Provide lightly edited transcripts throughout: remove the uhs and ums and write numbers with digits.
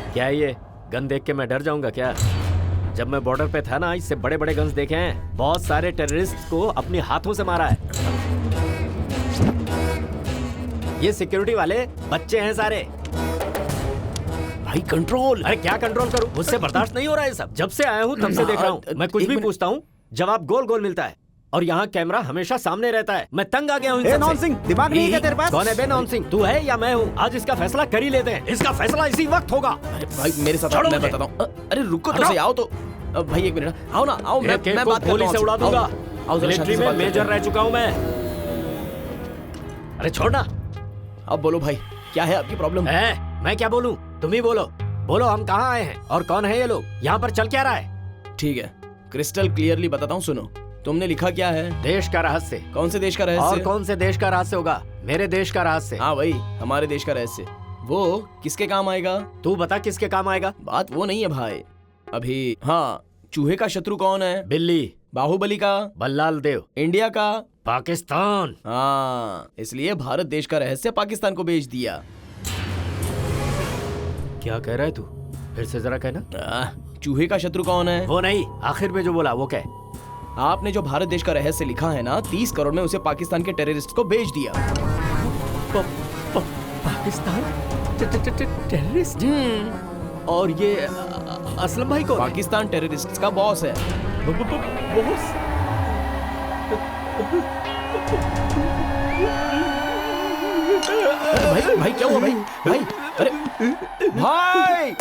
क्या है ये? गन देख के मैं डर जाऊंगा क्या? जब मैं बॉर्डर पे था ना, इससे बड़े बड़े गन्स देखे हैं। बहुत सारे टेररिस्ट को अपने हाथों से मारा है। ये सिक्योरिटी वाले बच्चे हैं सारे। भाई कंट्रोल। अरे क्या कंट्रोल करूं? मुझसे बर्दाश्त नहीं हो रहा है सब। जब से आया हूं तब से देख रहा हूं। मैं कुछ भी पूछता हूं जवाब गोल गोल मिलता है, और यहाँ कैमरा हमेशा सामने रहता है। मैं तंग आ गया हूँ। नॉन सिंह, दिमाग नहीं है तेरे पास? कौन है बे नॉन सिंह? तू है या मैं हूँ? आज इसका फैसला कर ही लेते हैं। इसका फैसला इसी वक्त होगा। अरे भाई मेरे साथ आओ, मैं बताता हूँ। अरे रुको तो सही, आओ तो। भाई एक मिनट, आओ ना, आओ। मैं बात गोली से उड़ा दूंगा। मिलिट्री में मेजर रह चुका हूँ मैं। अरे छोड़ना। अब बोलो भाई, क्या है आपकी प्रॉब्लम? मैं क्या बोलूं? तुम ही बोलो। बोलो, हम कहाँ आए हैं और कौन है ये लोग? यहाँ पर चल क्या रहा है? ठीक है, क्रिस्टल क्लियरली बताता हूँ, सुनो। तुमने लिखा क्या है? देश का रहस्य। कौन से देश का रहस्य? और कौन से देश का रहस्य होगा? मेरे देश का रहस्य। हाँ भाई, हमारे देश का रहस्य। वो किसके काम आएगा? तू बता किसके काम आएगा? बात वो नहीं है भाई अभी। हाँ, चूहे का शत्रु कौन है? बिल्ली। बाहुबली का? बल्लाल देव। इंडिया का? पाकिस्तान। हाँ, इसलिए भारत देश का रहस्य पाकिस्तान को बेच दिया। क्या कह रहा है तू? फिर से जरा कहना। चूहे का शत्रु कौन है? वो नहीं, आखिर में जो बोला वो क्या? आपने जो भारत देश का रहस्य लिखा है ना, 30 करोड़ में उसे पाकिस्तान के टेररिस्ट को बेच दिया। पाकिस्तान टेररिस्ट? और ये असलम भाई को? पाकिस्तान टेररिस्ट का बॉस है। बॉस? भाई भाई क्या हुआ भाई? भाई अरे भाई!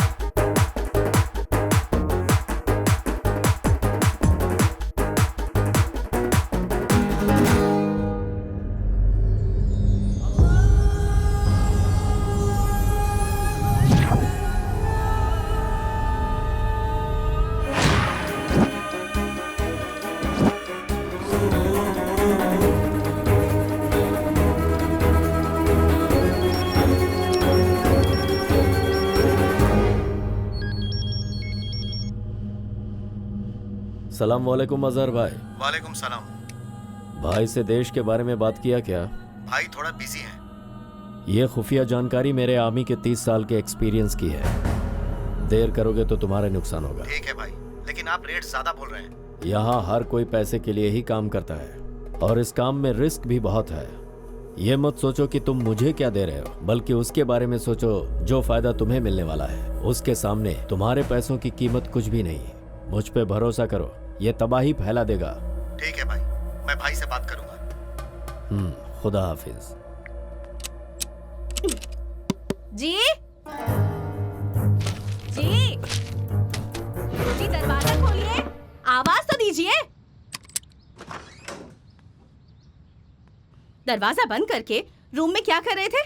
सलाम वालेकुम अजहर भाई। वालेकुम सलाम। भाई से देश के बारे में बात किया क्या? भाई थोड़ा बिजी हैं। ये खुफिया जानकारी मेरे आर्मी के 30 साल के एक्सपीरियंस की है। देर करोगे तो तुम्हारा नुकसान होगा। ठीक है भाई, लेकिन आप रेट ज्यादा बोल रहे हैं। यहाँ हर कोई पैसे के लिए ही काम करता है, और इस काम में रिस्क भी बहुत है। ये मत सोचो कि तुम मुझे क्या दे रहे हो, बल्कि उसके बारे में सोचो जो फायदा तुम्हें मिलने वाला है। उसके सामने तुम्हारे पैसों की कीमत कुछ भी नहीं। मुझ पे भरोसा करो, ये तबाही फैला देगा। ठीक है भाई, मैं भाई से बात करूंगा। खुदा हाफिज। जी जी जी, दरवाजा खोलिए, आवाज तो दीजिए। दरवाजा बंद करके रूम में क्या कर रहे थे?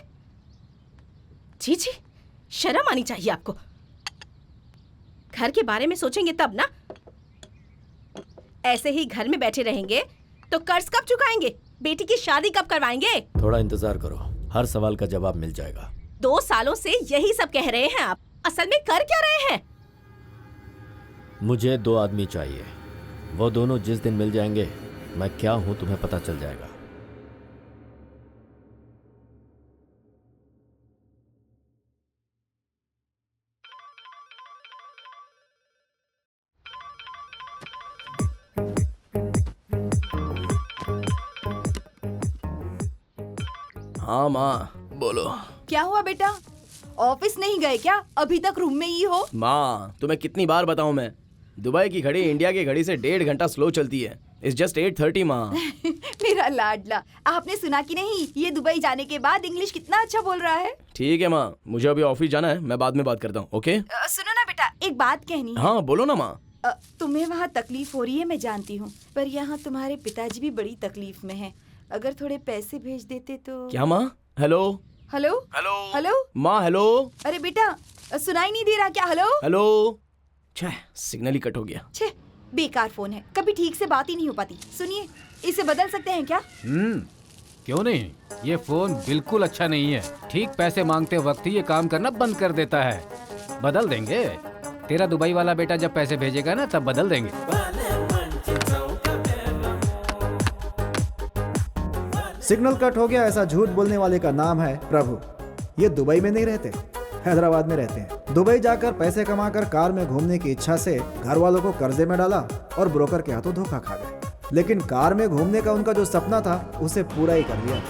जी जी, शर्म आनी चाहिए आपको। घर के बारे में सोचेंगे तब ना। ऐसे ही घर में बैठे रहेंगे तो कर्ज कब चुकाएंगे? बेटी की शादी कब करवाएंगे? थोड़ा इंतजार करो, हर सवाल का जवाब मिल जाएगा। 2 सालों से यही सब कह रहे हैं आप, असल में कर क्या रहे हैं? मुझे 2 आदमी चाहिए। वो दोनों जिस दिन मिल जाएंगे, मैं क्या हूं तुम्हें पता चल जाएगा। हाँ माँ, बोलो। क्या हुआ बेटा, ऑफिस नहीं गए क्या? अभी तक रूम में ही हो? माँ, तुम्हें कितनी बार बताऊं मैं, दुबई की घड़ी इंडिया की घड़ी से 1.5 घंटा स्लो चलती है। इट्स जस्ट 8:30 माँ। मेरा लाडला, आपने सुना कि नहीं, ये दुबई जाने के बाद इंग्लिश कितना अच्छा बोल रहा है। ठीक है माँ, मुझे अभी ऑफिस जाना है, मैं बाद में बात करता हूँ। ओके? सुनो ना बेटा, एक बात कहनी है। हाँ बोलो ना माँ। तुम्हें वहाँ तकलीफ हो रही है, मैं जानती हूँ, पर यहाँ तुम्हारे पिताजी भी बड़ी तकलीफ में हैं। अगर थोड़े पैसे भेज देते तो। क्या माँ? हेलो हेलो हेलो हेलो माँ, हेलो। अरे बेटा, सुनाई नहीं दे रहा क्या? Hello hello. छे, सिग्नल ही कट हो गया। छे, बेकार फोन है, कभी ठीक से बात ही नहीं हो पाती। सुनिए, इसे बदल सकते हैं क्या? क्यों नहीं, ये फोन बिल्कुल अच्छा नहीं है। ठीक पैसे मांगते वक्त ही ये काम करना बंद कर देता है। बदल देंगे, तेरा दुबई वाला बेटा जब पैसे भेजेगा ना, तब बदल देंगे। सिग्नल कट हो गया, ऐसा झूठ बोलने वाले का नाम है प्रभु। ये दुबई में नहीं रहते, हैदराबाद में रहते हैं। दुबई जाकर पैसे कमाकर कार में घूमने की इच्छा से घर वालों को कर्जे में डाला और ब्रोकर के हाथों धोखा खा गए। लेकिन कार में घूमने का उनका जो सपना था उसे पूरा ही कर लिया।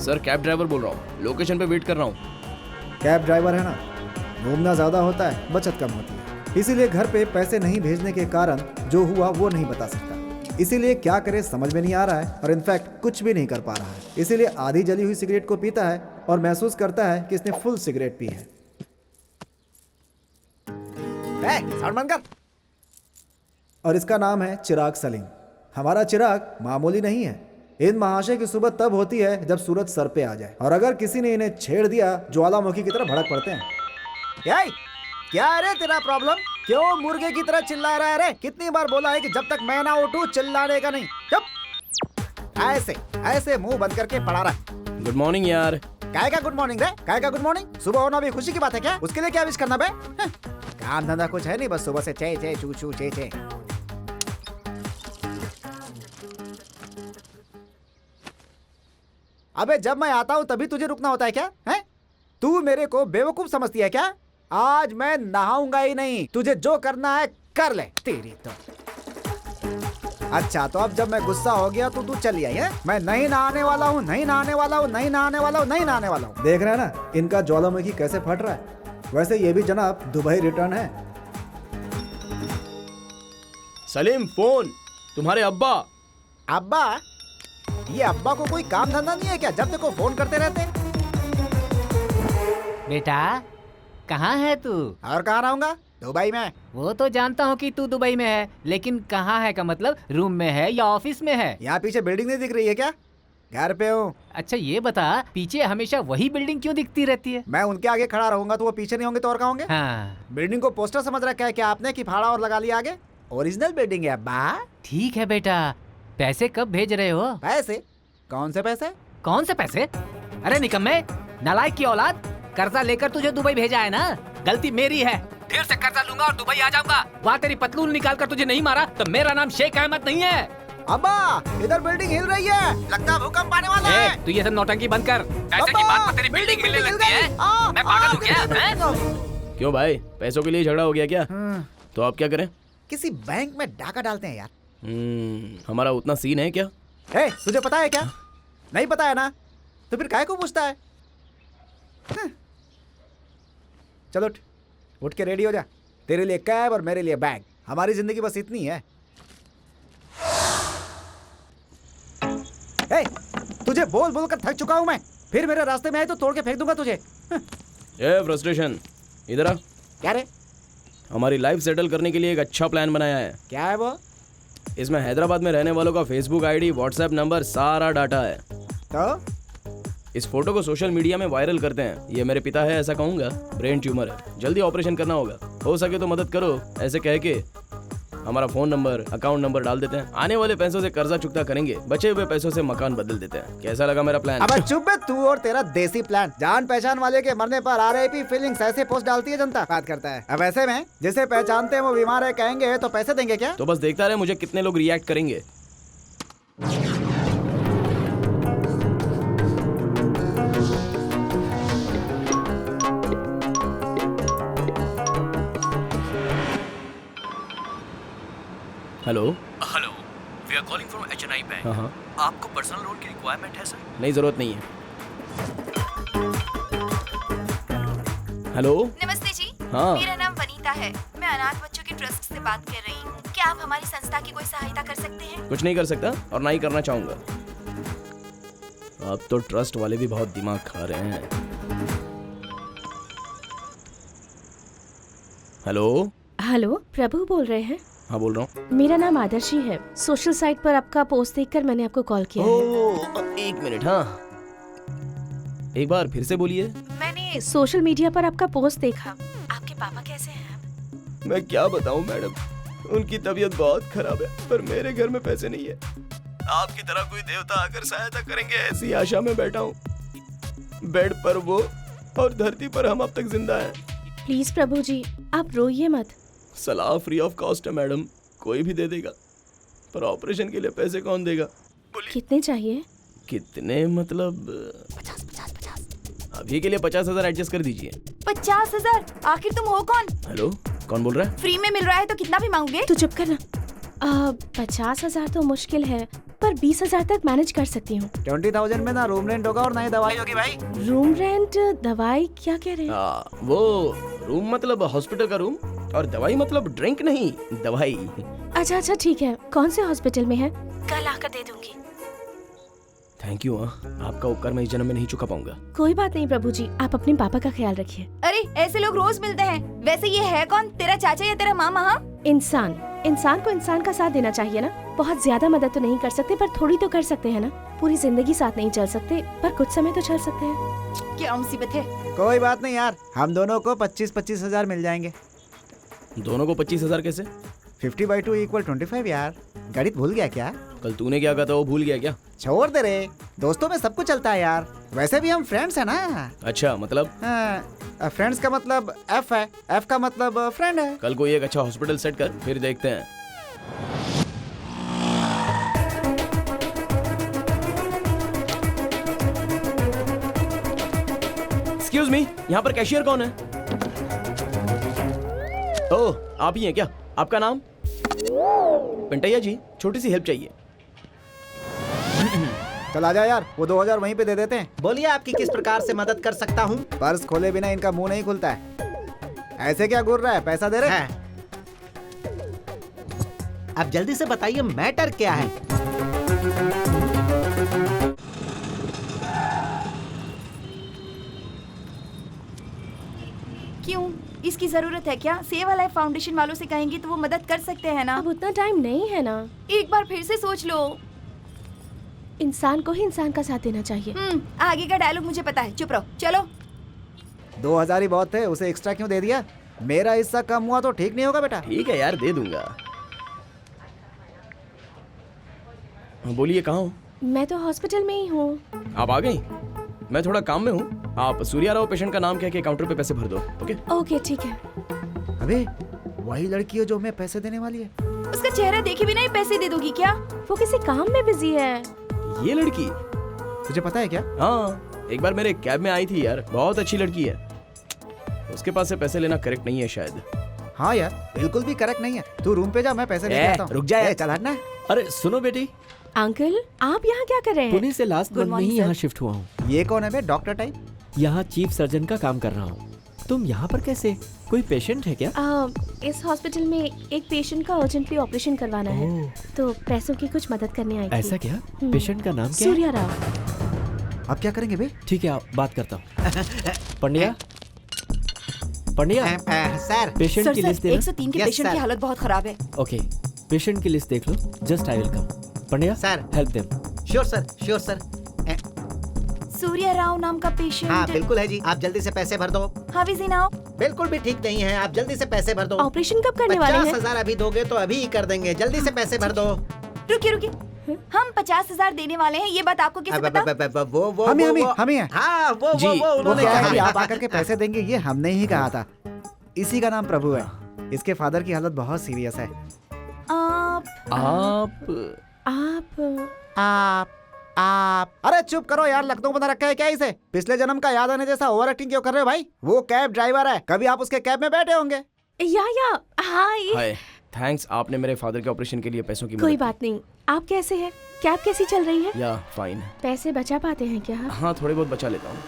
सर कैब ड्राइवर बोल रहा हूँ, लोकेशन पे वेट कर रहा हूँ। कैब ड्राइवर है ना, घूमना ज्यादा होता है, बचत कम होती है, इसीलिए घर पे पैसे नहीं भेजने के कारण जो हुआ वो नहीं बता सकता। इसीलिए क्या करे समझ में नहीं आ रहा है और इनफैक्ट कुछ भी नहीं कर पा रहा है। इसीलिए आधी जली हुई सिगरेट को पीता है और महसूस करता है कि इसने फुल सिगरेट पी है। साउंड बंद कर। और इसका नाम है चिराग सलीम। हमारा चिराग मामूली नहीं है। इन महाशय की सुबह तब होती है जब सूरज सर पे आ जाए और अगर किसी ने इन्हें छेड़ दिया ज्वालामुखी की तरह भड़क पड़ते हैं। क्या है रे तेरा प्रॉब्लम? क्यों मुर्गे की तरह चिल्ला रहा है रे? कितनी बार बोला है कि जब तक मैं ना उठूं चिल्लाने का नहीं। चुप। ऐसे ऐसे मुंह बंद करके पड़ा रहा। गुड मॉर्निंग यार। काय का गुड मॉर्निंग रे? काय का गुड मॉर्निंग? सुबह होना भी खुशी की बात है क्या? उसके लिए क्या विश करना बे? काम धंधा कुछ है नहीं, बस सुबह से चे चे चू चू चे चे। अबे जब मैं आता हूँ तभी तुझे रुकना होता है क्या? हैं? तू मेरे को बेवकूफ समझती है क्या? आज मैं नहाऊंगा ही नहीं, तुझे जो करना है कर ले। तेरी तो अच्छा, तो अब जब मैं गुस्सा हो गया तो तू चली आई है? मैं नहीं नहाने वाला हूँ, नहीं नहाने वाला हूँ, नहीं नहाने वाला हूँ, नहीं नहाने वाला हूँ। देख रहे हैं ना इनका ज्वालामुखी कैसे फट रहा है। वैसे ये भी जनाब दुबई रिटर्न है। सलीम फोन, तुम्हारे अब्बा। अब्बा? ये अब्बा को कोई काम धंधा नहीं है क्या? जब देखो फोन करते रहते। बेटा कहाँ है तू? और कहाँ रहूंगा? दुबई में। वो तो जानता हूँ कि तू दुबई में है, लेकिन कहाँ है का मतलब रूम में है या ऑफिस में है? यहाँ पीछे बिल्डिंग नहीं दिख रही है क्या? घर पे हूँ। अच्छा ये बता, पीछे हमेशा वही बिल्डिंग क्यों दिखती रहती है? मैं उनके आगे खड़ा रहूंगा तो वो पीछे नहीं होंगे तो और कहाँ होंगे? हाँ बिल्डिंग को पोस्टर समझ रखा है क्या आपने कि फाड़ा और लगा लिया आगे? ओरिजिनल बिल्डिंग है अब्बा। ठीक है बेटा, पैसे कब भेज रहे हो? पैसे? कौन से पैसे? कौन से पैसे? अरे निकम्मे, नालायक की औलाद, कर्जा लेकर तुझे दुबई भेजा है ना, गलती मेरी है। फिर से कर्जा लूंगा और दुबई आ जाऊंगा। वहाँ तेरी पतलून निकाल कर तुझे नहीं मारा तो मेरा नाम शेख अहमद नहीं है। अब्बा इधर बिल्डिंग हिल रही है, लगता है भूकंप आने वाला है। तू ये सब नौटंकी बंद कर। पैसे की बात पर तेरी बिल्डिंग हिलने लगती है। मैं पागल हूँ क्या? क्यों भाई, पैसों के लिए झगड़ा हो गया क्या? तो आप क्या करें? किसी बैंक में डाका डालते हैं यार। हमारा उतना सीन है क्या? तुझे पता है क्या? नहीं पता है ना, तो फिर काहे को पूछता है? चलो उठ के रेडी हो जा। तेरे लिए कैब और मेरे लिए बैग। हमारी जिंदगी बस इतनी है। तुझे बोल बोल कर थक चुका हूं मैं। फिर मेरे रास्ते में आए तो तोड़ के फेंक दूंगा तुझे। ए फ्रस्ट्रेशन, इधर आ। क्या रे? हमारी लाइफ सेटल करने के लिए एक अच्छा प्लान बनाया है। क्या है वो? इसमें हैदराबाद में रहने वालों का फेसबुक आईडी, व्हाट्सएप नंबर, सारा डाटा है। तो इस फोटो को सोशल मीडिया में वायरल करते हैं। ये मेरे पिता है ऐसा कहूंगा, ब्रेन ट्यूमर है, जल्दी ऑपरेशन करना होगा, हो सके तो मदद करो, ऐसे कह के हमारा फोन नंबर, अकाउंट नंबर डाल देते हैं। आने वाले पैसों से कर्जा चुकता करेंगे, बचे हुए पैसों से मकान बदल देते हैं। कैसा लगा मेरा प्लान? अब चुप है तू और तेरा देसी प्लान। जान पहचान वाले के मरने पर RIP फीलिंग्स ऐसे पोस्ट डालती है जनता, बात करता है। अब ऐसे में जिसे पहचानते हैं वो बीमार है कहेंगे तो पैसे देंगे क्या? तो बस देखता रहे मुझे कितने लोग रिएक्ट करेंगे। Hello hello, we are calling from HNI bank. हाँ। आपको पर्सनल लोन की रिक्वायरमेंट है सर? नहीं, जरूरत नहीं है। हेलो नमस्ते जी। हाँ। मेरा नाम वनीता है, मैं अनाथ बच्चों के ट्रस्ट से बात कर रही हूँ। क्या आप हमारी संस्था की कोई सहायता कर सकते हैं? कुछ नहीं कर सकता और ना ही करना चाहूंगा। अब तो ट्रस्ट वाले भी बहुत दिमाग खा रहे हैं। हेलो हेलो, प्रभु बोल रहे हैं? हाँ बोल रहा हूँ। मेरा नाम आदर्शी है। सोशल साइट पर आपका पोस्ट देखकर मैंने आपको कॉल किया है। एक मिनट, हाँ एक बार फिर से बोलिए। मैंने सोशल मीडिया पर आपका पोस्ट देखा। आपके पापा कैसे हैं? मैं क्या बताऊं मैडम, उनकी तबीयत बहुत खराब है, पर मेरे घर में पैसे नहीं है। आपकी तरह कोई देवता आकर सहायता करेंगे ऐसी आशा में बैठा हूँ। बेड पर वो और धरती पर हम अब तक जिंदा हैं। प्लीज प्रभु जी, आप रोइए मत। सलाह फ्री ऑफ कॉस्ट है मैडम, कोई भी दे देगा, पर ऑपरेशन के लिए पैसे कौन देगा? बोलिए। कितने चाहिए? कितने मतलब 50 अभी के लिए 50,000 एडजस्ट कर दीजिए। 50,000? आखिर तुम हो कौन? हेलो, कौन बोल रहा है? फ्री में मिल रहा है तो कितना भी मांगोगे? तू चुप कर ना। 50,000 तो मुश्किल है, पर 20,000 तक मैनेज कर सकती हूँ। 20,000 में ना रूम रेंट होगा और ना ही दवाई होगी भाई। रूम रेंट, दवाई, क्या कह रहे हैं? वो रूम मतलब हॉस्पिटल का रूम, और दवाई मतलब ड्रिंक नहीं, दवाई। अच्छा ठीक है। कौन से हॉस्पिटल में है? कल आकर दे दूंगी। Thank you. आपका उपकार मैं इस जन्म में नहीं चुका पाऊंगा। कोई बात नहीं प्रभु जी, आप अपने पापा का ख्याल रखिए। अरे ऐसे लोग रोज मिलते हैं। वैसे ये है कौन, तेरा चाचा या तेरा मामा? हाँ, इंसान को इंसान का साथ देना चाहिए ना। बहुत ज्यादा मदद तो नहीं कर सकते, पर थोड़ी तो कर सकते हैं ना। पूरी जिंदगी साथ नहीं चल सकते, पर कुछ समय तो चल सकते हैं। क्या मुसीबत है? कोई बात नहीं यार, हम दोनों को 25,000 मिल जाएंगे। दोनों को 25,000 कैसे? 50/2 = 25 यार। गणित भूल गया क्या? कल तूने क्या कहा था, वो भूल गया क्या? छोड़ दे रे, दोस्तों में सब कुछ चलता है यार। वैसे भी हम फ्रेंड्स है ना। अच्छा, मतलब फ्रेंड्स का मतलब F है, F का मतलब फ्रेंड है। कल कोई एक अच्छा हॉस्पिटल सेट कर, फिर देखते हैं। एक्सक्यूज मी, यहाँ पर कैशियर कौन है? ओह, आप ही हैं क्या? आपका नाम? पिंटैया जी, छोटी सी हेल्प चाहिए। चल आ जा यार, वो 2,000 वहीं पे दे देते हैं। बोलिए आपकी किस प्रकार से मदद कर सकता हूँ? पर्स खोले बिना इनका मुंह नहीं खुलता है। ऐसे क्या घूर रहा है, पैसा दे रहे? हाँ। अब जल्दी से बताइए मैटर क्या है? क्यों, इसकी जरूरत है क्या? सेवा लाइफ फाउंडेशन वालों से कहेंगे तो वो मदद कर सकते हैं ना। अब उतना टाइम नहीं है ना। एक बार फिर से सोच लो। इंसान को ही इंसान का साथ देना चाहिए। आगे का डायलॉग मुझे पता है, चुप रहो। चलो। 2,000 ही बहुत थे, उसे एक्स्ट्रा क्यों दे दिया? मेरा हिस्सा कम हुआ तो ठीक नहीं होगा बेटा। ठीक है यार, दे दूंगा। बोलिए, कहाँ हो? मैं तो हॉस्पिटल में ही हूँ। आप आ गई? मैं थोड़ा काम में हूँ। आप सूर्या राव पेशेंट का नाम कह के काउंटर पे पैसे भर दो। ओके ठीक है। अबे वही लड़की है जो हमें पैसे देने वाली है। उसका चेहरा देखे बिना ही पैसे दे दोगी क्या? वो किसी काम में बिजी है। ये लड़की? तुझे पता है क्या? हाँ, एक बार मेरे कैब में आई थी यार, बहुत अच्छी लड़की है। उसके पास से पैसे लेना करेक्ट नहीं है शायद। हाँ यार, बिल्कुल भी करेक्ट नहीं है। तू रूम पे जा, मैं पैसे लेके आता हूँ। रुक जा यार। चल हटना। अरे सुनो बेटी, अंकल आप यहाँ क्या कर रहे हैं? पुणे से लास्ट Good मंथ में morning, ही sir. यहाँ शिफ्ट हुआ हूँ। ये कौन है बे, डॉक्टर टाइप? यहाँ चीफ सर्जन का काम कर रहा हूँ। तुम यहाँ पर कैसे? कोई पेशेंट है क्या? इस हॉस्पिटल में एक पेशेंट का अर्जेंटली ऑपरेशन करवाना है, तो पैसों की कुछ मदद करने आई थी। ऐसा क्या? पेशेंट का नाम क्या है? सूर्या राव। अब क्या करेंगे बे? ठीक है, बात करता हूँ। पंड्या, सर, पेशेंट सर की लिस्ट सर, देना। 103 के Yes, पेशेंट की sir. हालत बहुत खराब है। ओके, पेशेंट की लिस्ट देख लो। Just I will come. Pandya Sir. Help them. Sure sir. Surya Rao नाम का पेशेंट। हाँ बिल्कुल है जी, आप जल्दी से पैसे भर दो। How is he now? बिल्कुल भी ठीक नहीं है, आप जल्दी से पैसे भर दो। ऑपरेशन कब करने वाले हैं? 50,000 अभी दोगे तो अभी ही कर देंगे, जल्दी से पैसे भर दो। रुकिए, हम 50,000 देने वाले हैं, ये बात आपको कैसे पता? वो हम ही हैं। हाँ वो जी, वो उन्होंने क्या है कि कहा। आप आकर के पैसे देंगे, ये हमने ही कहा था। इसी का नाम प्रभु है। इसके फादर की हालत बहुत सीरियस है। आप अरे चुप करो यार, लखनऊ बना रखा है क्या इसे? पिछले जन्म का याद आने जैसा ओवर एक्टिंग क्यों कर रहे हो भाई? वो कैब ड्राइवर है, कभी आप उसके कैब में बैठे होंगे। हाय। हाय, थैंक्स, आपने मेरे फादर के ऑपरेशन के लिए पैसों की कोई मदद बात नहीं। आप कैसे हैं? कैब कैसी चल रही है? की। या फाइन। पैसे बचा पाते हैं क्या? हाँ, थोड़े बहुत बचा लेता हूँ।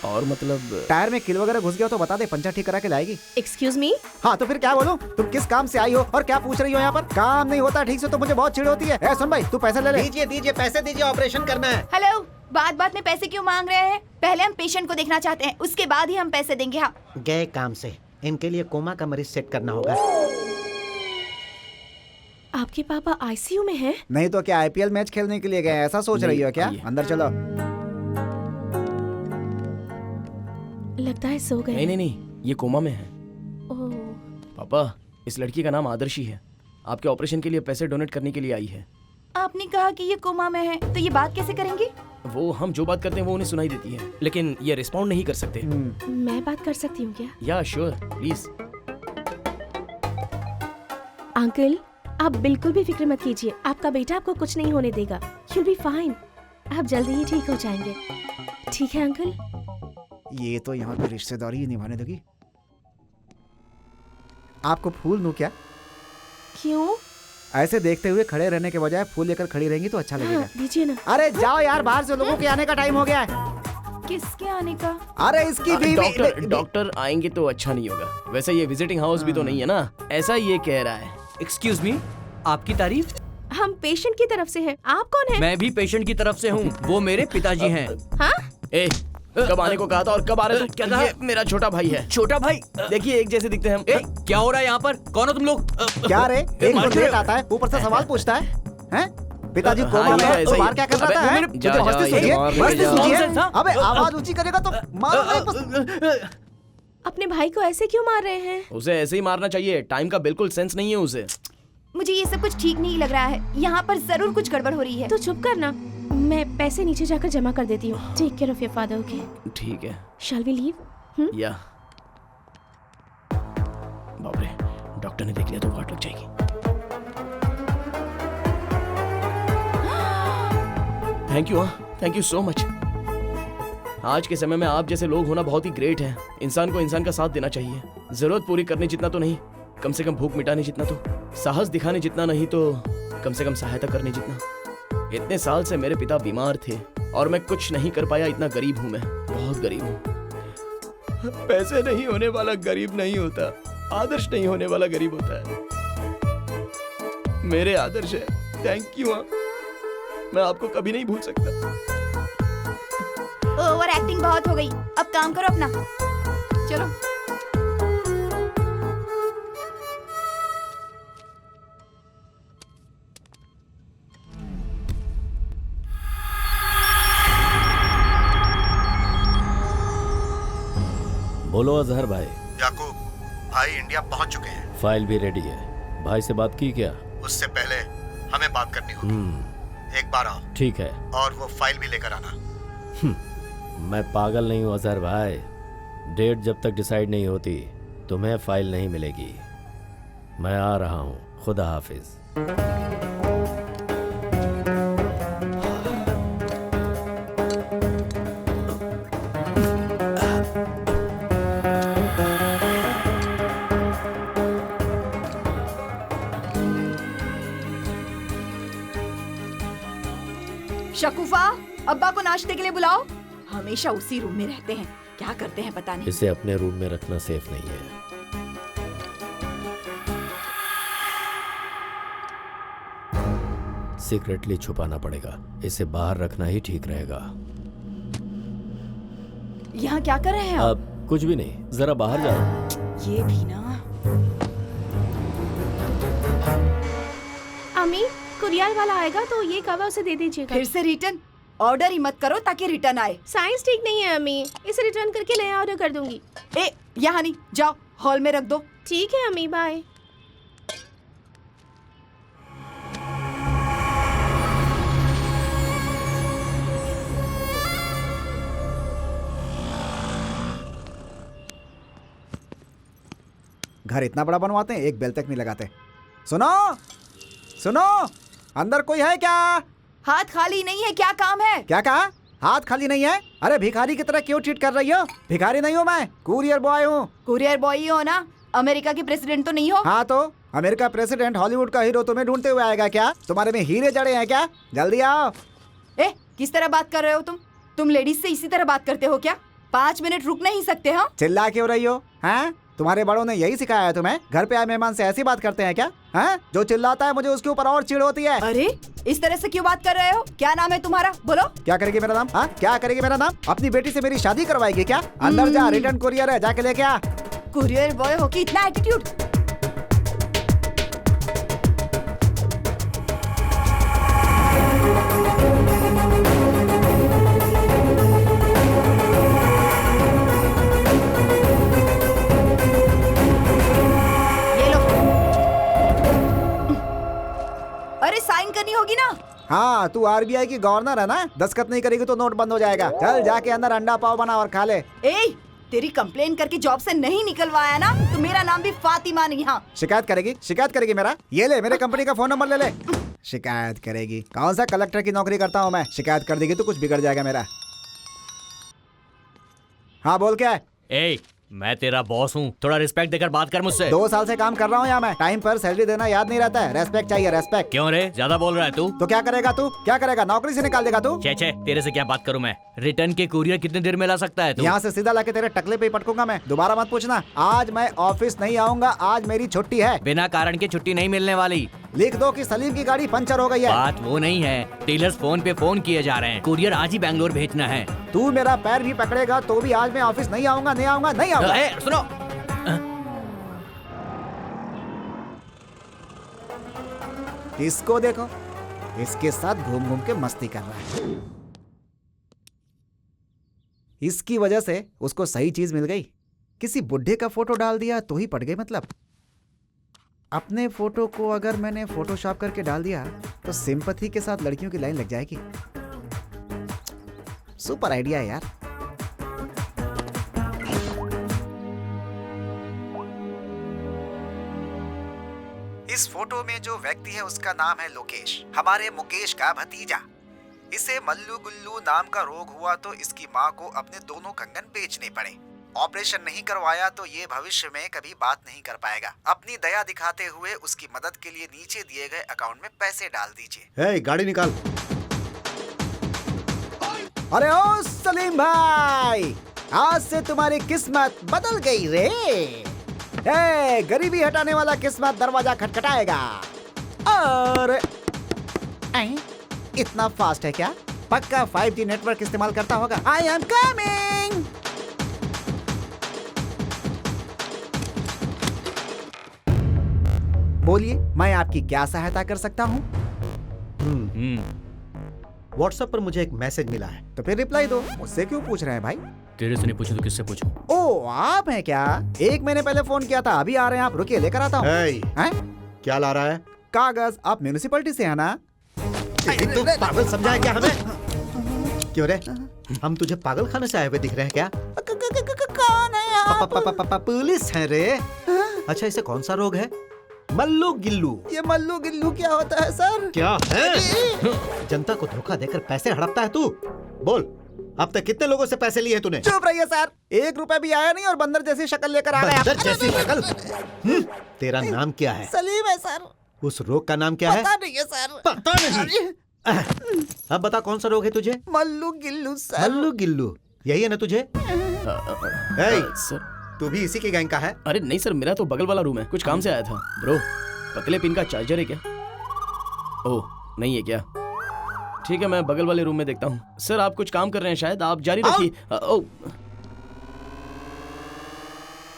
और मतलब टायर में कील वगैरह घुस गया तो बता दे, पंचर ठीक करा के लाएगी। Excuse me. हाँ तो फिर क्या बोलूं? तुम किस काम से आई हो और क्या पूछ रही हो यहाँ पर? काम नहीं होता ठीक से तो मुझे बहुत चिढ़ होती है। सुन भाई, तू पैसे ले ले। दीजिए पैसे दीजिए, ऑपरेशन करना है। हेलो, बात में पैसे क्यों मांग रहे हैं? पहले हम पेशेंट को देखना चाहते हैं, उसके बाद ही हम पैसे देंगे। हाँ, गए काम से, इनके लिए कोमा का मरीज सेट करना होगा। आपके पापा आईसीयू में हैं? नहीं तो क्या IPL मैच खेलने के लिए गए, ऐसा सोच रही हो क्या? आइए। अंदर चलो। लगता है सो गए। नहीं, ये कोमा में है। ओह, पापा, इस लड़की का नाम आदर्शी है। आपके ऑपरेशन के लिए पैसे डोनेट करने के लिए आई है। आपने कहा कि ये कोमा में है, तो ये बात कैसे करेंगी? वो हम जो बात करते हैं वो उन्हें सुनाई देती है, लेकिन ये रिस्पॉन्ड नहीं कर सकते। मैं बात कर सकती हूँ क्या? या श्योर, प्लीज। अंकल, आप बिल्कुल भी फिक्र मत कीजिए, आपका बेटा आपको कुछ नहीं होने देगा। You'll be fine. आप जल्दी ही ठीक हो जाएंगे। ठीक है अंकल? ये तो यहाँ पे रिश्तेदारी ही निभाने दोगी। आपको फूल दूं क्या? क्यों? ऐसे देखते हुए खड़े रहने के बजाय फूल लेकर खड़ी रहेंगी तो अच्छा लगेगा। हाँ, दीजिए ना। अरे जाओ यार, बाहर से लोगों के आने का टाइम हो गया है। किसके आने का? अरे इसकी बीवी। डॉक्टर आएंगे तो अच्छा नहीं होगा। वैसे ये विजिटिंग हाउस भी तो नहीं है ना, ऐसा ये कह रहा है। एक्सक्यूज मी, आपकी तारीफ? हम पेशेंट की तरफ से हैं। आप कौन हैं? मैं भी पेशेंट की तरफ से हूँ, वो मेरे पिताजी हैं। हाँ? ए, कब आने को कहा था और कब आ रहे थे? क्या कहा? ये मेरा छोटा भाई है। छोटा भाई? देखिए एक जैसे दिखते हैं हम। क्या हो रहा है यहाँ पर? कौन हो तुम लोग? क्या रे, एक तो लेट आता है, ऊपर से सवाल पूछता है, हैं? पिताजी कोमा में है, तो बाहर क्या कर रहा था? जा, तुझे जा, हंसते जा, सूझिए, जा, हंसते जा, सूझिए। जा, जा। अबे आवाज ऊंची करेगा तो मारो नहीं बस। अपने भाई को ऐसे क्यों मार रहे हैं? उसे ऐसे ही मारना चाहिए, टाइम का बिल्कुल सेंस नहीं है उसे। मुझे ये सब कुछ ठीक नहीं लग रहा है। यहाँ पर जरूर कुछ गड़बड़ हो रही है। तो चुप करना, मैं पैसे नीचे जाकर जमा कर देती हूँ। Take care of your father, okay? ठीक है। Shall we leave? या बाप रे, डॉक्टर ने देख लिया तो वाट लग जाएगी। थैंक यू, हाँ थैंक यू सो मच। आज के समय में आप जैसे लोग होना बहुत ही ग्रेट है। इंसान को इंसान का साथ देना चाहिए। जरूरत पूरी करने जितना तो नहीं, कम से कम भूख मिटाने जितना तो, साहस दिखाने जितना नहीं तो कम से कम सहायता करने जितना। इतने साल से मेरे पिता बीमार थे और मैं कुछ नहीं कर पाया। इतना गरीब हूं मैं, बहुत गरीब हूं। पैसे नहीं होने वाला गरीब नहीं होता, आदर्श नहीं होने वाला गरीब होता है। मेरे आदर्श है। थैंक यू, मैं आपको कभी नहीं भूल सकता। ओवर एक्टिंग बहुत हो गई, अब काम करो अपना। चलो। बोलो अजहर भाई। याकूब भाई इंडिया पहुंच चुके हैं। फाइल भी रेडी है। भाई से बात की क्या? उससे पहले हमें बात करनी होगी। एक बार आओ। ठीक है। और वो फाइल भी लेकर आना। मैं पागल नहीं हूँ अजहर भाई। डेट जब तक डिसाइड नहीं होती तुम्हें फाइल नहीं मिलेगी। मैं आ रहा हूँ, खुदा हाफिज। शकुफा, अब्बा को नाश्ते के लिए बुलाओ। हमेशा उसी रूम में रहते हैं, क्या करते हैं पता नहीं। इसे अपने रूम में रखना सेफ नहीं है। सीक्रेटली छुपाना पड़ेगा। इसे बाहर रखना ही ठीक रहेगा। यहाँ क्या कर रहे हैं आप? अब कुछ भी नहीं, जरा बाहर जाओ। ये भी ना। अम्मी, कुरियर वाला आएगा तो ये कवर उसे दे दीजिएगा। फिर से रिटर्न? ऑर्डर ही मत करो ताकि रिटर्न आए। साइंस ठीक नहीं है अम्मी, इसे रिटर्न करके नया ऑर्डर कर दूंगी। ए, यहाँ नहीं, जाओ हॉल में रख दो। ठीक है अम्मी, बाय। घर इतना बड़ा बनवाते हैं, एक बेल तक नहीं लगाते। सुनो सुनो, अंदर कोई है क्या? हाथ खाली नहीं है, क्या काम है? क्या कहा? हाथ खाली नहीं है? अरे भिखारी की तरह क्यों ट्रीट कर रही हो? भिखारी नहीं हूँ मैं, कुरियर बॉय हूँ। कुरियर बॉय ही हो ना? अमेरिका के प्रेसिडेंट तो नहीं हो? हाँ तो अमेरिका प्रेसिडेंट हॉलीवुड का हीरो तुम्हें ढूंढते हुए आएगा क्या? तुम्हारे में हीरे जड़े हैं क्या? जल्दी आओ। ए, किस तरह बात कर रहे हो तुम लेडीज से इसी तरह बात करते हो क्या? 5 मिनट रुक नहीं सकते? हाँ, चिल्ला क्यों रही हो? हैं? तुम्हारे बड़ों ने यही सिखाया है तुम्हें? घर पे आए मेहमान से ऐसी बात करते हैं क्या? हैं? जो चिल्लाता है मुझे उसके ऊपर और चिढ़ होती है। अरे इस तरह से क्यों बात कर रहे हो? क्या नाम है तुम्हारा? बोलो। क्या करेगी मेरा नाम? हाँ, क्या करेगी मेरा नाम? अपनी बेटी से मेरी शादी करवाएगी क्या? अंदर जा, रिटर्न कुरियर है, जाके लेके आ। कुरियर बॉय हो कि इतना एटीट्यूड? अरे साइन करनी होगी ना? हाँ, तू आरबीआई की गवर्नर है ना? दस्तखत नहीं करेगी तो नोट बंद हो जाएगा। चल जाके अंदर अंडा पाव बना और खा ले। ए, तेरी कंप्लेन करके जॉब से नहीं निकलवाया ना तो मेरा नाम भी फातिमा नहीं। हाँ, शिकायत करेगी मेरा? ये ले, मेरे कंपनी का फोन नंबर ले ले। शिकायत करेगी। कौन सा कलेक्टर की नौकरी करता हूँ मैं? शिकायत कर देगी तो कुछ बिगड़ जाएगा मेरा। हाँ बोल, क्या है? ए, मैं तेरा बॉस हूँ, थोड़ा रिस्पेक्ट देकर बात कर मुझसे। 2 साल से काम कर रहा हूँ यहाँ मैं। टाइम पर सैलरी देना याद नहीं रहता है। रेस्पेक्ट चाहिए, रेस्पेक्ट। क्यों रे, ज्यादा बोल रहा है तू? तो क्या करेगा तू? क्या करेगा? नौकरी से निकाल देगा तू? छे छे, तेरे से क्या बात करूँ मैं? रिटर्न के कुरियर कितने देर में ला सकता है तू? यहाँ से सीधा लाके तेरे टकले पे ही पटकूंगा मैं। दोबारा मत पूछना। आज मैं ऑफिस नहीं आऊंगा, आज मेरी छुट्टी है। बिना कारण की छुट्टी नहीं मिलने वाली। लिख दो कि सलीम की गाड़ी पंचर हो गई है। बात वो नहीं है, डीलर्स फोन पे फोन किए जा रहे हैं, कुरियर आज ही बैंगलोर भेजना है। तू मेरा पैर भी पकड़ेगा तो भी आज मैं ऑफिस नहीं आऊंगा, नहीं आऊंगा, नहीं आऊंगा। सुनो, इसको देखो, इसके साथ घूम घूम के मस्ती कर रहा है। इसकी वजह से उसको सही चीज मिल गई। किसी बुढ़े का फोटो डाल दिया तो ही पड़ गई। मतलब अपने फोटो को अगर मैंने फोटोशॉप करके डाल दिया तो सिंपैथी के साथ लड़कियों की लाइन लग जाएगी। सुपर आइडिया है यार। इस फोटो में जो व्यक्ति है उसका नाम है लोकेश, हमारे मुकेश का भतीजा। इसे मल्लू गुल्लू नाम का रोग हुआ तो इसकी माँ को अपने दोनों कंगन बेचने पड़े। ऑपरेशन नहीं करवाया तो ये भविष्य में कभी बात नहीं कर पाएगा। अपनी दया दिखाते हुए उसकी मदद के लिए नीचे दिए गए अकाउंट में पैसे डाल दीजिए। गाड़ी निकाल। अरे ओ सलीम भाई, आज से तुम्हारी किस्मत बदल गई रे। गरीबी हटाने वाला किस्मत दरवाजा खटखटाएगा। और इतना फास्ट है क्या? पक्का 5G नेटवर्क इस्तेमाल करता होगा। I am coming. बोलिए, मैं आपकी क्या सहायता कर सकता हूँ? व्हाट्सएप पर मुझे एक मैसेज मिला है। तो फिर रिप्लाई दो। मुझसे क्यों पूछ रहे हैं भाई? तेरे से नहीं पूछूं तो किससे पूछूं? ओ, आप हैं क्या? 1 महीने पहले फोन किया था, अभी आ रहे हैं आप? रुकिए, लेकर आता हूँ। हैं? क्या ला रहा है? कागज। आप म्यूनिसिपैलिटी से हैं ना? तू पागल समझा है क्या हमें? क्यों रे, हम तुझे पागल खाने से आए हुए दिख रहे हैं क्या? कौन है आप? पुलिस है रे। अच्छा, इसे कौन सा रोग है? मल्लू गिल्लू। ये मल्लू गिल्लू क्या होता है सर? क्या है? जनता को धोखा देकर पैसे हड़पता है तू। बोल, अब तक कितने लोगों से पैसे लिए तूने? चुप रहिए सर, 1 रुपया भी आया नहीं और बंदर जैसी शक्ल लेकर आ गए। बंदर जैसी शक्ल? तेरा नाम क्या है? सलीम है सर। उस रोग का नाम क्या है? पता नहीं है सर। पता नहीं। अब बता, कौन सा रोग है तुझे? मल्लू गिल्लू सर। मल्लू गिल्लू, यही है ना तुझे? सर, तू भी इसी के गैंग का है? अरे नहीं सर, मेरा तो बगल वाला रूम है, कुछ काम से आया था। ब्रो, पतले पिन का चार्जर है क्या? ओह नहीं है क्या? ठीक है, मैं बगल वाले रूम में देखता हूँ। सर, आप कुछ काम कर रहे हैं शायद, आप जारी रखिए।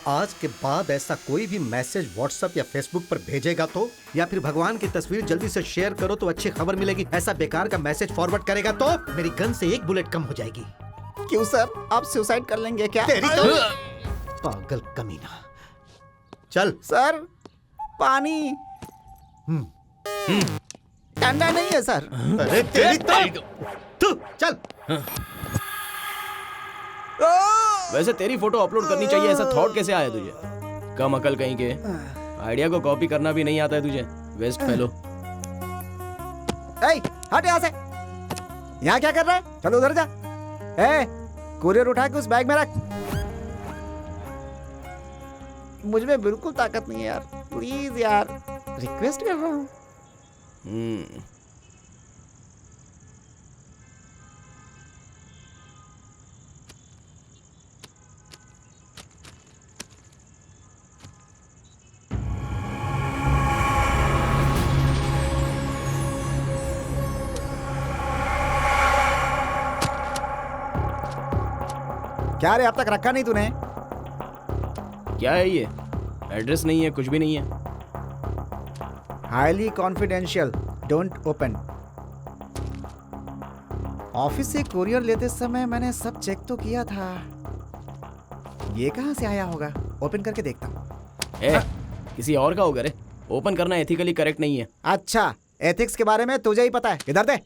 आज के बाद ऐसा कोई भी मैसेज व्हाट्सएप या फेसबुक पर भेजेगा तो, या फिर भगवान की तस्वीर जल्दी से शेयर करो तो अच्छी खबर मिलेगी। ऐसा बेकार का मैसेज फॉरवर्ड करेगा तो मेरी गन से 1 बुलेट कम हो जाएगी। क्यों सर, आप सुसाइड कर लेंगे क्या? तेरी तो पागल कमीना। चल सर, पानी ठंडा नहीं है सर। अरे तेरी तो चल। वैसे तेरी फोटो अपलोड करनी चाहिए, ऐसा थॉट कैसे आया तुझे? कम अकल कहीं के, आइडिया को कॉपी करना भी नहीं आता है तुझे, वेस्ट फेलो। हट यहाँ से। यहाँ क्या कर रहा है? चलो उधर जा। कुरियर उठा के उस बैग में रख। मुझ में बिल्कुल ताकत नहीं है यार, प्लीज यार, रिक्वेस्ट कर रहा हूँ। क्या रे, अब तक रखा नहीं तूने? क्या है ये? एड्रेस नहीं है, कुछ भी नहीं है। Highly confidential, don't open. Office से कुरियर लेते समय मैंने सब चेक तो किया था। ये कहां से आया होगा? ओपन करके देखता हूँ। किसी और का होगा रे। ओपन करना एथिकली करेक्ट नहीं है। अच्छा, एथिक्स के बारे में तुझे ही पता है। इधर दे।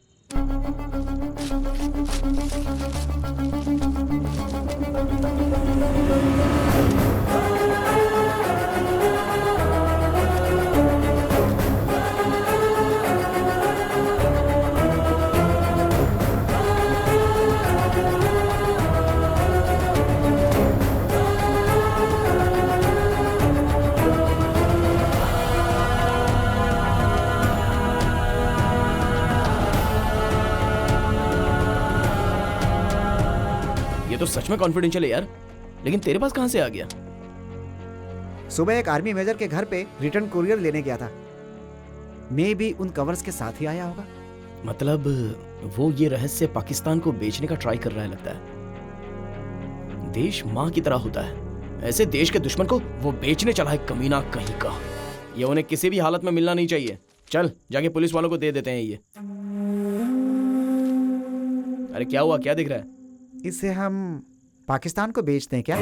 ये तो सच में कॉन्फिडेंशियल है यार, लेकिन तेरे पास कहाँ से आ गया? सुबह एक आर्मी मेजर के घर पे रिटर्न कुरियर लेने गया था। मे भी उन कवर्स के साथ ही आया होगा। मतलब वो ये रहस्य पाकिस्तान को बेचने का ट्राई कर रहा है लगता है। देश माँ की तरह होता है, ऐसे देश के दुश्मन को वो बेचने चला है कमीना कहीं का। ये उन्हें किसी भी हालत में मिलना नहीं चाहिए। चल जाके पुलिस वालों को दे देते हैं ये। अरे क्या हुआ, क्या दिख रहा है? इसे हम पाकिस्तान को बेचते हैं क्या?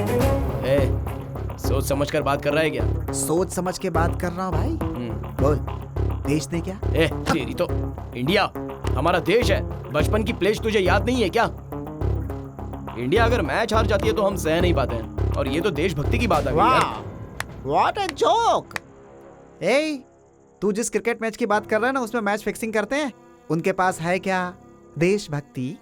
सोच समझ कर बात कर रहा है क्या? सोच समझ के बात कर रहा हूँ भाई। बोल, बेचते क्या? तेरी तो इंडिया हमारा देश है। बचपन की प्लेज तुझे याद नहीं है क्या? इंडिया अगर मैच हार जाती है तो हम सह नहीं पाते हैं, और ये तो देशभक्ति की बात आ गई यार। What a joke. तू जिस क्रिकेट मैच की बात कर रहा है ना, उसमें मैच फिक्सिंग करते हैं। उनके पास है क्या देशभक्ति?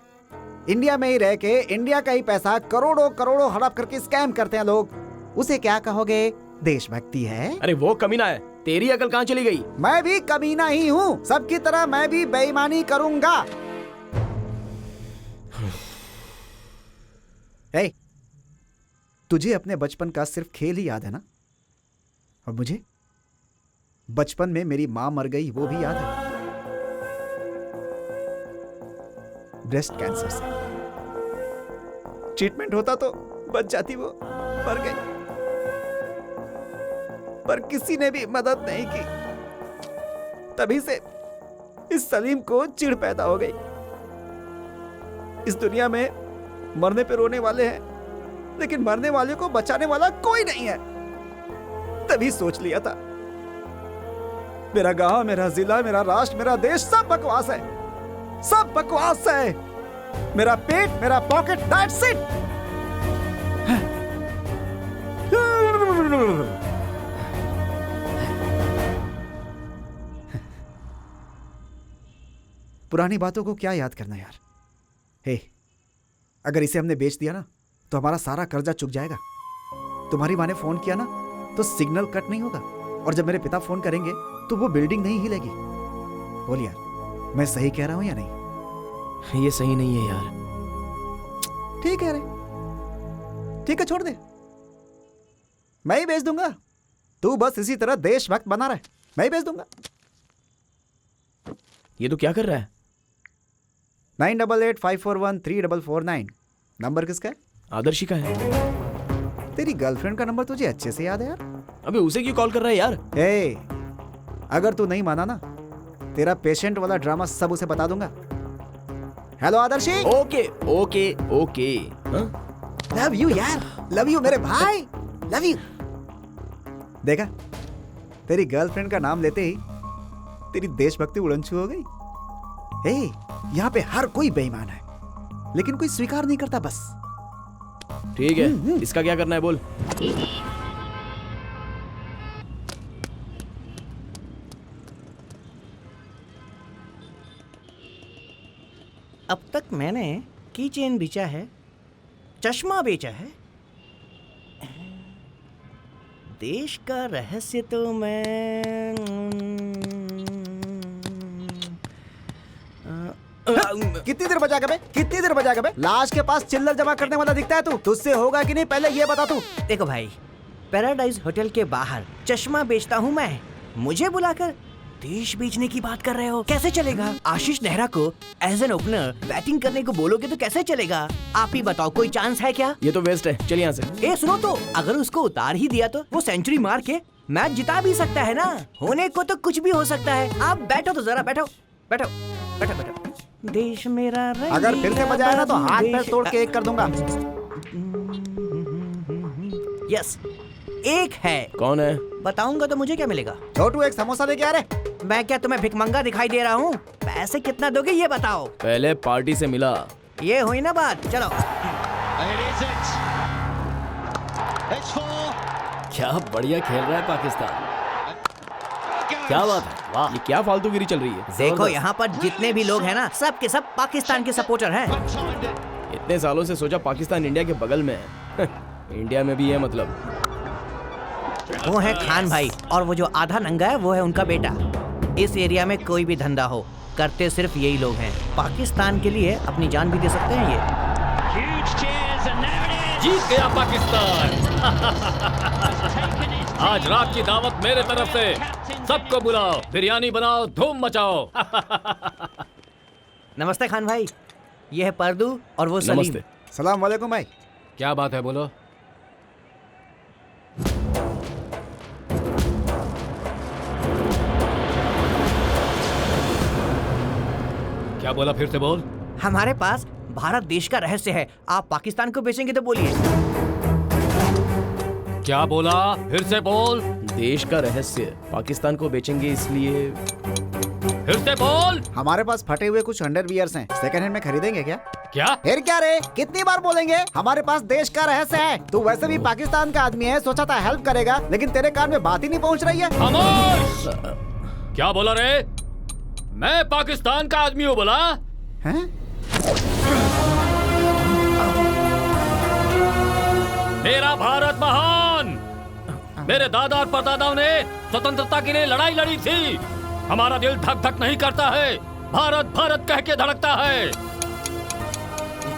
इंडिया में ही रह के इंडिया का ही पैसा करोड़ों करोड़ों हड़प करके स्कैम करते हैं लोग। उसे क्या कहोगे? देशभक्ति है? अरे वो कमीना है, तेरी अकल कहाँ चली गई? मैं भी कमीना ही हूँ, सबकी तरह मैं भी बेईमानी करूंगा। तुझे अपने बचपन का सिर्फ खेल ही याद है ना? और मुझे बचपन में मेरी मां मर गई वो भी याद है, ब्रेस्ट कैंसर से। ट्रीटमेंट होता तो बच जाती, वो मर गई। पर किसी ने भी मदद नहीं की। तभी से इस सलीम को चिढ़ पैदा हो गई। इस दुनिया में मरने पे रोने वाले हैं, लेकिन मरने वाले को बचाने वाला कोई नहीं है। तभी सोच लिया था, मेरा गांव, मेरा जिला, मेरा राष्ट्र, मेरा देश सब बकवास है, सब बकवास है। मेरा पेट, मेरा पॉकेट, दैट्स इट। पुरानी बातों को क्या याद करना यार। अगर इसे हमने बेच दिया ना तो हमारा सारा कर्जा चुक जाएगा। तुम्हारी माँ ने फोन किया ना तो सिग्नल कट नहीं होगा, और जब मेरे पिता फोन करेंगे तो वो बिल्डिंग नहीं हिलेगी। बोल यार, मैं सही कह रहा हूं या नहीं? ये सही नहीं है यार। ठीक है रे, ठीक है, छोड़ दे, मैं ही बेच दूंगा। तू बस इसी तरह देशभक्त बना रहे, मैं ही बेच दूंगा। ये तो क्या कर रहा है? 9885413449 नंबर किसका है? आदर्शी का है। तेरी गर्लफ्रेंड का नंबर तुझे अच्छे से याद है यार। अबे उसे क्यों कॉल कर रहा है यार? अगर तू नहीं माना ना, तेरा पेशेंट वाला ड्रामा सब उसे बता दूंगा। Hello Adarshi. Okay okay okay. Love you यार, लव यू मेरे भाई, लव यू। देखा, तेरी गर्लफ्रेंड का नाम लेते ही तेरी देशभक्ति उड़नछू हो गई। यहाँ पे हर कोई बेईमान है, लेकिन कोई स्वीकार नहीं करता बस। ठीक है, इसका क्या करना है बोल। अब तक मैंने की चेन बेचा है, चश्मा बेचा है, देश का रहस्य तो मैं कितनी देर बजा बे, कितनी देर बजा बे? लाश के पास चिल्लर जमा करने वाला दिखता है तू? तुझसे होगा कि नहीं पहले ये बता तू। देखो भाई, पैराडाइज होटल के बाहर चश्मा बेचता हूँ मैं, मुझे बुलाकर देश बेचने की बात कर रहे हो? कैसे चलेगा? आशीष नेहरा को एज एन ओपनर बैटिंग करने को बोलोगे तो कैसे चलेगा? आप ही बताओ, कोई चांस है क्या? ये तो वेस्ट है, चल यहाँ से। सुनो तो, अगर उसको उतार ही दिया तो वो सेंचुरी मार के मैच जिता भी सकता है ना। होने को तो कुछ भी हो सकता है। आप बैठो तो जरा, बैठो बैठो बैठो बैठो। देश मेरा अगर फिर से बजाया ना तो हाथ पैर तोड़ के एक कर दूंगा। यस, एक है। कौन है? बताऊंगा तो मुझे क्या मिलेगा? छोटू एक समोसा लेके आ रहे। मैं क्या तुम्हें भिखमंगा दिखाई दे रहा हूँ? पैसे कितना दोगे ये बताओ। पहले पार्टी से मिला। ये हुई ना बात, चलो। क्या बढ़िया खेल रहा है पाकिस्तान। क्या बात है, वाह। ये क्या फालतूगिरी चल रही है? देखो यहाँ पर जितने भी लोग हैं ना, सब के सब पाकिस्तान के सपोर्टर हैं। इतने सालों से सोचा पाकिस्तान इंडिया के बगल में है। इंडिया में भी है मतलब। वो है खान भाई, और वो जो आधा नंगा है वो है उनका बेटा। इस एरिया में कोई भी धंधा हो, करते सिर्फ यही लोग हैं। पाकिस्तान के लिए अपनी जान भी दे सकते हैं ये। जीत गया पाकिस्तान। आज रात की दावत मेरे तरफ से, सबको बुलाओ, बिरयानी बनाओ, धूम मचाओ। नमस्ते खान भाई, ये है परदू और वो सलीम। नमस्ते। सलाम वालेकुम भाई। क्या बात है, बोलो। क्या बोला, फिर से बोल। हमारे पास भारत देश का रहस्य है, आप पाकिस्तान को बेचेंगे तो बोलिए। क्या बोला, फिर से बोल। देश का रहस्य, पाकिस्तान को बेचेंगे इसलिए। फिर से बोल। हमारे पास फटे हुए कुछ अंडरवियर्स हैं, सेकंड हैंड में खरीदेंगे क्या? क्या? फिर क्या रे, कितनी बार बोलेंगे? हमारे पास देश का रहस्य है। तू वैसे भी पाकिस्तान का आदमी है, सोचा था हेल्प करेगा, लेकिन तेरे कान में बात ही नहीं पहुंच रही है। खामोश! क्या बोला रे? मैं पाकिस्तान का आदमी हूँ बोला? हैं? मेरा भारत महान। मेरे दादा और परदादाओं ने स्वतंत्रता के लिए लड़ाई लड़ी थी। हमारा दिल धक धक नहीं करता है, भारत भारत कह के धड़कता है।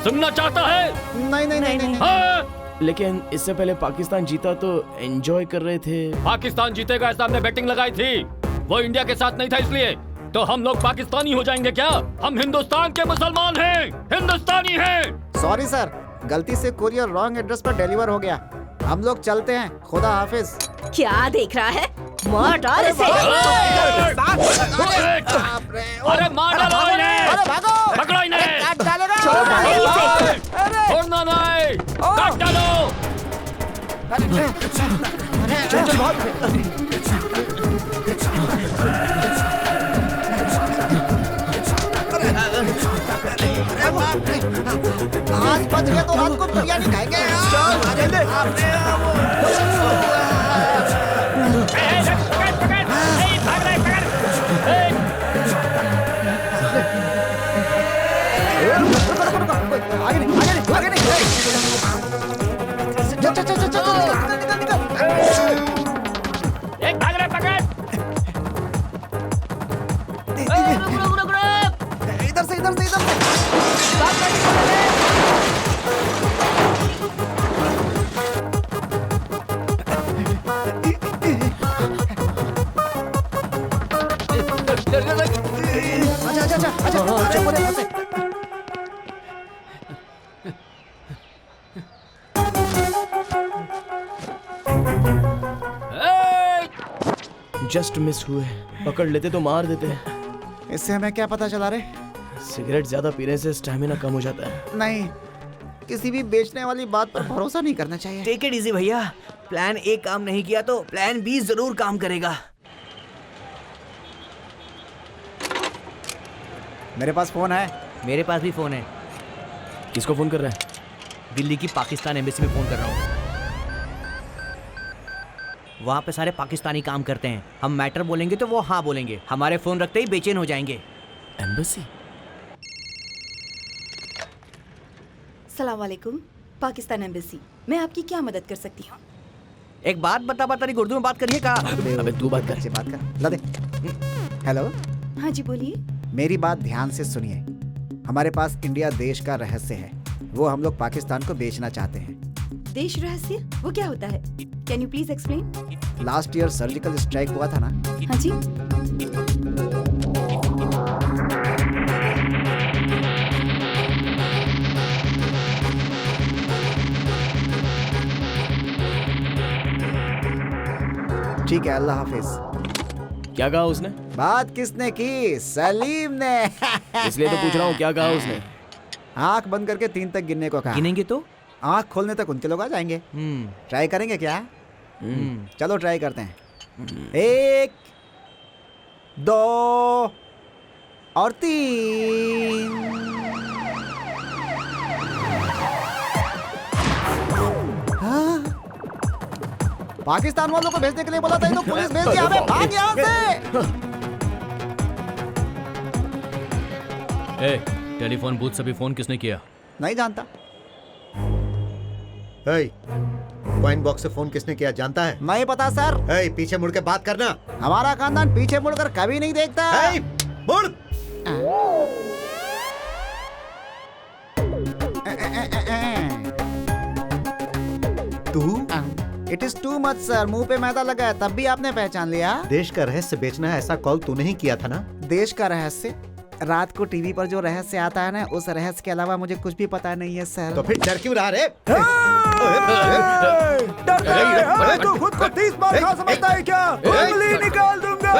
सुनना चाहता है? नहीं नहीं नहीं, नहीं। हाँ? लेकिन इससे पहले पाकिस्तान जीता तो एंजॉय कर रहे थे। पाकिस्तान जीतेगा ऐसा हमने बैटिंग लगाई थी। वो इंडिया के साथ नहीं था, इसलिए तो हम लोग पाकिस्तानी हो जाएंगे क्या? हम हिंदुस्तान के मुसलमान हैं, हिंदुस्तानी हैं। सॉरी सर, गलती से कुरियर रॉन्ग एड्रेस पर डिलीवर हो गया। हम लोग चलते हैं, खुदा हाफिज। क्या देख रहा है? मार डाल इसे। अरे मार डालो इन्हें, पकड़ो इन्हें, छोड़ डाले इसे। छोड़ना नहीं, काट डालो। आज बच गए तो रात को बिरयानी खाएंगे। आगे नहीं, आगे नहीं, आगे नहीं। चल चल चल चल चल, निकल निकल निकल। एक भाग रहा है, पकड़। इधर से इधर से इधर से। अच्छा अच्छा अच्छा अच्छा अच्छा बोले ऐसे। जस्ट मिस हुए, पकड़ लेते तो मार देते। इससे हमें क्या पता चला रे? सिगरेट ज्यादा पीने से स्टैमिना कम हो जाता है। नहीं, किसी भी बेचने वाली बात पर भरोसा नहीं करना चाहिए। टेक इट इजी भैया, प्लान ए काम नहीं किया तो प्लान बी जरूर काम करेगा। मेरे पास फोन है। मेरे पास भी फोन है, किसको फोन कर रहा है? दिल्ली की पाकिस्तान एम्बेसी में फोन कर रहा हूँ। वहाँ पे सारे पाकिस्तानी काम करते हैं। हम मैटर बोलेंगे तो वो हाँ बोलेंगे, हमारे फोन रखते ही बेचैन हो जाएंगे। एम्बेसी? सलाम वालेकुम, पाकिस्तान एम्बेसी, मैं आपकी क्या मदद कर सकती हूँ? एक बात बता नहीं, उर्दू में बात करिए का। अबे तू बात कर। अच्छी बात कर, ला दे। हेलो, हाँ जी बोलिए। मेरी बात ध्यान से सुनिए। हमारे पास इंडिया देश का रहस्य है, वो हम लोग पाकिस्तान को बेचना चाहते हैं। देश रहस्य, वो क्या होता है? Can you please explain? Last year surgical strike हुआ था ना? हाँ जी। ठीक है, अल्लाह हाफिज। क्या कहा उसने? बात किसने की? सलीम ने। इसलिए तो पूछ रहा हूँ, क्या कहा उसने? आंख बंद करके 3 तक गिनने को कहा। गिनेंगे तो? आंख खोलने तक उनके लोग आ जाएंगे। ट्राई करेंगे क्या? चलो ट्राई करते हैं। 1 2 और 3। हाँ? पाकिस्तान वालों को भेजने के लिए बोला था, तो पुलिस भेज दिया हमें। भाग यहाँ से। टेलीफोन बूथ से भी फोन किसने किया? नहीं जानता। कॉइन बॉक्स से फोन किसने किया जानता है? नहीं पता सर। पीछे मुड़ के बात करना। हमारा खानदान पीछे मुड़कर कभी नहीं देखता। मुड़। तू it is too much sir, मुंह पे मैदा लगा है तब भी आपने पहचान लिया। देश का रहस्य बेचना है ऐसा कॉल तूने ही किया था ना? देश का रहस्य? रात को टीवी पर जो रहस्य आता है ना, उस रहस्य के अलावा मुझे कुछ भी पता नहीं है सर। तो फिर डर क्यों रहा रे? तू खुद को 30 बार खा समझता है क्या? उंगली निकाल दूंगा।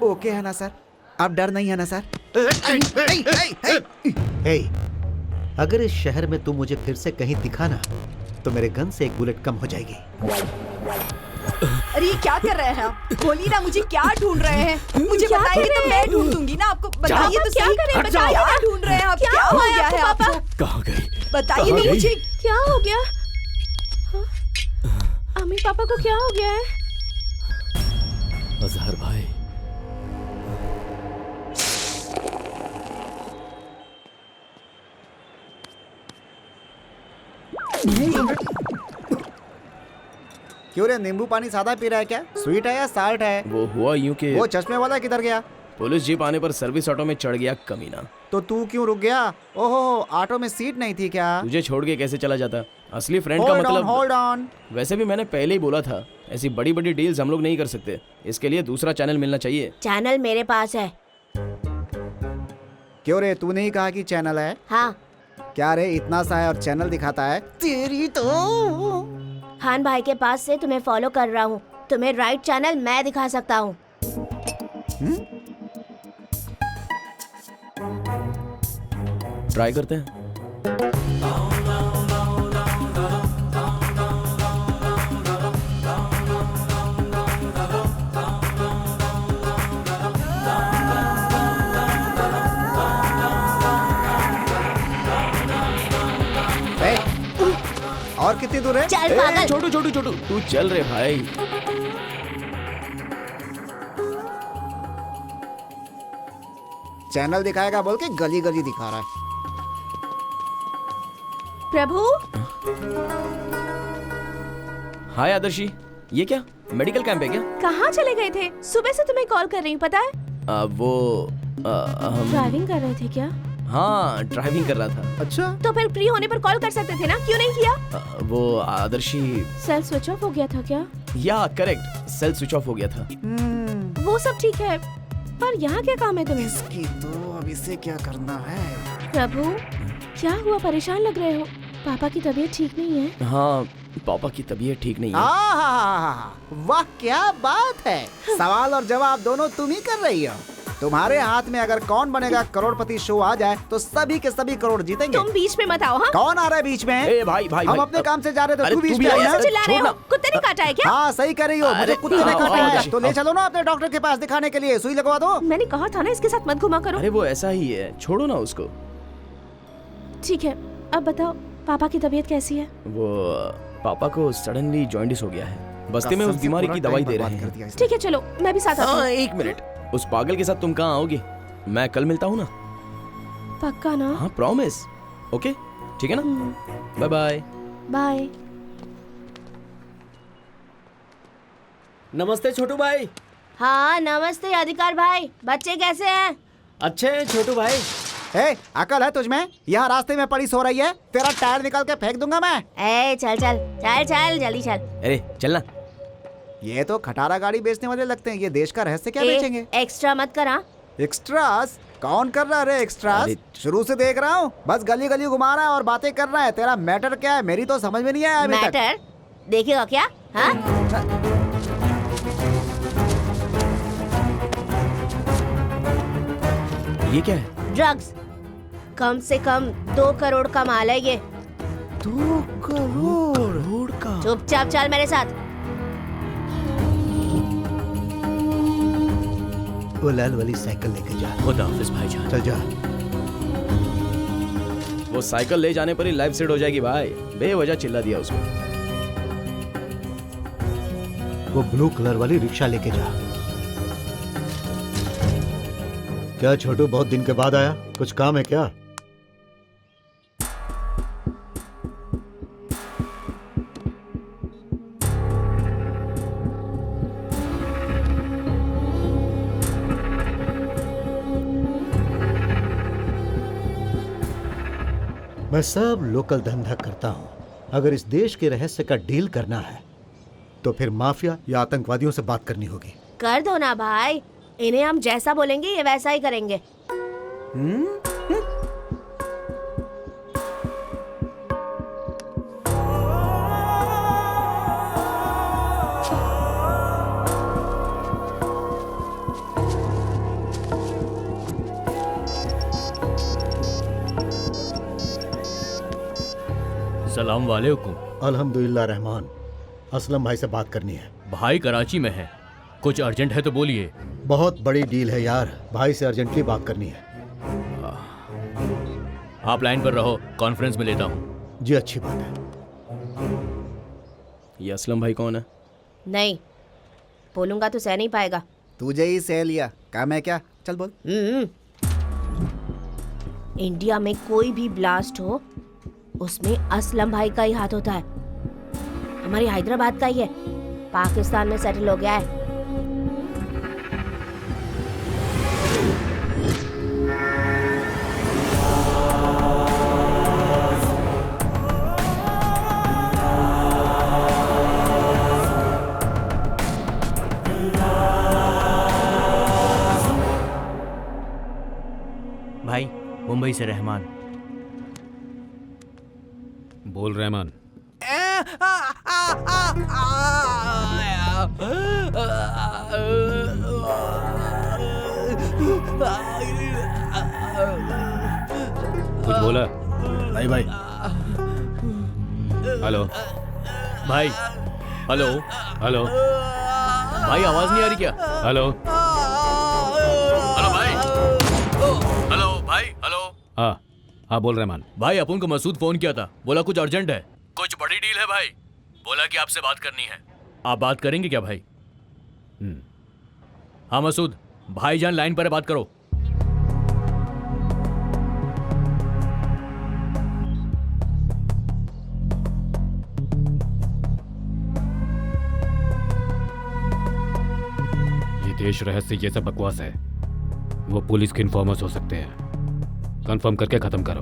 ओके है ना सर? अब डर नहीं है ना सर? हे, अगर इस शहर में तू मुझे फिर से कहीं दिखा ना तो मेरे गन से एक बुलेट कम हो जाएगी। अरे ये क्या कर रहे हैं आप? बोलिए ना, मुझे क्या ढूंढ रहे हैं? मुझे बताइए तो मैं ढूंढ दूंगी ना आपको। बताइए तो सही, क्या ढूंढ रहे हैं आप? क्या हो गया है आपको? कहाँ गई? बताइए नहीं मुझे। क्या हो गया? अम्मी पापा को क्या हो गया है? अजहर भाई, क्यों रे, नींबू पानी सादा पी रहा है क्या? स्वीट है या साल्ट है? वो हुआ यूं कि वो चश्मे वाला किधर गया? पुलिस जीप आने पर सर्विस ऑटो में चढ़ गया कमीना। तो तू क्यों रुक गया? ओहो, ऑटो में सीट नहीं थी क्या? तुझे छोड़ के कैसे चला जाता? असली फ्रेंड का मतलब। Hold on. वैसे भी मैंने पहले ही बोला था, ऐसी बड़ी बड़ी डील्स हम लोग नहीं कर सकते। इसके लिए दूसरा चैनल मिलना चाहिए। चैनल मेरे पास है। क्यों रे, तूने ही कहा कि चैनल है? हाँ। क्या रे, इतना सा है और चैनल दिखाता है? तेरी तो। खान भाई के पास से तुम्हें फॉलो कर रहा हूँ। तुम्हें राइट चैनल मैं दिखा सकता हूँ। ट्राई करते हैं। और कितनी दूर है? चल पागल। छोटू छोटू छोटू, तू चल रे भाई। चैनल दिखाएगा बोल के गली गली दिखा रहा है। प्रभु, हाय आदर्शी, ये क्या मेडिकल कैंप है क्या? कहाँ चले गए थे? सुबह से तुम्हें कॉल कर रही हूँ, पता है? हम ड्राइविंग कर रहे थे क्या? हाँ, ड्राइविंग कर रहा था। अच्छा, तो फिर फ्री होने पर कॉल कर सकते थे ना, क्यों नहीं किया? वो आदर्शी। सेल स्विच ऑफ हो गया था क्या? या करेक्ट, सेल स्विच ऑफ हो गया था। वो सब ठीक है, पर यहाँ क्या काम है तुम्हें? इसकी तो अब इसे क्या करना है? प्रभु, क्या हुआ? परेशान लग रहे हो। पापा की तबीयत ठीक नहीं है? हाँ, पापा की तबीयत ठीक नहीं है। वाह, क्या बात है। सवाल और जवाब दोनों तुम ही कर रही हो। तुम्हारे हाथ में अगर कौन बनेगा करोड़पति शो आ जाए तो सभी के सभी करोड़ जीतेंगे। तुम बीच में मत आओ। हाँ? कौन आ रहा है बीच में? ए भाई भाई हम भाई, अपने काम से जा रहे थे, अरे तू बीच तू में भी आई आ ना? यार। चिल्ला रहे हो? छोड़ना। कुत्ते ने काटा है क्या? हाँ, सही कर रही हो। मुझे अरे, कुत्ते ने काटा है। आदर्शी, तो ले चलो ना अपने डॉक्टर के पास दिखाने के लिए, सुई लगवा दो। मैंने कहा था ना इसके साथ मत घुमा करो। अरे वो ऐसा ही है, छोड़ो ना उसको। ठीक है, अब बताओ पापा की तबीयत कैसी है? वो पापा को सडनली जॉइंटिस हो गया है। बस्ती में उस बीमारी की दवाई दे रहे हैं। ठीक है, चलो मैं भी साथ आती हूँ। एक मिनट, उस पागल के साथ तुम कहाँ आओगी? मैं कल मिलता हूँ ना। पक्का ना? हाँ, प्रॉमिस। ओके, ठीक है ना? Bye bye. बाय। नमस्ते छोटू भाई। हाँ नमस्ते अधिकार भाई, बच्चे कैसे हैं? अच्छे हैं छोटू भाई। ए, अकल है तुझमें? यहाँ रास्ते में पड़ी सो रही है, तेरा टायर निकाल के फेंक दूंगा मैं। ए चल चल चल चल जल्दी चल। अरे चलना। ये तो खटारा गाड़ी बेचने वाले लगते हैं, ये देश का रहस्य क्या बेचेंगे? एक्स्ट्रा मत करा। एक्स्ट्रास? कौन कर रहा है एक्स्ट्रास? अरे, शुरू से देख रहा हूँ, बस गली गली घुमा रहा है और बातें कर रहा है। तेरा मैटर क्या है? मेरी तो समझ में नहीं आया अभी तक। मैटर देखेगा क्या? हाँ? ये क्या है? ड्रग्स। कम से कम 2 करोड़ का माल है ये। 2 करोड़ का? चुपचाप चल मेरे साथ। वो लाल वाली साइकिल लेके जा। खुदा हाफिज भाईजान। चल जा। वो साइकिल ले जाने पर ही लाइफ सेट हो जाएगी भाई। बेवजह चिल्ला दिया उसको। वो ब्लू कलर वाली रिक्शा लेके जा। क्या छोटू, बहुत दिन के बाद आया? कुछ काम है क्या? मैं सब लोकल धंधा करता हूँ। अगर इस देश के रहस्य का डील करना है तो फिर माफिया या आतंकवादियों से बात करनी होगी। कर दो ना भाई, इन्हें हम जैसा बोलेंगे ये वैसा ही करेंगे। सलाम वालेकुम। अल्हम्दुलिल्लाह रहमान। असलम भाई से बात करनी है। भाई कराची में है, कुछ अर्जेंट है तो बोलिए। बहुत बड़ी डील है यार, भाई से अर्जेंटली बात करनी है। आप लाइन पर रहो, कॉन्फ्रेंस में लेता हूँ। जी अच्छी बात है। ये असलम भाई कौन है? नहीं बोलूंगा तो सह नहीं पाएगा। तुझे ही सह लिया, काम है क्या? चल बोल। इंडिया में कोई भी ब्लास्ट हो उसमें असलम भाई का ही हाथ होता है। हमारी हैदराबाद का ही है, पाकिस्तान में सेटल हो गया है। भाई मुंबई से रहमान। बोल रहमान। कुछ बोला? नहीं भाई। हेलो भाई हेलो हेलो भाई, आवाज नहीं आ रही क्या? हेलो हेलो भाई, हेलो भाई, हेलो। हाँ हाँ बोल रहमान। भाई अपन को मसूद फोन किया था, बोला कुछ अर्जेंट है, कुछ बड़ी डील है भाई, बोला कि आपसे बात करनी है। आप बात करेंगे क्या भाई? हाँ मसूद, भाईजान लाइन पर है, बात करो। ये देश रहस्य ये सब बकवास है, वो पुलिस के इन्फॉर्मर्स हो सकते हैं। कंफर्म करके खत्म करो।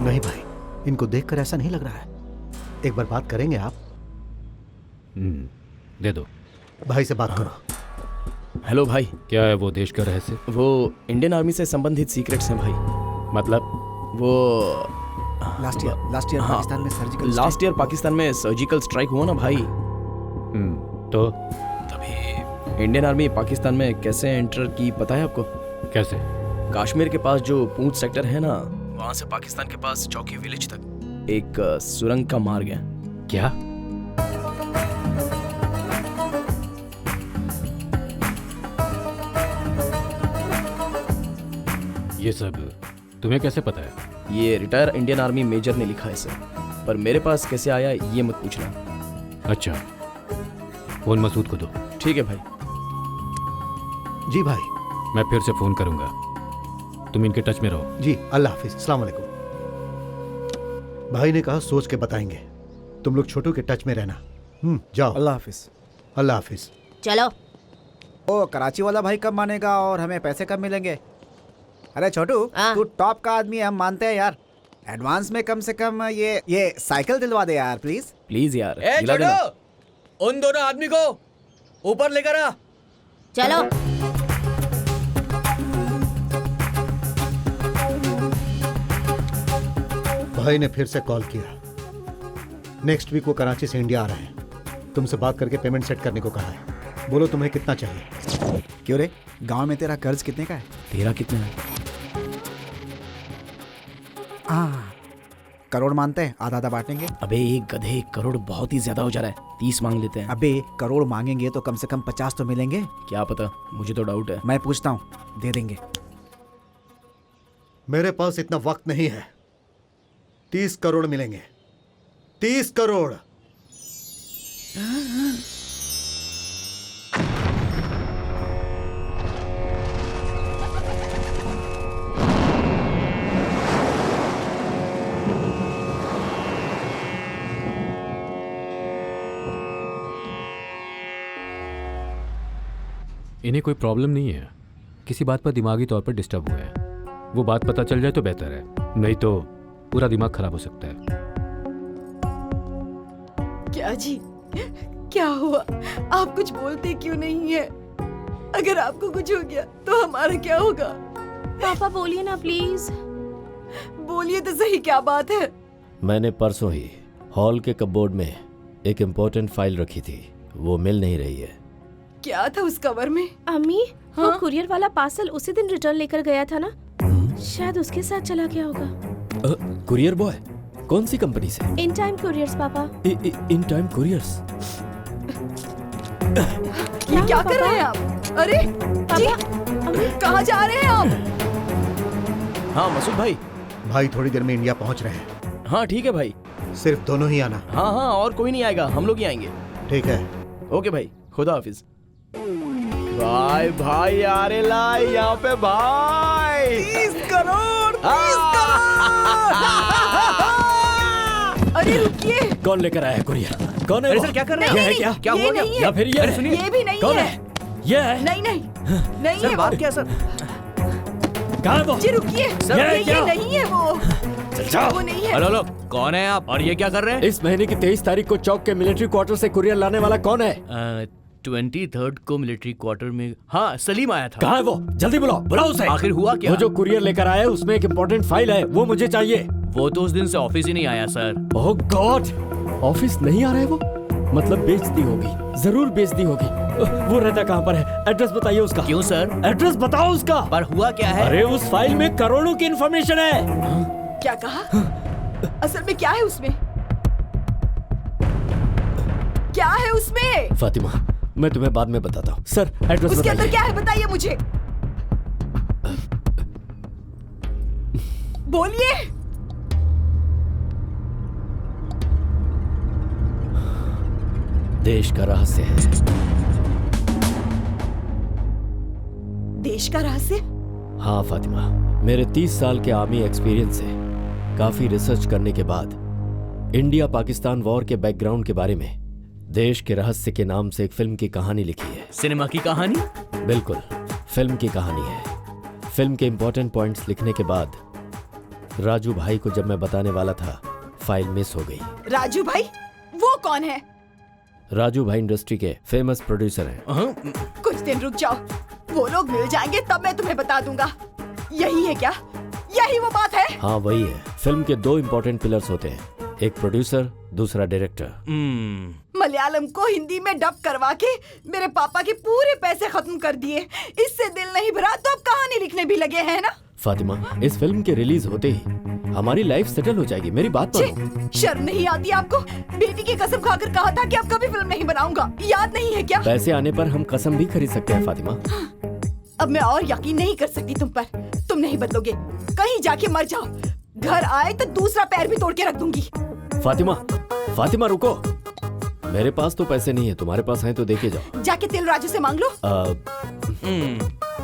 नहीं भाई, इनको देखकर ऐसा नहीं लग रहा है। एक बार बात करेंगे आप? दे दो। भाई से बात करो। हेलो भाई। क्या है वो देश का रहस्य? वो इंडियन आर्मी से संबंधित सीक्रेट्स हैं भाई। मतलब? वो लास्ट ईयर हाँ, पाकिस्तान में सर्जिकल लास्ट ईयर पाकिस्तान में सर्जिकल स्ट्राइक हुआ ना भाई। तो तभी इंडियन आर्मी पाकिस्तान में कैसे एंटर की पता है आपको? कैसे? कश्मीर के पास जो पूंछ सेक्टर है ना, वहां से पाकिस्तान के पास चौकी विलेज तक एक सुरंग का मार्ग है। क्या? ये सब तुम्हें कैसे पता है? ये रिटायर इंडियन आर्मी मेजर ने लिखा है सर, पर मेरे पास कैसे आया ये मत पूछना। अच्छा, फोन मसूद को दो। ठीक है भाई। जी भाई। मैं फिर से फोन करूंगा, तुम इनके टच में रहो। जी अल्लाह हाफिज। अस्सलाम वालेकुम। भाई ने कहा सोच के बताएंगे, तुम लोग छोटू के टच में रहना। जाओ। अल्लाह हाफिज। अल्लाह हाफिज। चलो। ओ कराची वाला भाई कब मानेगा और हमें पैसे कब मिलेंगे? अरे छोटू, तू टॉप का आदमी है, हम मानते हैं यार। एडवांस में कम से कम ये साइकिल दिलवा दे यार, प्लीज प्लीज यार। दिला देना। उन दोनों आदमी को ऊपर लेकर आ। चलो। भाई ने फिर से कॉल किया। नेक्स्ट वीक वो कराची से इंडिया आ रहे हैं। तुमसे बात करके पेमेंट सेट करने को कहा है। बोलो तुम्हें कितना चाहिए? क्यों रे, गांव में तेरा कर्ज कितने का है? तेरा कितना है? करोड़ मानते हैं, आधा आधा बांटेंगे। अबे एक गधे, 1 करोड़ बहुत ही ज्यादा हो जा रहा है, 30 मांग लेते हैं। अबे करोड़ मांगेंगे तो कम से कम 50 तो मिलेंगे। क्या पता, मुझे तो डाउट है। मैं पूछता हूँ, दे देंगे? मेरे पास इतना वक्त नहीं है। 30 करोड़ मिलेंगे। 30 करोड़। इन्हें कोई प्रॉब्लम नहीं है, किसी बात पर दिमागी तौर पर डिस्टर्ब हुए हैं। वो बात पता चल जाए तो बेहतर है, नहीं तो पूरा दिमाग खराब हो सकता है। क्या जी, क्या हुआ? आप कुछ बोलते क्यों नहीं है? अगर आपको कुछ हो गया तो हमारा क्या होगा? पापा बोलिए ना प्लीज। बोलिए तो सही, क्या बात है? मैंने परसों ही हॉल के कपबोर्ड में एक इम्पोर्टेंट फाइल रखी थी, वो मिल नहीं रही है। क्या था उस कवर में? अम्मी, हाँ? वो कुरियर वाला पार्सल उसी दिन रिटर्न लेकर गया था ना, शायद उसके साथ चला गया होगा। Courier boy? कौन सी कंपनी से? इन टाइम कुरियर्स पापा। In time couriers? ये क्या कर रहे हैं आप? अरे जी, कहाँ जा रहे हैं आप? हाँ मसूद भाई। भाई थोड़ी देर में इंडिया पहुंच रहे हैं। हाँ ठीक है भाई। सिर्फ दोनों ही आना। हाँ हाँ, और कोई नहीं आएगा, हम लोग ही आएंगे। ठीक है। ओके भाई, खुदा हाफिज। भाई भाई आ रहे लाई यहाँ पे भाई। 30 करोड़। अरे रुकिए। कौन लेकर आया है कुरियर? कौन है? अरे वो? सर क्या कर रहे ये हैं? है क्या? क्या हुआ? क्या? या फिर ये है? ये भी नहीं कौन है। है? ये है? नहीं नहीं नहीं सर है बात वो। क्या है सर? कहाँ है वो? जी रुकिए, ये नहीं है वो। वो नहीं है। हेलो हेलो, कौन है आप और ये क्या कर रहे हैं? इस महीने की 23 तारीख को चौक के मिलिट्री क्वार्टर से कुरियर लाने वाला कौन है? 23 को मिलिट्री क्वार्टर में, हाँ सलीम आया था। कहाँ है वो? जल्दी बुलाओ उसे। आखिर हुआ क्या? वो जो कुरियर लेकर आया है उसमें एक इम्पोर्टेंट फाइल है, वो मुझे चाहिए। वो तो उस दिन से ऑफिस ही नहीं आया सर। ओह गॉड, ऑफिस नहीं आ रहा है वो? मतलब बेइज्जती होगी, जरूर बेइज्जती होगी। वो रहता कहाँ पर है? एड्रेस बताइए उसका। क्यों सर? एड्रेस बताओ उसका। पर हुआ क्या है? अरे उस फाइल में करोड़ों की इंफॉर्मेशन है। क्या कहा? असल में क्या है उसमें? क्या है उसमें? फातिमा, मैं तुम्हें बाद में बताता हूँ। सर एड्रेस उसके अंदर बताइए। क्या है बताइए मुझे। बोलिए। देश का रहस्य है। देश का रहस्य? हाँ फातिमा, मेरे 30 साल के आर्मी एक्सपीरियंस से काफी रिसर्च करने के बाद इंडिया पाकिस्तान वॉर के बैकग्राउंड के बारे में देश के रहस्य के नाम से एक फिल्म की कहानी लिखी है। सिनेमा की कहानी? बिल्कुल, फिल्म की कहानी है। फिल्म के इंपॉर्टेंट पॉइंट्स लिखने के बाद राजू भाई को जब मैं बताने वाला था, फाइल मिस हो गई। राजू भाई? वो कौन है? राजू भाई इंडस्ट्री के फेमस प्रोड्यूसर हैं। कुछ दिन रुक जाओ, वो लोग मिल जाएंगे तब मैं तुम्हें बता दूंगा। यही है क्या? यही वो बात है? हाँ वही है। फिल्म के 2 इंपॉर्टेंट पिलर्स होते हैं, एक प्रोड्यूसर, दूसरा डायरेक्टर। मलयालम को हिंदी में डब करवा के मेरे पापा के पूरे पैसे खत्म कर दिए। इससे दिल नहीं भरा तो अब कहानी लिखने भी लगे हैं ना। फातिमा, इस फिल्म के रिलीज होते ही हमारी लाइफ सेटल हो जाएगी, मेरी बात मानो। शर्म नहीं आती आपको? बेटी की कसम खाकर कहा था कि अब कभी फिल्म नहीं बनाऊंगा, याद नहीं है क्या? पैसे आने पर हम कसम भी खरीद सकते हैं फातिमा। अब मैं और यकीन नहीं कर सकती तुम पर। तुम नहीं बदलोगे, कहीं जाके मर जाओ। घर आए तो दूसरा पैर भी तोड़ के रख दूंगी। फातिमा रुको, मेरे पास तो पैसे नहीं है, तुम्हारे पास हैं तो देके जाओ। जाके तिल राजू से मांग लो।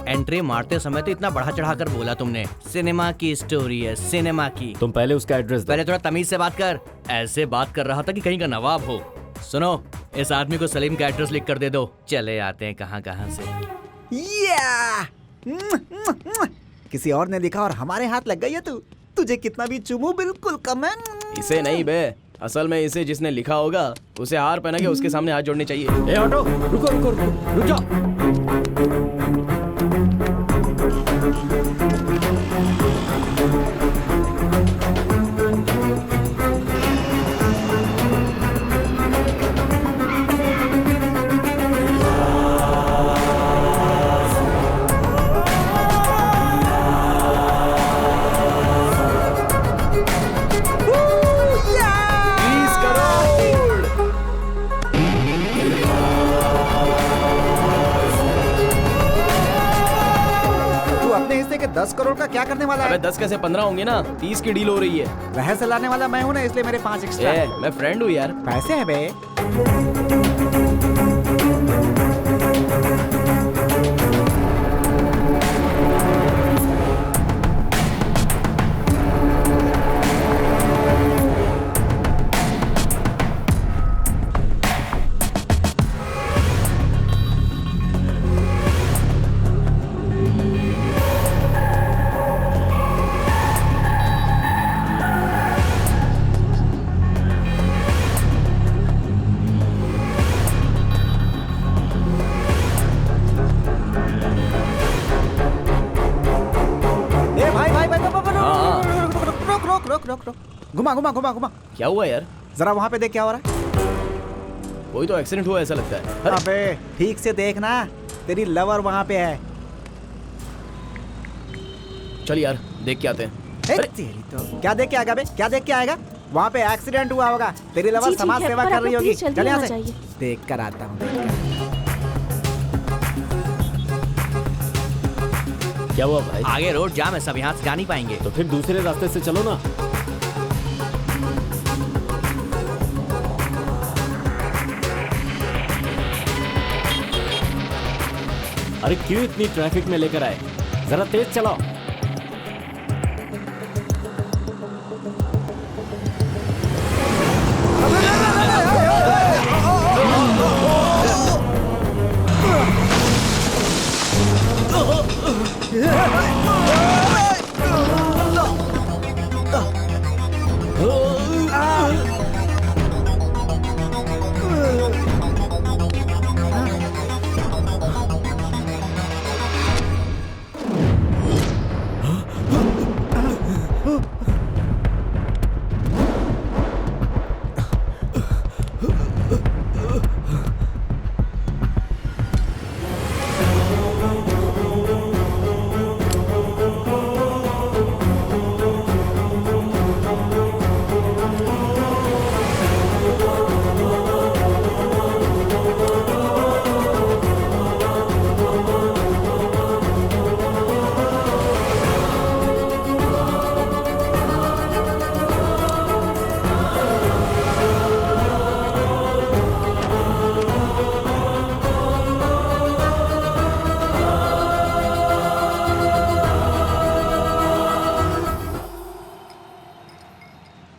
एंट्री मारते समय तो इतना बढ़ा चढ़ा कर बोला तुमने। सिनेमा की स्टोरी है, सिनेमा की। तुम पहले उसका एड्रेस दो। पहले थोड़ा तमीज से बात कर। ऐसे बात कर रहा था कि कहीं का नवाब हो। सुनो, इस आदमी को सलीम का एड्रेस लिख कर दे दो। चले आते हैं कहाँ कहाँ से। किसी और ने लिखा और हमारे हाथ लग गई है तू। तुझे कितना भी चुमू बिल्कुल कम है। इसे नहीं बे, असल में इसे जिसने लिखा होगा उसे हार पहना के उसके सामने हाथ जोड़ने चाहिए। ए ऑटो, रुक जाओ। तू अपने हिस्से के 10 करोड़ का क्या करने वाला अबे है? 10 कैसे 15 होंगे ना, 30 की डील हो रही है। वह से लाने वाला मैं हूँ ना, इसलिए मेरे 5 एक्स्ट्रा। मैं फ्रेंड हूँ यार। पैसे हैं बे। रुक रुक रुक, घुमा घुमा घुमा घुमा। क्या हुआ यार? जरा वहाँ पे देख क्या हो रहा है। कोई तो एक्सीडेंट हुआ ऐसा लगता है। अरे अबे ठीक से देखना, तेरी लवर वहाँ पे है। चल यार देख के आते हैं। तेरी तो क्या देख के आएगा बे, क्या देख के आएगा? वहाँ पे एक्सीडेंट हुआ होगा, तेरी लवर जी, समाज है, सेवा पर कर रही आपको होगी। प्लीज जल्दी चल यहाँ आना से चाहिए। देख कर आता हूँ। क्या हुआ भाई? आगे रोड जाम है, सब यहाँ से जा नहीं पाएंगे। तो फिर दूसरे रास्ते से चलो ना। अरे क्यों इतनी ट्रैफिक में लेकर आए? जरा तेज चलाओ।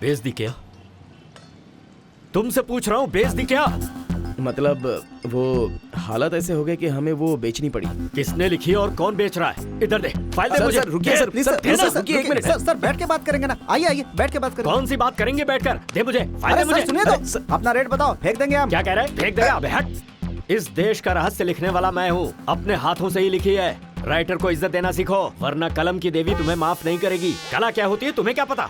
बेच दी क्या? तुमसे पूछ रहा हूँ, बेच दी क्या? मतलब वो हालत ऐसे हो गए कि हमें वो बेचनी पड़ी। किसने लिखी और कौन बेच रहा है? इधर दे, फाइल दे मुझे। रुकिए सर, प्लीज सर, सर, रुकिए एक मिनट। सर बैठ के बात करेंगे ना। आइए आइए बैठ के बात करेंगे। कौन सी बात करेंगे बैठकर? दे मुझे, फाइल दे अरे मुझे। सर सुनिए तो, अपना रेट बताओ, फेंक देंगे हम। क्या कह रहे हैं? फेंक देगा? अबे हट। इस देश का रहस्य लिखने वाला मैं हूँ, अपने हाथों से ही लिखी है। राइटर को इज्जत देना सीखो, वरना कलम की देवी तुम्हें माफ नहीं करेगी। कला क्या होती है तुम्हें क्या पता?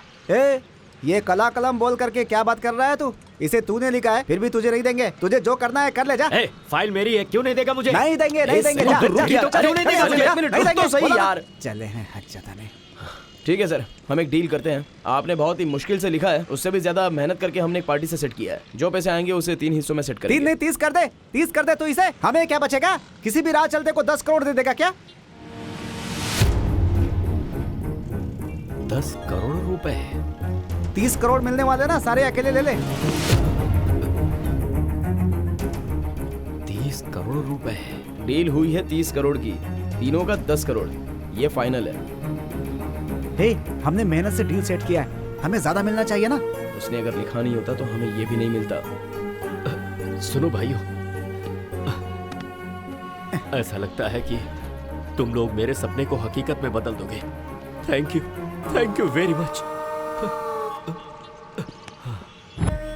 ये कला कलम बोल करके क्या बात कर रहा है तू? इसे तूने लिखा है, फिर भी तुझे नहीं देंगे। तुझे जो करना है कर ले जा। फाइल मेरी है, क्यों नहीं देगा मुझे? नहीं देंगे, नहीं देंगे। जा, रुक जा, ही तो, जा, क्यों नहीं देगा मुझे? एक मिनट, रुक तो सही यार। चले हैं हक जताने। ठीक है सर, हम एक डील करते हैं। आपने बहुत ही मुश्किल से लिखा है, उससे भी ज्यादा मेहनत करके हमने एक पार्टी से सेट किया है। जो पैसे आएंगे उसे 3 हिस्सों में सेट करेंगे। 3 नहीं 30 कर दे, 30 कर दे तो इसे। हमें क्या बचेगा? किसी भी राह चलते को 10 करोड़ दे देगा क्या? 10 करोड़ रुपए? 30 करोड़ मिलने वाले ना, सारे अकेले ले ले। 30 करोड़ रुपए? डील हुई है 30 करोड़ की, तीनों का 10 करोड़, ये फाइनल है। हे, हमने मेहनत से डील सेट किया है, हमें ज्यादा मिलना चाहिए ना। उसने अगर लिखा नहीं होता तो हमें ये भी नहीं मिलता। सुनो भाइयों, ऐसा लगता है कि तुम लोग मेरे सपने को हकीकत में बदल दोगे। Thank you very much.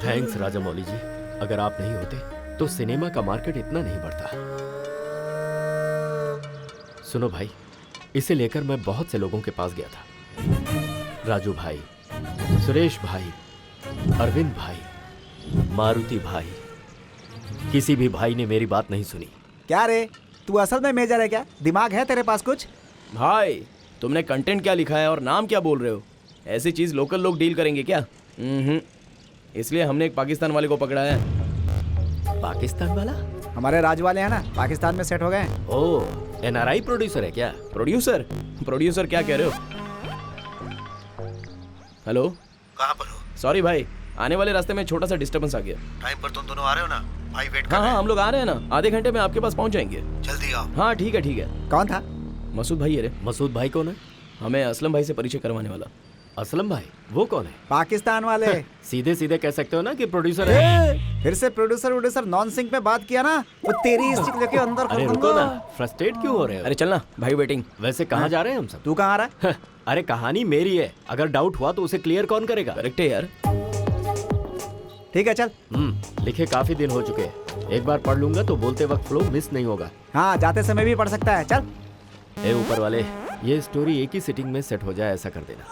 Thanks Raja Mouli ji, अगर आप नहीं होते तो सिनेमा का मार्केट इतना नहीं बढ़ता। सुनो भाई, इसे लेकर मैं बहुत से लोगों के पास गया था। राजू भाई, सुरेश भाई, अरविंद भाई, मारुति भाई, किसी भी भाई ने मेरी बात नहीं सुनी। क्या रे, तू असल में मेजर है क्या? दिमाग है तेरे पास कुछ? भाई तुमने कंटेंट क्या लिखा है और नाम क्या बोल रहे हो? ऐसी चीज लोकल लोग डील करेंगे क्या? इसलिए हमने एक पाकिस्तान वाले को पकड़ा है। पाकिस्तान वाला? हमारे राज वाले हैं ना, पाकिस्तान में सेट हो गए। ओह, NRI प्रोड्यूसर है क्या? प्रोड्यूसर क्या कह रहे हो? हेलो, कहाँ पर हो? सॉरी भाई, आने वाले रास्ते में छोटा सा डिस्टर्बेंस आ गया। टाइम पर तुम दोनों आ रहे हो ना? भाई वेट कर हाँ रहे हाँ, हैं। हम लोग आ रहे हैं ना, आधे घंटे में आपके पास पहुंच जाएंगे। जल्दी आओ। हाँ ठीक है। कौन था? मसूद भाई है रे। मसूद भाई कौन है? हमें असलम भाई से परिचय करवाने वाला। असलम भाई? वो कौन है? पाकिस्तान वाले। सीधे सीधे कह सकते हो ना कि प्रोड्यूसर है। फिर से प्रोड्यूसर नॉन सिंक में बात किया ना, वो तेरी स्टिक लेके अंदर अरे रुको ना, फ्रस्ट्रेट क्यों हो रहे हो? अरे चलना भाई, वेटिंग। वैसे कहाँ जा रहे हैं हम सब? तू कहाँ आ रहा है? अरे कहानी मेरी है, अगर डाउट हुआ तो उसे क्लियर कौन करेगा? करेक्ट है यार। ठीक है चल। लिखे काफी दिन हो चुके हैं, एक बार पढ़ लूंगा तो बोलते वक्त फ्लो मिस नहीं होगा। हाँ, जाते समय भी पढ़ सकता है। चल। ए ऊपर वाले, ये स्टोरी एक ही सिटिंग में सेट हो जाए ऐसा कर देना।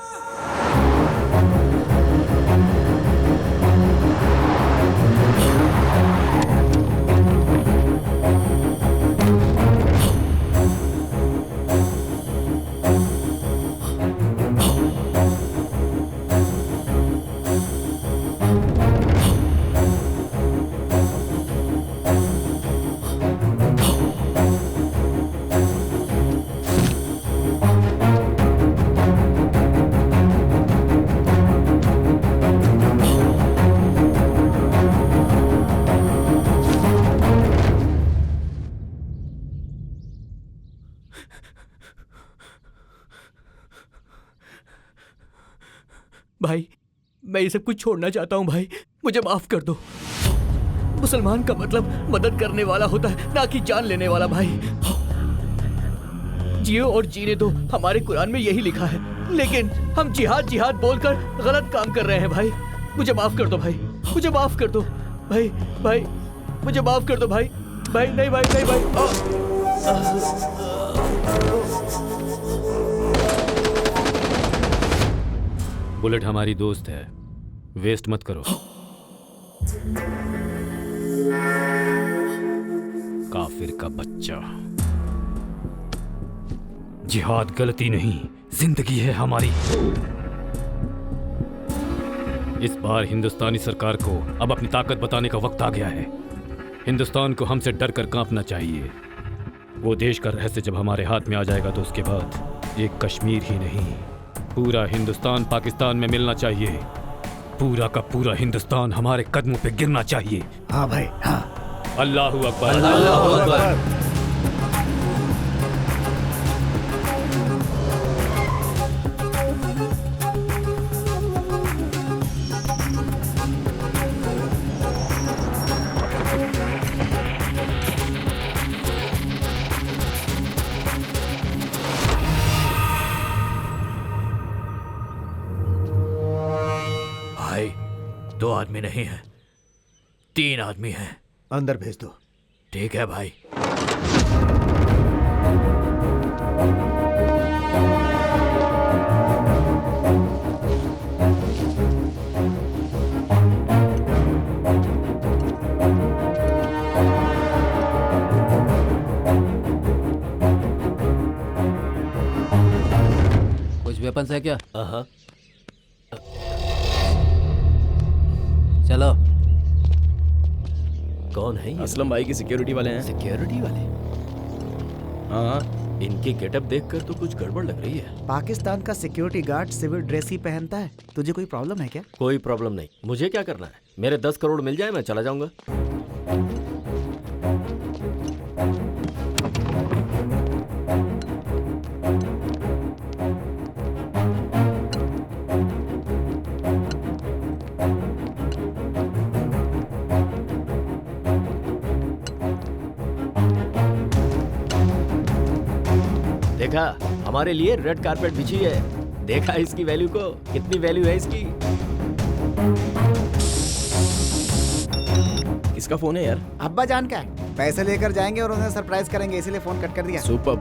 भाई मैं ये सब कुछ छोड़ना चाहता हूँ भाई, मुझे माफ कर दो। मुसलमान का मतलब मदद करने वाला होता है, ना कि जान लेने वाला भाई। जियो और जीने दो, हमारे कुरान में यही लिखा है, लेकिन हम जिहाद जिहाद बोलकर गलत काम कर रहे हैं भाई। मुझे माफ कर दो भाई, मुझे माफ कर दो भाई, भाई मुझे माफ कर दो भाई, भाई नहीं भाई, नहीं भाई। बुलेट हमारी दोस्त है, वेस्ट मत करो। काफिर का बच्चा। जिहाद गलती नहीं, जिंदगी है हमारी। इस बार हिंदुस्तानी सरकार को अब अपनी ताकत बताने का वक्त आ गया है। हिंदुस्तान को हमसे डर कर कांपना चाहिए। वो देश का रहस्य जब हमारे हाथ में आ जाएगा तो उसके बाद एक कश्मीर ही नहीं, पूरा हिंदुस्तान पाकिस्तान में मिलना चाहिए। पूरा का पूरा हिंदुस्तान हमारे कदमों पे गिरना चाहिए। हाँ भाई, हाँ। अल्लाहू अकबर, अल्लाहू अकबर। भाई 2 आदमी नहीं है, 3 आदमी हैं। अंदर भेज दो। ठीक है भाई। कुछ वेपन्स है क्या? हाँ। चलो। कौन है ये? असलम भाई की सिक्योरिटी वाले हैं। सिक्योरिटी वाले? हाँ, इनकी गेटअप देखकर तो कुछ गड़बड़ लग रही है। पाकिस्तान का सिक्योरिटी गार्ड सिविल ड्रेस ही पहनता है। तुझे कोई प्रॉब्लम है क्या? कोई प्रॉब्लम नहीं। मुझे क्या करना है? मेरे 10 करोड़ मिल जाए मैं चला जाऊंगा। देखा, हमारे लिए रेड कारपेट बिछी है। देखा इसकी वैल्यू को, कितनी वैल्यू है इसकी। किसका फोन है यार? अब्बा जान का है। पैसे लेकर जाएंगे और उन्हें सरप्राइज करेंगे, इसीलिए फोन कट कर दिया। सुपर।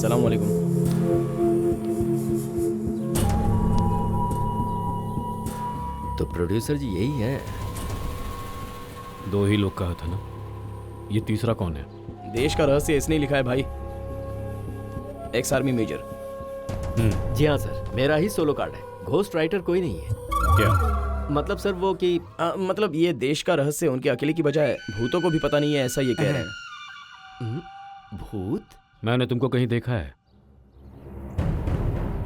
सलाम वालेकुम। तो प्रोड्यूसर जी यही है। 2 ही लोग कहा था ना, ये तीसरा कौन है? देश का रहस्य इसने लिखा है भाई, एक्स आर्मी मेजर। जी हाँ सर, मेरा ही सोलो कार्ड है। घोस्ट राइटर कोई नहीं है। क्या मतलब सर वो कि मतलब ये देश का रहस्य उनके अकेले की बजाय भूतों को भी पता नहीं है, ऐसा ये कह रहे हैं। भूत? मैंने तुमको कहीं देखा है?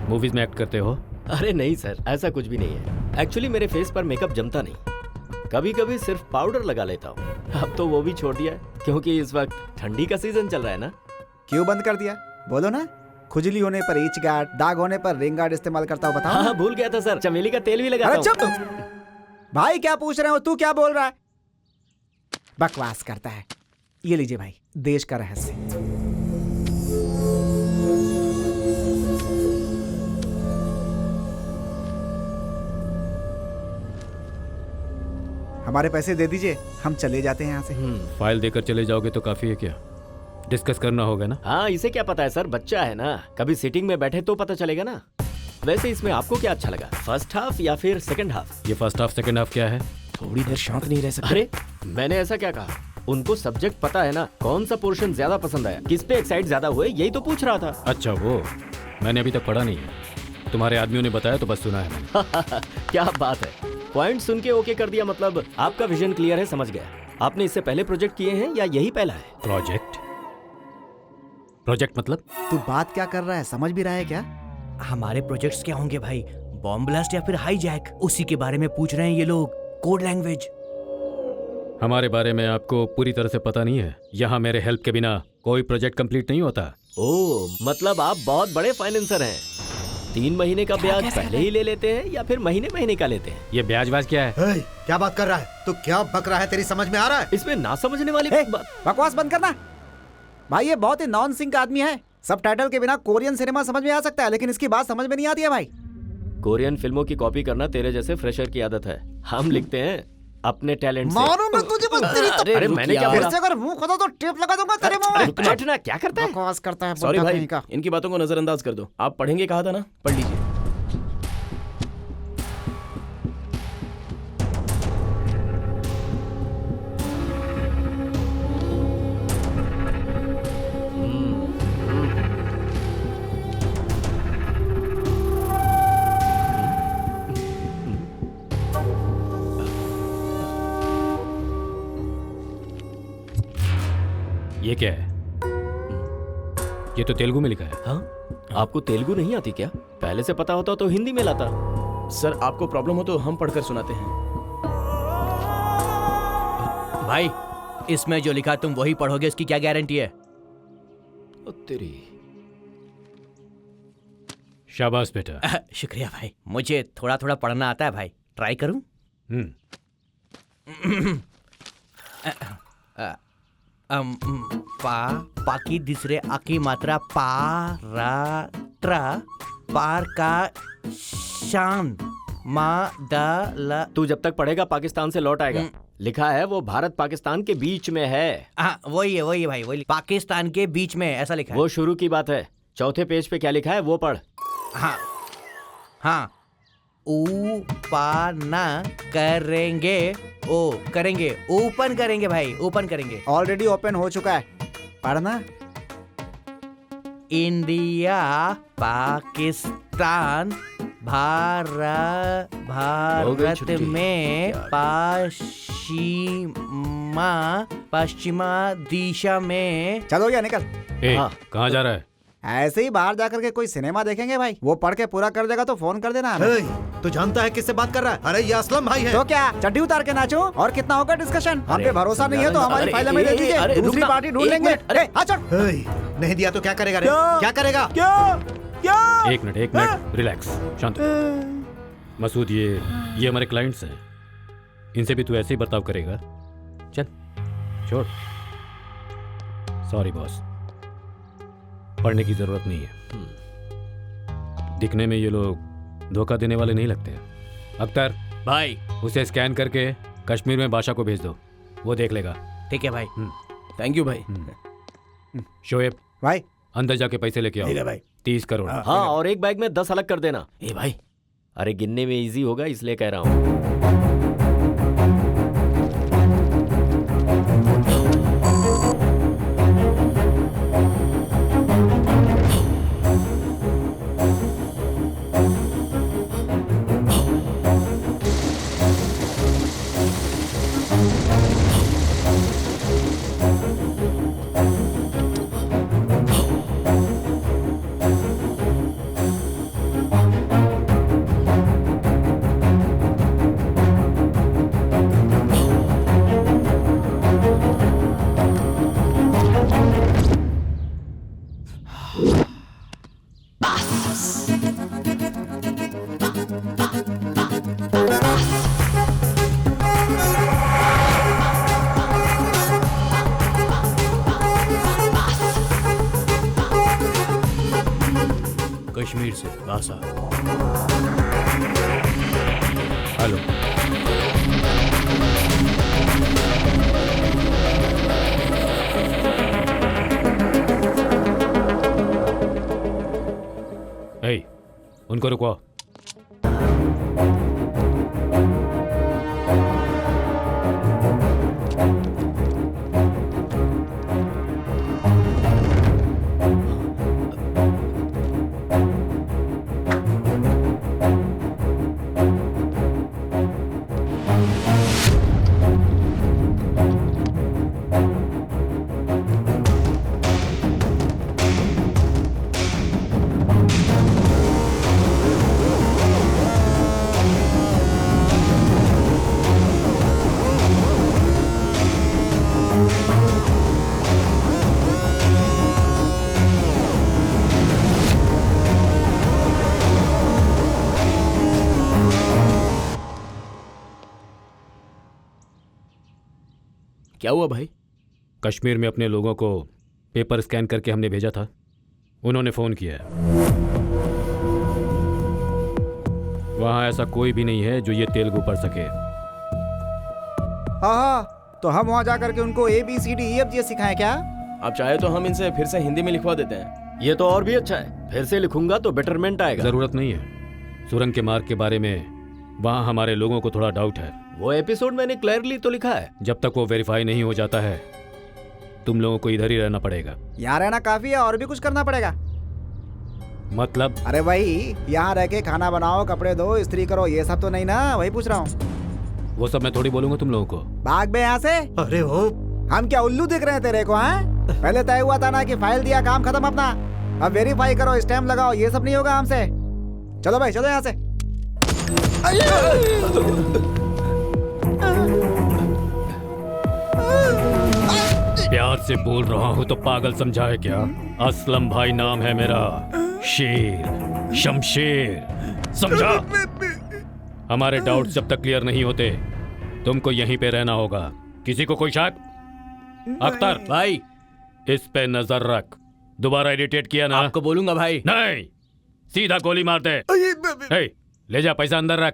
मूवीज में एक्ट करते हो? अरे नहीं सर, ऐसा कुछ भी नहीं है। एक्चुअली मेरे फेस पर मेकअप जमता नहीं, कभी कभी सिर्फ पाउडर लगा लेता हूँ। अब तो वो भी छोड़ दिया है, क्योंकि इस वक्त ठंडी का सीजन चल रहा है ना। क्यों बंद कर दिया? बोलो ना। खुजली होने पर ईच गार्ड, दाग होने पर रिंग गार्ड इस्तेमाल करता हूँ। बताओ। हाँ, भूल गया था सर, चमेली का तेल भी लगाता हूँ। चुप भाई, क्या पूछ रहे हो? तू क्या बोल रहा है? बकवास करता है। ये लीजिए भाई, देश का रहस्य। हमारे पैसे दे दीजिए, हम चले जाते हैं यहाँ से। फाइल देकर चले जाओगे तो काफी है क्या? डिस्कस करना होगा ना। हाँ, इसे क्या पता है सर, बच्चा है ना। कभी सीटिंग में बैठे तो पता चलेगा ना। वैसे इसमें आपको क्या अच्छा लगा, फर्स्ट हाफ या फिर सेकंड हाफ? ये फर्स्ट हाफ सेकंड हाफ क्या है? थोड़ी देर शांत नहीं रह सकते? अरे मैंने ऐसा क्या कहा? उनको सब्जेक्ट पता है ना, कौन सा पोर्शन ज्यादा पसंद आया, किस पे एक्साइट ज्यादा हुए, यही तो पूछ रहा था। अच्छा, वो मैंने अभी तक पढ़ा नहीं है। तुम्हारे आदमियों ने बताया तो बस सुना है मैंने। क्या बात है, पॉइंट सुन के ओके कर दिया। मतलब आपका विजन क्लियर है, समझ गया। आपने इससे पहले प्रोजेक्ट किए हैं या यही पहला है? प्रोजेक्ट मतलब? तू बात क्या कर रहा है, समझ भी रहा है क्या? हमारे प्रोजेक्ट्स क्या होंगे भाई? बॉम्ब ब्लास्ट या फिर हाईजैक? उसी के बारे में पूछ रहे हैं ये लोग। Code language. हमारे बारे में आपको पूरी तरह से पता नहीं है। यहाँ मेरे हेल्प के बिना कोई प्रोजेक्ट कंप्लीट नहीं होता। ओह, मतलब आप बहुत बड़े फाइनेंसर हैं। 3 महीने का ब्याज पहले ही ले लेते हैं या फिर महीने महीने का लेते हैं? ये ब्याज व्याज क्या है? क्या बात कर रहा है तू? क्या बक रहा है? तेरी समझ में आ रहा है? इसमें ना समझने वाली बकवास बंद करना भाई। ये बहुत ही नॉन सिंक आदमी है। सब टाइटल के बिना कोरियन सिनेमा समझ में आ सकता है, लेकिन इसकी बात समझ में नहीं आती है भाई। कोरियन फिल्मों की कॉपी करना तेरे जैसे फ्रेशर की आदत है। हम लिखते हैं अपने टैलेंट से। मारो मैं तुझे बस तेरी तो। अरे मैंने क्या बोला? अगर मुंह खोदा तो टेप लगा दूंगा तेरे मुंह में। बैठना, क्या करता है? बकवास करता है। सॉरी भाई, इनकी बातों को नजरअंदाज कर दो। आप पढ़ेंगे कहा था ना, पढ़ लीजिए। ये क्या है? ये तो तेलुगु में लिखा है। हाँ? आपको तेलुगु नहीं आती क्या? पहले से पता होता तो हिंदी में लाता। सर आपको प्रॉब्लम हो तो हम पढ़कर सुनाते हैं। भाई इसमें जो लिखा तुम वही पढ़ोगे, इसकी क्या गारंटी है? तेरी शाबाश बेटा। शुक्रिया भाई, मुझे थोड़ा थोड़ा पढ़ना आता है भाई। ट्राई करूं? पा की दूसरे आ की मात्रा पा रा ट्रा पार का शान मा दा ला। तू जब तक पढ़ेगा पाकिस्तान से लौट आएगा। लिखा है वो भारत पाकिस्तान के बीच में है। हाँ वही है भाई, वही पाकिस्तान के बीच में ऐसा लिखा है। वो शुरू की बात है। चौथे पेज पे क्या लिखा है वो पढ़। हाँ हाँ, ऊपाना करेंगे, ओ करेंगे, ओपन करेंगे भाई, ओपन करेंगे। ऑलरेडी ओपन हो चुका है, पढ़ना। इंडिया पाकिस्तान भारत में पश्चिमा दिशा में। चलो या निकल। कहाँ जा रहा है? ऐसे ही बाहर जाकर के कोई सिनेमा देखेंगे भाई। वो पढ़ के पूरा कर देगा तो फोन कर देना हमें। तू जानता है किससे बात कर रहा है? अरे ये असलम भाई है। तो क्या चड्डी उतार के नाचो? और कितना होगा डिस्कशन? हम पे भरोसा नहीं है तो हमारी फाइल हमें दे दीजिए, दूसरी पार्टी ढूंढ लेंगे। नहीं दिया तो क्या करेगा रे? क्या करेगा? क्या? एक मिनट रिलैक्स, शांत। मसूद ये हमारे क्लाइंट्स हैं, इनसे भी तू ऐसे ही बर्ताव करेगा? चल छोड़। सॉरी बॉस, पढ़ने की जरूरत नहीं है। दिखने में ये लोग धोखा देने वाले नहीं लगते। अख्तर भाई उसे स्कैन करके कश्मीर में बादशाह को भेज दो, वो देख लेगा। ठीक है भाई। थैंक यू भाई। शोएब भाई अंदर जाके पैसे लेके आओ। भाई 30 करोड़। हाँ, और एक बैग में 10 अलग कर देना। ए भाई, अरे गिनने में इजी होगा इसलिए कह रहा हूँ। कश्मीर से बासा। हेलो, उनको रुकवाओ। क्या हुआ भाई? कश्मीर में अपने लोगों को पेपर स्कैन करके हमने भेजा था, उन्होंने फ़ोन किया है। वहाँ ऐसा कोई भी नहीं है जो ये तेलुगु पढ़ सके। हाँ, तो हम वहाँ जाकर के उनको ABCDEFG सिखाएं क्या? आप चाहे तो हम इनसे फिर से हिंदी में लिखवा देते हैं। ये तो और भी अच्छा है, फिर से लिखूंगा तो बेटरमेंट आएगा। जरूरत नहीं है। सुरंग के मार्ग के बारे में वहाँ हमारे लोगों को थोड़ा डाउट है। वो एपिसोड मैंने क्लियरली तो लिखा है। जब तक वो वेरीफाई नहीं हो जाता है तुम लोगों को इधर ही रहना पड़ेगा। यहाँ रहना काफी है और भी कुछ करना पड़ेगा? मतलब? अरे भाई, यहाँ रह के खाना बनाओ, कपड़े धो, इस्त्री करो, ये सब तो नहीं ना? वही पूछ रहा हूँ। वो सब मैं थोड़ी बोलूंगा तुम लोगों को। भाग बे यहाँ से। अरे हो, हम क्या उल्लू दिख रहे हैं तेरे को? हैं? पहले तय हुआ था ना कि फाइल दिया, काम खत्म अपना। अब वेरीफाई करो, स्टैम्प लगाओ, ये सब नहीं होगा हमसे। चलो भाई, चलो यहाँ से। प्यार से बोल रहा हूँ तो पागल समझा है क्या? असलम भाई नाम है मेरा, शेर, शमशेर, समझा? हमारे डाउट जब तक क्लियर नहीं होते तुमको यहीं पे रहना होगा। किसी को कोई शक? अख्तर भाई, इस पे नजर रख। दोबारा इरिटेट किया ना? आपको बोलूंगा भाई। नहीं, सीधा गोली मार दे। हे, ले जा, पैसा अंदर रख।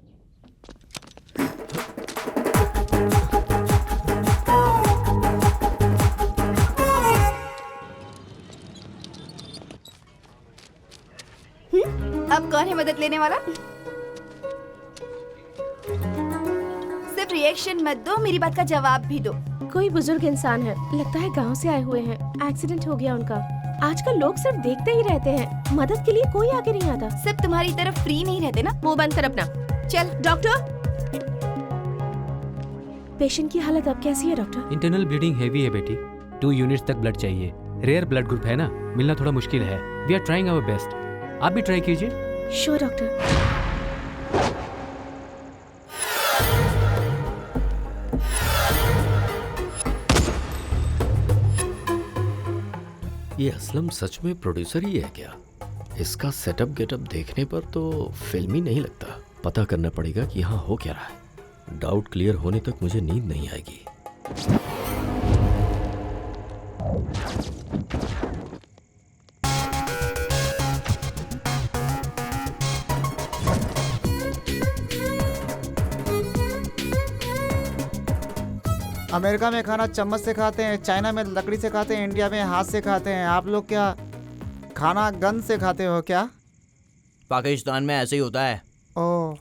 अब कौन है मदद लेने वाला? सिर्फ रिएक्शन मत दो, मेरी बात का जवाब भी दो। कोई बुजुर्ग इंसान है, लगता है गांव से आए हुए हैं। एक्सीडेंट हो गया उनका। आजकल लोग सिर्फ देखते ही रहते हैं, मदद के लिए कोई आगे नहीं आता। सिर्फ तुम्हारी तरफ फ्री नहीं रहते ना। मुंह बंद कर अपना। चल डॉक्टर, पेशेंट की हालत अब कैसी है डॉक्टर? इंटरनल ब्लीडिंग हेवी है बेटी। 2 यूनिट्स तक ब्लड चाहिए। रेयर ब्लड ग्रुप है ना, मिलना थोड़ा मुश्किल है। We are trying our best. आप भी ट्राई कीजिए। Sure doctor. ये असलम सच में प्रोड्यूसर ही है क्या? इसका सेटअप गेटअप देखने पर तो फिल्मी नहीं लगता। पता करना पड़ेगा कि यहाँ हो क्या रहा है। डाउट क्लियर होने तक मुझे नींद नहीं आएगी। अमेरिका में खाना चम्मच से खाते हैं, चाइना में लकड़ी से खाते हैं, इंडिया में हाथ से खाते हैं। आप लोग क्या खाना गन से खाते हो क्या? पाकिस्तान में ऐसे ही होता है। ओह,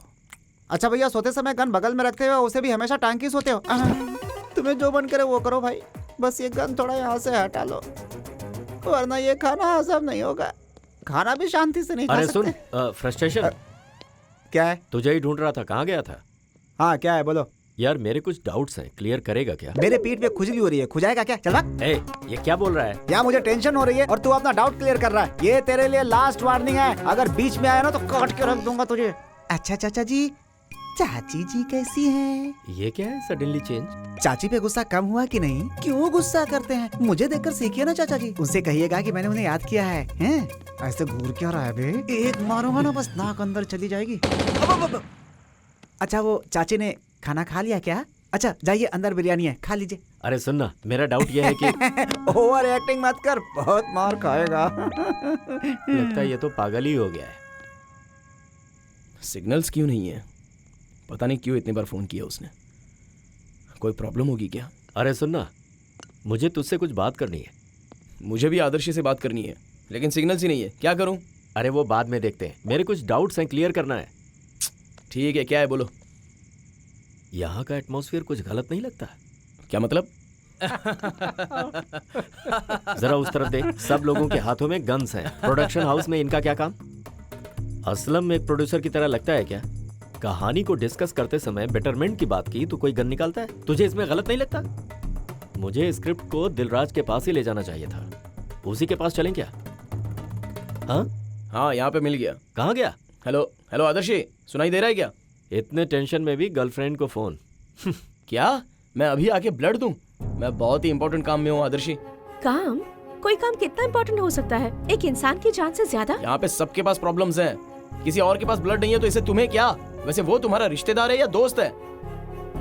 अच्छा भैया, सोते समय गन बगल में रखते हो, उसे भी हमेशा टांग के सोते हो? तुम्हें जो मन करे वो करो भाई, बस ये गन थोड़ा यहाँ से हटा लो, वरना ये खाना हजम नहीं होगा। खाना भी शांति से नहीं खा सकते। अरे सुन, फ्रस्ट्रेशन क्या है? तुझे ही ढूंढ रहा था, कहाँ गया था? हाँ, क्या है बोलो। यार मेरे कुछ डाउट्स हैं, क्लियर करेगा क्या? मेरे पीठ पे खुजली हो रही है, खुजाएगा क्या? चल भाग। ए, ये क्या बोल रहा है? यहाँ मुझे टेंशन हो रही है और तू अपना डाउट क्लियर कर रहा है। ये तेरे लिए लास्ट वार्निंग है, अगर बीच में आया ना तो काट के रख दूंगा तुझे। अच्छा चाचा जी, चाची जी कैसी हैं? ये क्या है सडनली चेंज? चाची पे गुस्सा कम हुआ कि नहीं? क्यों गुस्सा करते हैं? मुझे देखकर सीखिए ना चाचा जी। उनसे कहिएगा कि मैंने उन्हें याद किया है। हैं? ऐसे घूर क्या रहा है बे? एक मारूंगा ना बस नाक अंदर चली जाएगी। अच्छा, वो चाची ने खाना खा लिया क्या? अच्छा जाइए, अंदर बिरयानी है, खा लीजिए। अरे सुनना, मेरा डाउट ये है कि ओवर एक्टिंग मत कर, बहुत मार खाएगा। लगता है ये तो पागल ही हो गया है। सिग्नल्स क्यों नहीं है? पता नहीं क्यों इतनी बार फोन किया उसने। कोई प्रॉब्लम होगी क्या? अरे सुनना, मुझे तुझसे कुछ बात करनी है। मुझे भी आदर्श से बात करनी है, लेकिन सिग्नल्स ही नहीं है। क्या करूं? अरे वो बाद में देखते हैं, मेरे कुछ डाउट्स हैं, क्लियर करना है। ठीक है, क्या है बोलो। यहाँ का एटमॉस्फेयर कुछ गलत नहीं लगता? क्या मतलब? जरा उस तरफ देख, सब लोगों के हाथों में गन्स हैं। प्रोडक्शन हाउस में इनका क्या काम? असलम में एक प्रोड्यूसर की तरह लगता है क्या? कहानी को डिस्कस करते समय बेटरमेंट की बात की तो कोई गन निकालता है? तुझे इसमें गलत नहीं लगता? मुझे स्क्रिप्ट को दिलराज के पास ही ले जाना चाहिए था। उसी के पास चलें क्या? हाँ, यहाँ पे मिल गया। कहाँ गया? हेलो हेलो आदर्शी, सुनाई दे रहा है क्या? इतने टेंशन में भी गर्लफ्रेंड को फोन? क्या मैं अभी आके ब्लड दूं? मैं बहुत ही इंपॉर्टेंट काम में हूँ आदर्शी। काम? कोई काम कितना इंपॉर्टेंट हो सकता है एक इंसान की जान से ज्यादा? यहाँ पे सबके पास प्रॉब्लम्स हैं। किसी और के पास ब्लड नहीं है तो इसे तुम्हें क्या? वैसे वो तुम्हारा रिश्तेदार है या दोस्त है?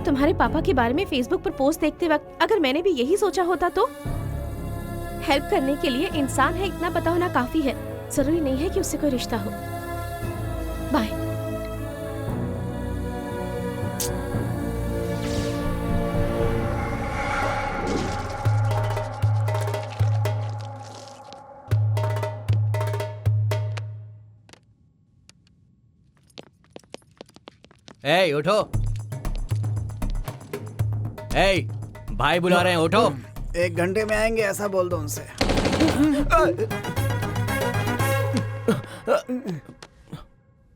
तुम्हारे पापा के बारे में फेसबुक पर पोस्ट देखते वक्त अगर मैंने भी यही सोचा होता तो? हेल्प करने के लिए इंसान है इतना पता होना काफी है, जरूरी नहीं है कि उससे कोई रिश्ता हो। बाय। ए उठो, ए भाई बुला रहे हैं, उठो। 1 घंटे में आएंगे ऐसा बोल दो उनसे।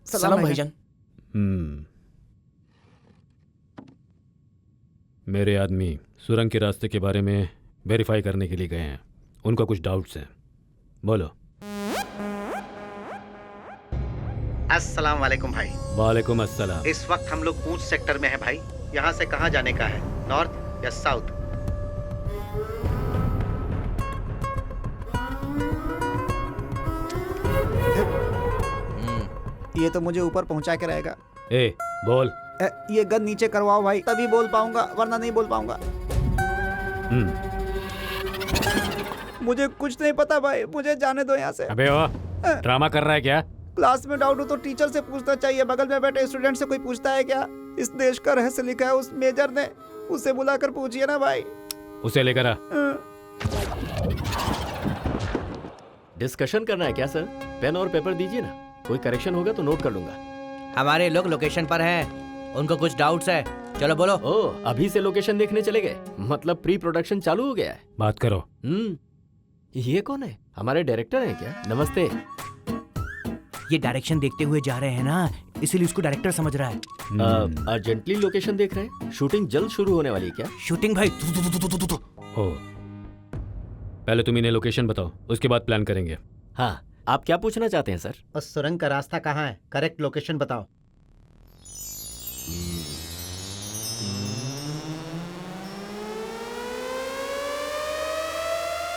सलाम भाईजान। मेरे आदमी सुरंग के रास्ते के बारे में वेरीफाई करने के लिए गए हैं। उनका कुछ डाउट्स हैं, बोलो। अस्सलाम वालेकुम भाई। वालेकुम अस्सलाम। इस वक्त हम लोग ऊंच सेक्टर में हैं भाई। यहाँ से कहाँ जाने का है, नॉर्थ या साउथ? ये तो मुझे ऊपर पहुंचा के रहेगा। ए बोल। ये गन नीचे करवाओ भाई, तभी बोल पाऊंगा, वरना नहीं बोल पाऊंगा। मुझे कुछ नहीं पता भाई, मुझे जाने दो यहाँ से। अबे ओ, ड्रामा कर रहा है क्या? क्लास में डाउट हो तो टीचर से पूछना चाहिए, बगल में बैठे स्टूडेंट से कोई पूछता है क्या? इस देश का रहस्य लिखा है उस मेजर ने, उसे बुलाकर पूछिए ना भाई। उसे लेकर आ। डिस्कशन करना है क्या सर? पेन और पेपर दीजिए ना, कोई करेक्शन होगा तो नोट कर लूंगा। हमारे लोग लोकेशन पर हैं, उनको कुछ डाउट्स है। चलो बोलो। ओ, अभी से लोकेशन देखने चले गए? मतलब प्री प्रोडक्शन चालू हो गया है। बात करो। ये कौन है? हमारे डायरेक्टर हैं क्या? नमस्ते। ये डायरेक्शन देखते हुए जा रहे हैं ना, इसीलिए उसको डायरेक्टर समझ रहा है। अर्जेंटली लोकेशन देख रहे हैं? शूटिंग जल्द शुरू होने वाली है क्या? शूटिंग भाई हो, पहले तुम इन्हें लोकेशन बताओ, उसके बाद प्लान करेंगे। हाँ, आप क्या पूछना चाहते हैं सर? उस सुरंग का रास्ता कहाँ है, करेक्ट लोकेशन बताओ।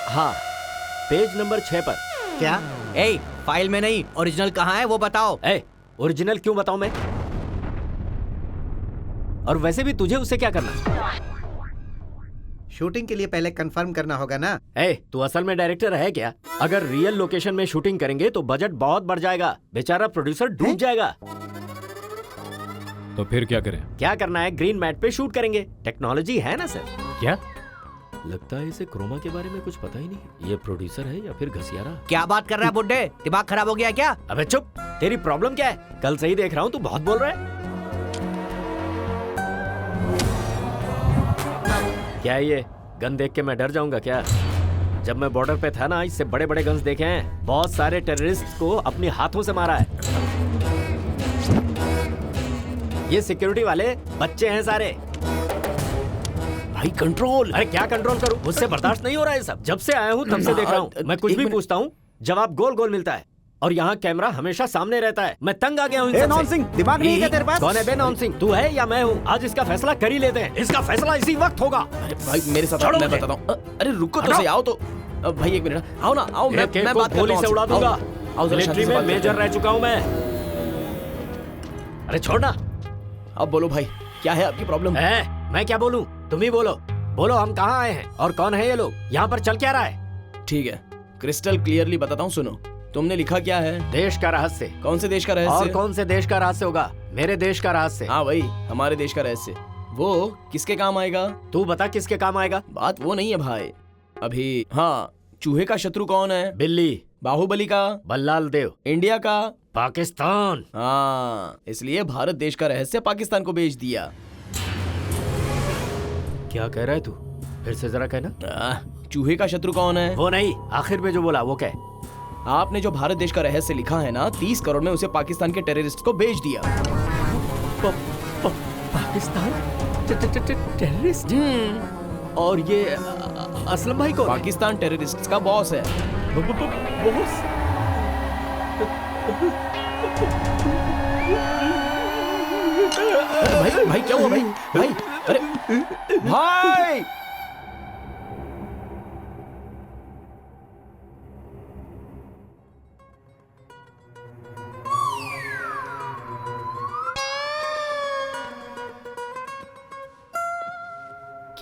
हाँ, पेज नंबर 6 पर। क्या? ए, फाइल में नहीं, ओरिजिनल कहाँ है वो बताओ। ओरिजिनल क्यों बताऊं मैं? और वैसे भी तुझे उससे क्या करना? शूटिंग के लिए पहले कंफर्म करना होगा ना। तू असल में डायरेक्टर है क्या? अगर रियल लोकेशन में शूटिंग करेंगे तो बजट बहुत बढ़ जाएगा, बेचारा प्रोड्यूसर डूब जाएगा। तो फिर क्या करें? क्या करना है, ग्रीन मैट पे शूट करेंगे, टेक्नोलॉजी है ना सर। क्या? लगता है इसे क्रोमा के बारे में कुछ पता ही नहीं। ये प्रोड्यूसर है या फिर घसियारा? क्या बात कर रहा है बुड्ढे, दिमाग खराब हो गया क्या? अबे चुप, तेरी प्रॉब्लम क्या है? कल से ही देख रहा हूँ तू बहुत बोल रहा है। क्या है ये? गन देख के मैं डर जाऊंगा क्या? जब मैं बॉर्डर पे था ना, इससे बड़े बड़े गन्स देखे हैं। बहुत सारे टेररिस्ट को अपने हाथों से मारा है। ये सिक्योरिटी वाले बच्चे हैं सारे। भाई कंट्रोल। अरे क्या कंट्रोल करूं? मुझसे बर्दाश्त नहीं हो रहा है सब। जब से आया हूं तब से देख रहा हूं। मैं कुछ भी पूछता हूं, जवाब गोल गोल मिलता है, और यहाँ कैमरा हमेशा सामने रहता है। मैं तंग आ गया हूँ। नॉन सिंह, दिमाग नहीं है तेरे पास? कौन है बे नॉन सिंह? तू है या मैं हूँ? आज इसका फैसला कर ही लेते हैं। इसका फैसला इसी वक्त होगा। अरे भाई मेरे साथ मैं बताता हूँ। अरे रुको तो सही, आओ तो। भाई 1 मिनट, आओ ना, आओ। मैं बात गोली से उड़ा दूंगा। मिलिट्री में मेजर रह चुका हूँ मैं। अरे छोड़ना। अब बोलो भाई, क्या है आपकी प्रॉब्लम? मैं क्या बोलूं? तुम ही बोलो। बोलो, हम कहाँ आए हैं और कौन है ये लोग? यहाँ पर चल क्या रहा है? ठीक है, क्रिस्टल क्लियरली बताता हूँ, सुनो। तुमने लिखा क्या है? देश का रहस्य। कौन से देश का रहस्य? और कौन से देश का रहस्य होगा? मेरे देश का रहस्य। हाँ भाई, हमारे देश का रहस्य। वो किसके काम आएगा? तू बता किसके काम आएगा? बात वो नहीं है भाई अभी। हाँ, चूहे का शत्रु कौन है? बिल्ली। बाहुबली का? बल्लाल देव। इंडिया का? पाकिस्तान। हाँ, इसलिए भारत देश का रहस्य पाकिस्तान को बेच दिया। क्या कह रहा है तू? फिर से जरा कहना। चूहे का शत्रु कौन है? वो नहीं, आखिर में जो बोला वो कह। आपने जो भारत देश का रहस्य लिखा है ना, 30 करोड़ में उसे पाकिस्तान के टेररिस्ट को बेच दिया। पाकिस्तान टेररिस्ट? और ये असलम भाई को? पाकिस्तान टेररिस्ट का बॉस है। बॉस? भाई भाई क्या हुआ भाई? भाई अरे भाई!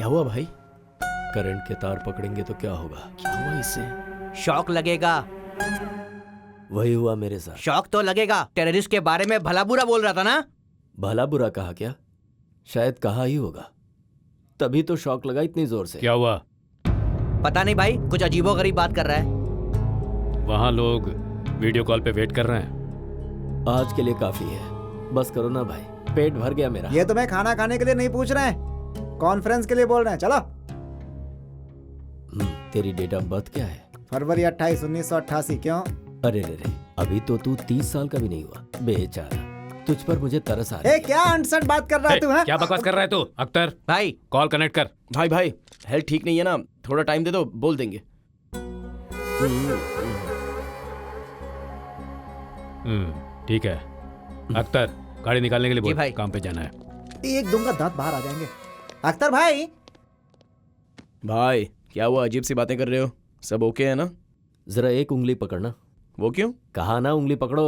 क्या हुआ भाई? करंट के तार पकड़ेंगे तो क्या होगा? क्या हुआ इससे? शॉक लगेगा। वही हुआ मेरे साथ। शॉक तो लगेगा। टेररिस्ट के बारे में भला बुरा बोल रहा था ना? भला बुरा कहा क्या? शायद कहा ही होगा, तभी तो शॉक लगा इतनी जोर से। क्या हुआ? पता नहीं भाई, कुछ अजीबोगरीब बात कर रहा है। वहाँ लोग वीडियो कॉल पे वेट कर रहे हैं। आज के लिए काफी है, बस करो ना भाई, पेट भर गया मेरा। ये तुम्हें खाना खाने के लिए नहीं पूछ रहे हैं, कॉन्फ्रेंस के लिए बोल रहे हैं। चलो। तेरी डेट ऑफ बर्थ क्या है? फरवरी 28, 1988। क्यों? अरे रे, अभी तो तू 30 साल का भी नहीं हुआ। बेचारा, तुझ पर मुझे तरस आ रहा है। क्या अनसट बात कर रहा है तू? है क्या बकवास कर रहा है तू? अख्तर भाई कॉल कनेक्ट कर। भाई हेल्थ ठीक नहीं है ना, थोड़ा टाइम दे दो, बोल देंगे। ठीक है अख्तर, गाड़ी निकालने के लिए बोल, भाई। काम पे जाना है। एक दूंगा दांत बाहर आ जाएंगे। अख्तर भाई। भाई क्या हुआ, अजीब सी बातें कर रहे हो? सब ओके है ना? जरा एक उंगली पकड़ना। वो क्यों? कहा ना उंगली पकड़ो।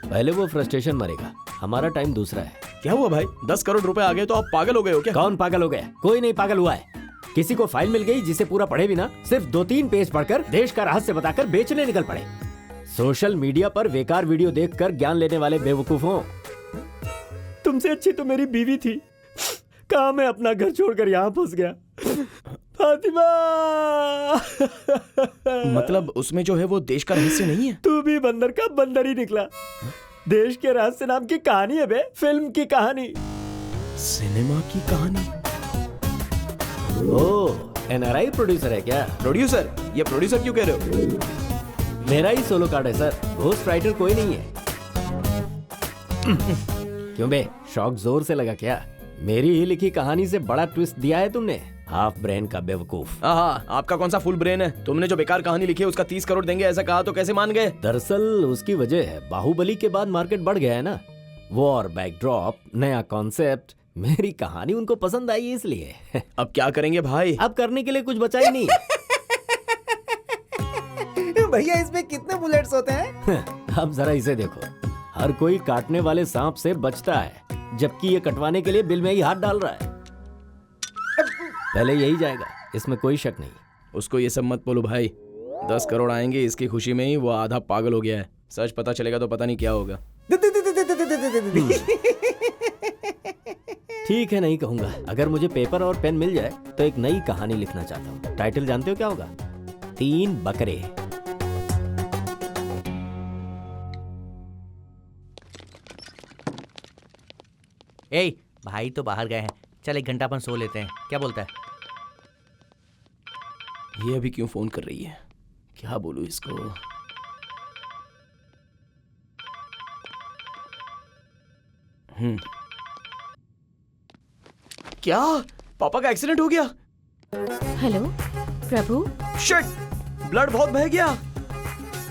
पहले वो फ्रस्ट्रेशन मरेगा, हमारा टाइम दूसरा है। क्या हुआ भाई? 10 करोड़ रुपए आ गए तो आप पागल हो गए हो क्या? कौन पागल हो गया? कोई नहीं पागल हुआ है। किसी को फाइल मिल गई जिसे पूरा पढ़े बिना सिर्फ 2-3 पेज पढ़कर देश का रहस्य बताकर बेचने निकल पड़े। सोशल मीडिया पर बेकार वीडियो देखकर ज्ञान लेने वाले बेवकूफों। तुमसे अच्छी तो मेरी बीवी थी, कहा मैं अपना घर छोड़कर यहाँ फंस गया। फातिमा। मतलब उसमें जो है वो देश का रहस्य नहीं है? तू भी बंदर का बंदर ही निकला। देश के रहस्य नाम की कहानी है बे, फिल्म की कहानी, सिनेमा की कहानी। ओह, एनआरआई प्रोड्यूसर है क्या? प्रोड्यूसर? ये प्रोड्यूसर क्यों कह रहे हो? मेरा ही सोलो कार्ड है सर, घोस्ट राइटर कोई नहीं है। क्यों बे, शॉक जोर से लगा क्या? मेरी ही लिखी कहानी से बड़ा ट्विस्ट दिया है तुमने, हाफ ब्रेन का बेवकूफ। आपका कौन सा फुल ब्रेन है? तुमने जो बेकार कहानी लिखी है उसका 30 करोड़ देंगे ऐसा कहा तो कैसे मान गए? दरअसल उसकी वजह है, बाहुबली के बाद मार्केट बढ़ गया है ना, वॉर बैकड्रॉप, नया कॉन्सेप्ट, मेरी कहानी उनको पसंद आई इसलिए। अब क्या करेंगे भाई? अब करने के लिए कुछ बचा ही नहीं। भैया इसमें कितने बुलेट्स होते हैं? अब जरा इसे देखो, हर कोई काटने वाले सांप से बचता है, जबकि ये कटवाने के लिए बिल में ही हाथ डाल रहा है। पहले यही जाएगा, इसमें कोई शक नहीं। उसको ये सब मत बोलो भाई, 10 करोड़ आएंगे इसकी खुशी में ही वो आधा पागल हो गया है। सच पता चलेगा तो पता नहीं क्या होगा। ठीक है, नहीं कहूंगा। अगर मुझे पेपर और पेन मिल जाए तो एक नई कहानी लिखना चाहता हूँ। टाइटल जानते हो क्या होगा? 3 बकरे। ए भाई तो बाहर गए हैं, चल 1 घंटा अपन सो लेते हैं, क्या बोलता है? ये अभी क्यों फोन कर रही है? क्या बोलूं इसको? क्या पापा का एक्सीडेंट हो गया? हेलो प्रभु। शिट, ब्लड बहुत बह गया।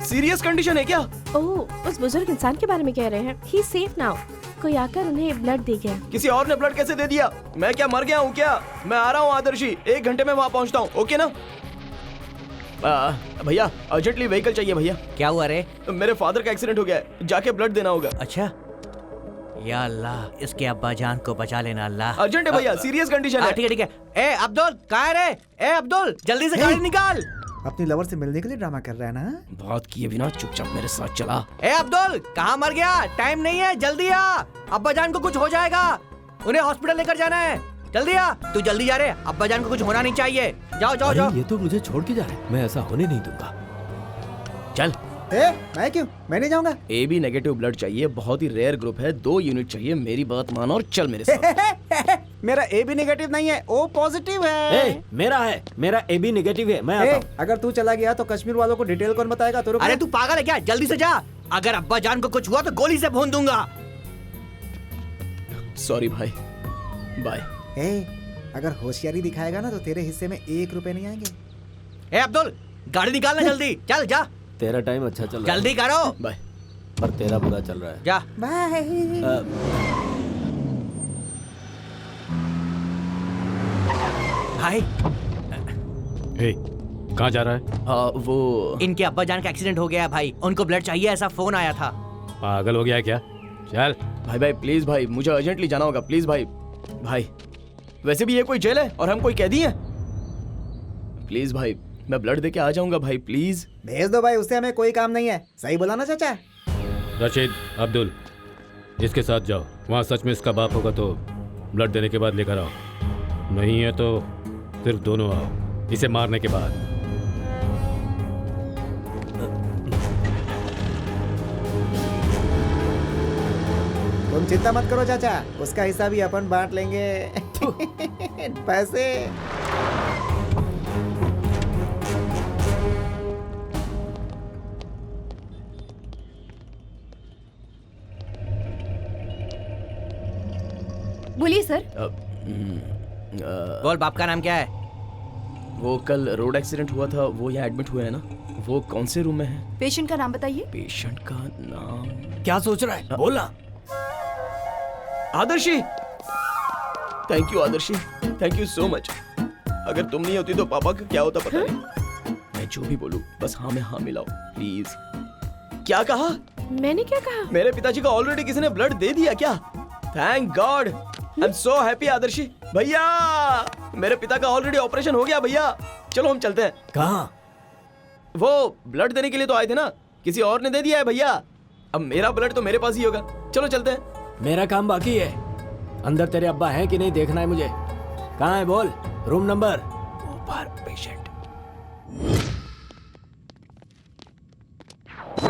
सीरियस कंडीशन है क्या? ओह, उस बुजुर्ग इंसान के बारे में कह रहे हैं। He is safe now. कोई आकर उन्हें ब्लड दे गया। किसी और ने ब्लड कैसे दे दिया? मैं क्या मर गया हूँ क्या? मैं आ रहा हूँ आदर्शी, 1 घंटे में वहाँ पहुँचता हूँ, ओके ना? भैया अर्जेंटली व्हीकल चाहिए भैया। क्या हुआ रे? मेरे फादर का एक्सीडेंट हो गया है, जाके ब्लड देना होगा। अच्छा, या अल्लाह, इसके अब्बा जान को बचा लेना अल्लाह। अर्जेंट है भैया, सीरियस कंडीशन है। ठीक है। ए अब्दुल, कहाँ है रे? ए अब्दुल, जल्दी से गाड़ी निकाल। अपनी लवर से मिलने के लिए ड्रामा कर रहा है ना? बहुत किए बिना चुपचाप मेरे साथ चला। ए अब्दुल, कहाँ मर गया? टाइम नहीं है, जल्दी आ, अब्बा जान को कुछ हो जाएगा, उन्हें हॉस्पिटल लेकर जाना है, जल्दी आ। तू जल्दी जा रे, अब्बा जान को कुछ होना नहीं चाहिए। जाओ जाओ जाओ। ये तो मुझे छोड़ के जा रहा है, मैं ऐसा होने नहीं दूंगा। चल। मैं क्यों? मैं नहीं जाऊंगा। AB नेगेटिव ब्लड चाहिए, बहुत ही रेयर ग्रुप है, 2 यूनिट चाहिए। मेरी बात मान और चल मेरे साथ। मेरा AB नेगेटिव नहीं है, O पॉजिटिव है। मेरा है, मेरा AB नेगेटिव है, मैं आता हूं। अगर तू चला गया तो कश्मीर वालों को डिटेल कौन बताएगा? तो अरे तू पागल है क्या? जल्दी से जा, अगर अब्बा जान को कुछ हुआ तो गोली से भून दूंगा। सॉरी भाई, बाय। अगर होशियारी दिखाएगा ना तो तेरे हिस्से में 1 रुपए नहीं आएंगे। ए अब्दुल, गाड़ी निकालना जल्दी, चल जा। तेरा टाइम अच्छा चल रहा है, जल्दी करो। बाय। पर तेरा बुरा चल रहा है। जा। बाय। भाई कहाँ जा रहा है? वो इनके अब्बा जान का एक्सीडेंट हो गया है भाई, उनको ब्लड चाहिए, ऐसा फोन आया था। पागल हो गया है क्या? चल भाई प्लीज भाई, मुझे अर्जेंटली जाना होगा, प्लीज भाई। भाई वैसे भी ये कोई जेल है और हम कोई कैदी हैं? प्लीज भाई, मैं ब्लड दे के आ जाऊंगा भाई, प्लीज भेज दो भाई, उससे हमें कोई काम नहीं है। सही बोला ना चाचा? रशीद, अब्दुल, इसके साथ जाओ। वहाँ सच में इसका बाप होगा तो ब्लड देने के बाद लेकर आओ, नहीं है तो सिर्फ दोनों आओ, इसे मारने के बाद। तुम चिंता मत करो चाचा, उसका हिस्सा भी अपन बांट लेंगे। पैसे बोलिए सर। बोल, बाप का नाम क्या है? वो कल रोड एक्सीडेंट हुआ था, वो यहाँ एडमिट हुए हैं ना, वो कौन से रूम में है? पेशेंट का नाम बताइए। पेशेंट का नाम क्या सोच रहा है? बोला। Adarshi. Thank you Adarshi, thank you so much. अगर तुम नहीं होती तो पापा का क्या होता पता नहीं। मैं जो भी बोलूं बस हाँ में हाँ मिलाओ प्लीज। क्या कहा? मैंने क्या कहा? मेरे पिताजी का ऑलरेडी किसी ने ब्लड दे दिया क्या? Thank God, I am so happy Adarshi. भैया, मेरे पिता का ऑलरेडी ऑपरेशन हो गया भैया। चलो हम चलते हैं। कहाँ? वो ब्लड देने के लिए तो आए थे ना, किसी और ने दे दिया है भैया। अब मेरा ब्लड तो मेरे पास ही होगा। चलो चलते हैं। मेरा काम बाकी है। अंदर तेरे अब्बा हैं कि नहीं देखना है मुझे। कहाँ है बोल? Room number? ऊपर पेशेंट।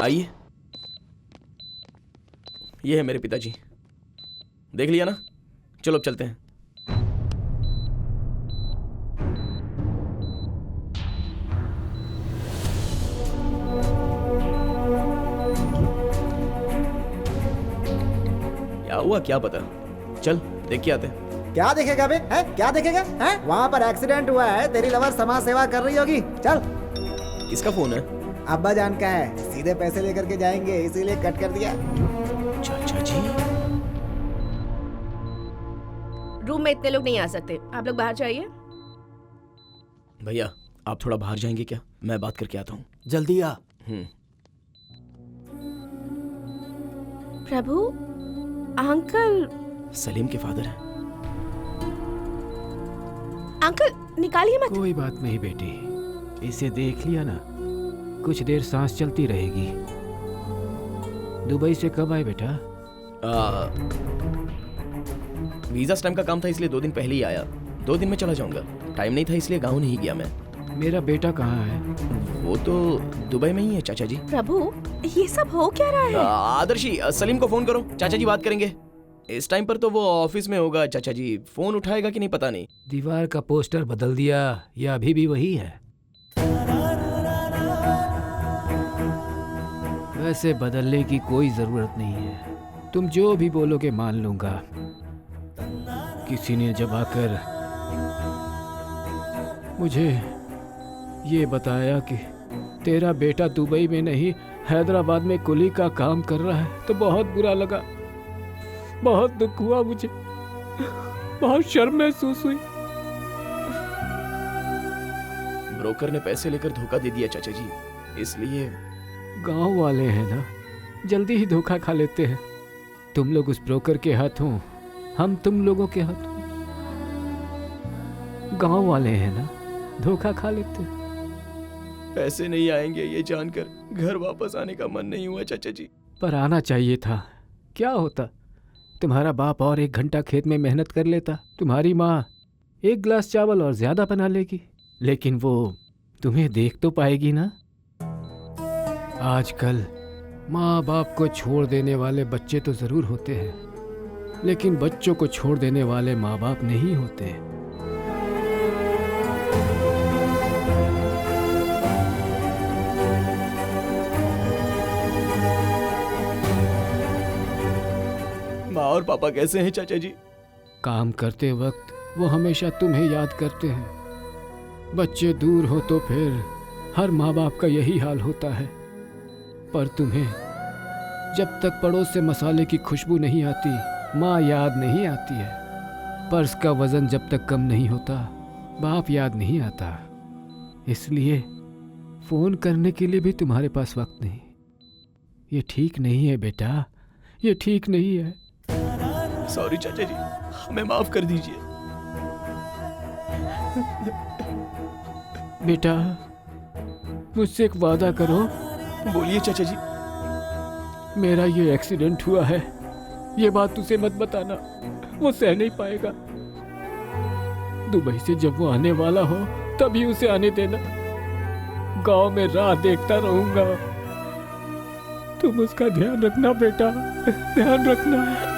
आइए, ये है मेरे पिताजी। देख लिया ना? चलो अब चलते हैं। क्या हुआ क्या पता, चल देख के आते हैं। क्या देखेगा बे? हैं? क्या देखेगा? हैं? वहाँ पर एक्सीडेंट हुआ है, तेरी लवर समाज सेवा कर रही होगी। चल। किसका फोन है? अब्बा जान का है, सीधे पैसे लेकर के जाएंगे, इसीलिए कट कर दिया। चाचा जी, रूम में इतने लोग नहीं आ सकते, आप लोग बाहर जाइए। भैया आप थोड़ा बाहर जाएंगे क्या? मैं बात करके आता हूँ। जल्दी आ। प्रभु, अंकल। सलीम के फादर हैं। अंकल निकालिए मत। कोई बात नहीं बेटी, इसे देख लिया ना, कुछ देर सांस चलती रहेगी। दुबई से कब आए बेटा? वीजा स्टैम्प का काम था इसलिए 2 दिन पहले ही आया। 2 दिन में चला जाऊंगा, टाइम नहीं था इसलिए गाँव नहीं गया मैं। मेरा बेटा कहाँ है? वो तो दुबई में ही है चाचा जी। प्रभु, ये सब हो क्या रहा है? आदर्शी, सलीम को फोन करो, चाचा जी बात करेंगे। इस टाइम पर तो वो ऑफिस में होगा चाचा जी, फोन उठाएगा कि नहीं पता नहीं। दीवार का पोस्टर बदल दिया या अभी भी वही है? वैसे बदलने की कोई जरूरत नहीं है, तुम जो भी बोलोगे मान लूंगा। किसी ने जब आकर मुझे ये बताया कि तेरा बेटा दुबई में नहीं हैदराबाद में कुली का काम कर रहा है तो बहुत बुरा लगा, बहुत दुख हुआ मुझे, बहुत शर्म महसूस हुई। ब्रोकर ने पैसे लेकर धोखा दे दिया चाचा जी, इसलिए। गांव वाले हैं ना, जल्दी ही धोखा खा लेते हैं। तुम लोग उस ब्रोकर के हाथों, हम तुम लोगों के हाथों। गांव वाले हैं ना, धोखा खा लेते हैं। पैसे नहीं आएंगे ये जानकर घर वापस आने का मन नहीं हुआ चाचा जी। पर आना चाहिए था, क्या होता? तुम्हारा बाप और 1 घंटा खेत में मेहनत कर लेता, तुम्हारी माँ 1 गिलास चावल और ज्यादा बना लेगी, लेकिन वो तुम्हें देख तो पाएगी ना। आजकल माँ बाप को छोड़ देने वाले बच्चे तो जरूर होते हैं, लेकिन बच्चों को छोड़ देने वाले माँ बाप नहीं होते। माँ और पापा कैसे हैं चाचा जी? काम करते वक्त वो हमेशा तुम्हें याद करते हैं। बच्चे दूर हो तो फिर हर माँ बाप का यही हाल होता है। पर तुम्हें जब तक पड़ोस से मसाले की खुशबू नहीं आती, माँ याद नहीं आती है। पर्स का वजन जब तक कम नहीं होता, बाप याद नहीं आता। इसलिए फोन करने के लिए भी तुम्हारे पास वक्त नहीं। ये ठीक नहीं है बेटा, ये ठीक नहीं है। सॉरी चाचा जी, हमें माफ कर दीजिए। बेटा मुझसे एक वादा करो। बोलिए चाचा जी। मेरा ये एक्सीडेंट हुआ है, ये बात उसे मत बताना, वो सह नहीं पाएगा। दुबई से जब वो आने वाला हो तभी उसे आने देना। गांव में राह देखता रहूंगा। तुम उसका ध्यान रखना बेटा, ध्यान रखना।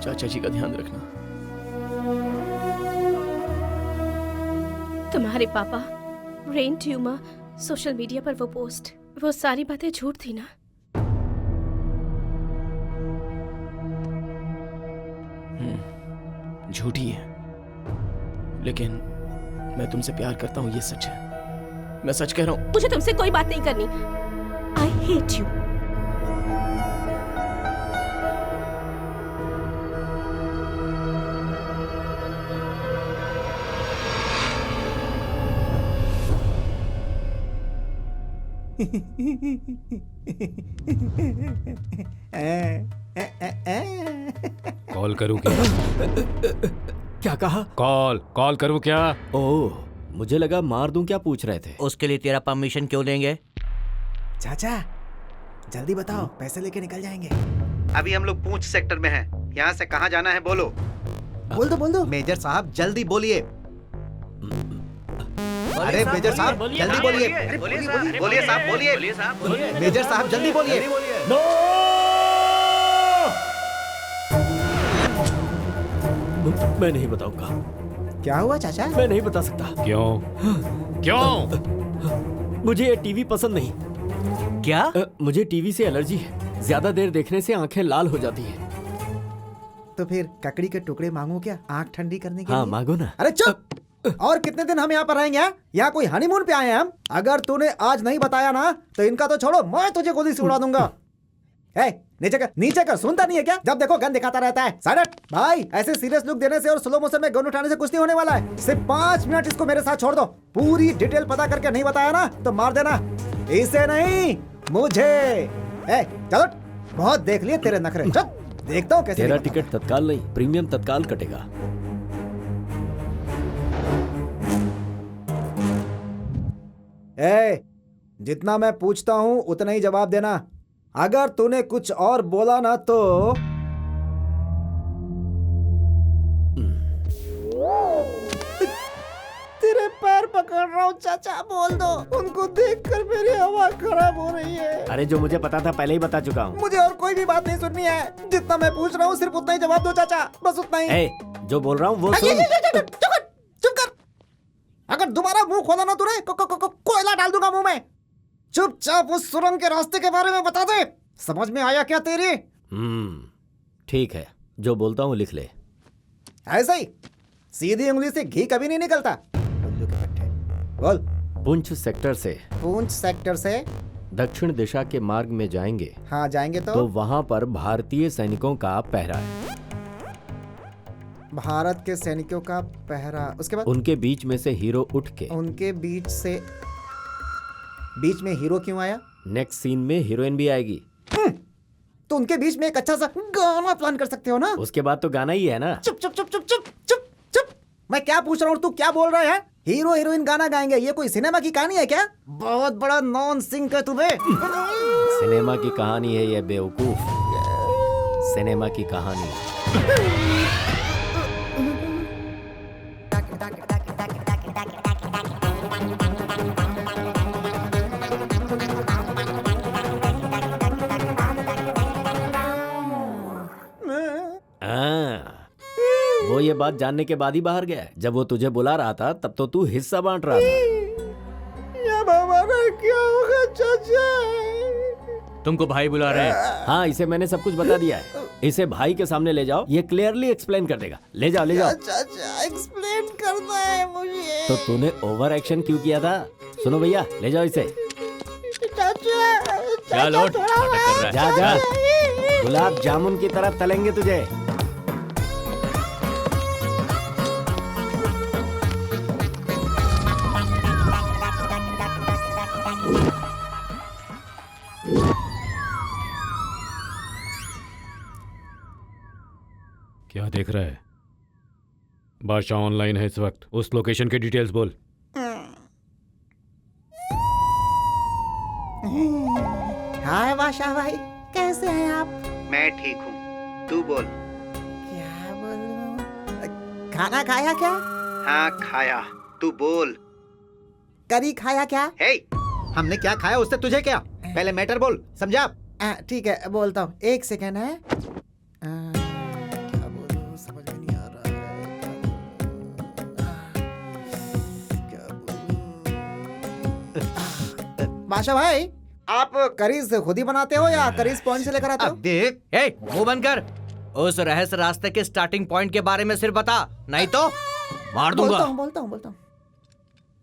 चाचा जी का ध्यान रखना। तुम्हारे पापा, ब्रेन ट्यूमर, सोशल मीडिया पर वो पोस्ट, वो सारी बातें झूठ थी ना? झूठी है, लेकिन मैं तुमसे प्यार करता हूँ, ये सच है। मैं सच कह रहा हूँ। मुझे तुमसे कोई बात नहीं करनी। I hate you. कॉल करूं क्या? क्या कहा? कॉल करूं क्या? ओह, मुझे लगा मार दूं क्या पूछ रहे थे। उसके लिए तेरा परमिशन क्यों लेंगे? चाचा जल्दी बताओ, पैसे लेके निकल जाएंगे। अभी हम लोग पूंछ सेक्टर में हैं। यहाँ से कहाँ जाना है बोलो। बोल दो। मेजर साहब जल्दी बोलिए। अरे मेजर साहब जल्दी बोलिए। बोलिए साहब, बोलिए। मेजर साहब जल्दी बोलिए। मैं नहीं बताऊंगा। क्या हुआ चाचा? मैं नहीं बता सकता। क्यों? मुझे ये टीवी पसंद नहीं। क्या? मुझे टीवी से एलर्जी है। ज्यादा देर देखने से आंखें लाल हो जाती हैं। तो फिर ककड़ी के टुकड़े मांगू क्या, आंख ठंडी करने के हाँ लिए? मांगो ना। अरे चुप। और कितने दिन हम यहाँ पर रहेंगे? यहाँ कोई हनीमून पे आए हैं हम? अगर तूने आज नहीं बताया ना तो इनका तो छोड़ो, मैं तुझे गोली से उड़ा दूंगा। नीचे कर, सुनता नहीं है क्या? जब देखो गन दिखाता रहता है। साइलेंट भाई, ऐसे सीरियस लुक देने से और स्लो मोशन में गन उठाने से कुछ नहीं होने वाला है। सिर्फ 5 मिनट इसको मेरे साथ छोड़ दो। पूरी डिटेल पता करके नहीं बताया ना तो मार देना। इसे नहीं, मुझे। चलो, बहुत देख लिए तेरे नखरे। चल देखता हूँ कैसे। तेरा टिकट तत्काल नहीं, प्रीमियम तत्काल कटेगा। जितना मैं पूछता हूँ उतना ही जवाब देना। अगर तूने कुछ और बोला ना तो तेरे पैर पकड़ रहा हूँ चाचा, बोल दो। उनको देखकर मेरी हवा खराब हो रही है। अरे जो मुझे पता था पहले ही बता चुका हूँ। मुझे और कोई भी बात नहीं सुननी है। जितना मैं पूछ रहा हूँ सिर्फ उतना ही जवाब दो चाचा, बस उतना ही। जो बोल रहा हूँ वो सुन। चुप कर। अगर दोबारा मुंह खोला ना तूने कोयला डाल दूंगा मुंह में। चुपचाप उस सुरंग के रास्ते के बारे में बता दे। समझ में आया क्या तेरी? ठीक है, जो बोलता हूँ लिख ले। ऐसा ही, सीधी उंगली से घी कभी नहीं निकलता। बोल। पुंछ सेक्टर से। पुंछ सेक्टर से दक्षिण दिशा के मार्ग में जाएंगे। हाँ जाएंगे तो वहाँ पर भारतीय सैनिकों का पहरा है। भारत के सैनिकों का पहरा। उसके बाद उनके बीच में से हीरो उठ के। उनके बीच में हीरो क्यों आया? नेक्स्ट सीन में हीरोइन भी आएगी। तो उनके बीच में एक अच्छा सा गाना प्लान कर सकते हो ना? उसके बाद तो गाना ही है ना। चुप चुप चुप चुप चुप चुप चुप। मैं क्या पूछ रहा हूँ, तू क्या बोल रहा है? हीरो हीरोइन गाना गाएंगे, ये कोई सिनेमा की कहानी है क्या? बहुत बड़ा नॉन सिंक है तुम्हें। सिनेमा की कहानी है ये बेवकूफ, सिनेमा की कहानी। वो ये बात जानने के बाद ही बाहर गया है। जब वो तुझे बुला रहा था तब तो तू हिस्सा बांट रहा था। अब हमारा क्या होगा चाचा? तुमको भाई बुला रहे हैं। हाँ, इसे मैंने सब कुछ बता दिया है। इसे भाई के सामने ले जाओ, ये क्लियरली एक्सप्लेन कर देगा। ले जाओ ले जाओ। चाचा एक्सप्लेन करना है मुझे। तो तूने ओवर एक्शन क्यों किया था? सुनो भैया, ले जाओ इसे। चलो, जा जा, गुलाब जामुन की तरह तलेंगे तुझे। क्या देख रहा है? बादशाह ऑनलाइन है इस वक्त। उस लोकेशन के डिटेल्स बोल। हाय बादशाह भाई, कैसे हैं आप? मैं ठीक हूँ, तू बोल। क्या बोलूं? खाना खाया क्या? हाँ खाया, तू बोल। करी खाया क्या? हे, हमने क्या खाया उससे तुझे क्या? पहले मैटर बोल, समझा? ठीक है बोलता हूँ, एक सेकेंड है। क्या बोलूं, समझ में नहीं आ रहा है। क्या बोलूं? बादशाह भाई, आप करीज खुद ही बनाते हो या करीज पॉइंट से लेकर आते हो? देख, मुंह बंद कर। उस रहस्य रास्ते के स्टार्टिंग पॉइंट के बारे में सिर्फ बता, नहीं तो मार दूंगा। बोलता हूँ।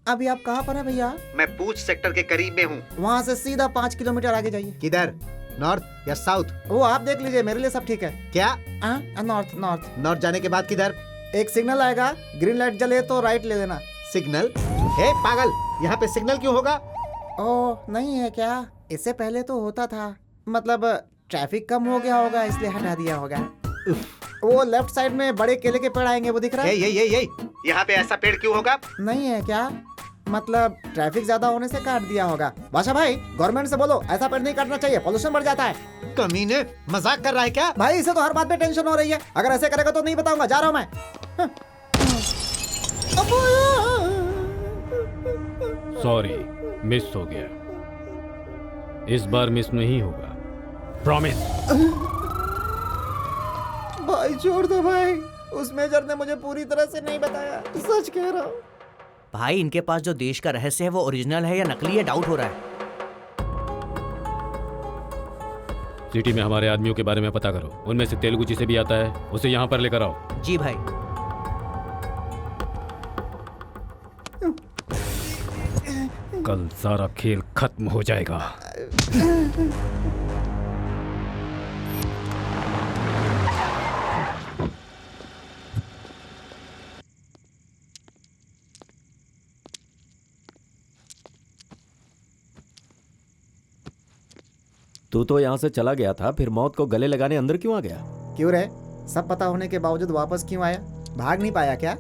अभी आप कहाँ पर हैं भैया? मैं पूछ सेक्टर के करीब में हूँ। वहाँ से सीधा 5 किलोमीटर आगे जाइए। किधर? नॉर्थ या साउथ? वो आप देख लीजिए, मेरे लिए सब ठीक है। क्या? नॉर्थ। नॉर्थ जाने के बाद किधर? एक सिग्नल आएगा, ग्रीन लाइट जले तो राइट ले लेना। सिग्नल? हे पागल, यहाँ पे सिग्नल क्यों होगा? ओह नहीं है क्या? इससे पहले तो होता था, मतलब ट्रैफिक कम हो गया होगा इसलिए हटा दिया होगा। वो लेफ्ट साइड में बड़े केले के पेड़ आएंगे, वो दिख रहा है? ये यहाँ पे ऐसा पेड़ क्यों होगा? नहीं है क्या? मतलब ट्रैफिक ज्यादा होने से काट दिया होगा। बादशाह भाई, गवर्नमेंट से बोलो ऐसा पेड़ नहीं काटना चाहिए, पोल्यूशन बढ़ जाता है। कमीने, मजाक कर रहा है क्या? भाई इसे तो हर बात पे टेंशन हो रही है, अगर ऐसे करेगा तो नहीं बताऊंगा, जा रहा हूँ मैं। सॉरी, मिस हो गया। इस बार मिस नहीं होगा, प्रॉमिस। भाई छोड़ दो भाई, उस मेजर ने मुझे पूरी तरह से नहीं बताया, सच कह रहा हूँ। भाई इनके पास जो देश का रहस्य है वो ओरिजिनल है या नकली है, डाउट हो रहा है। सिटी में हमारे आदमियों के बारे में पता करो, उनमें से तेलुगु जिसे भी आता है उसे यहाँ पर लेकर आओ। जी भाई। कल सारा खेल खत्म हो जाएगा। तू तो यहाँ से चला गया था, फिर मौत को गले लगाने अंदर क्यों आ गया? क्यों रे, सब पता होने के बावजूद वापस क्यों आया? भाग नहीं पाया क्या?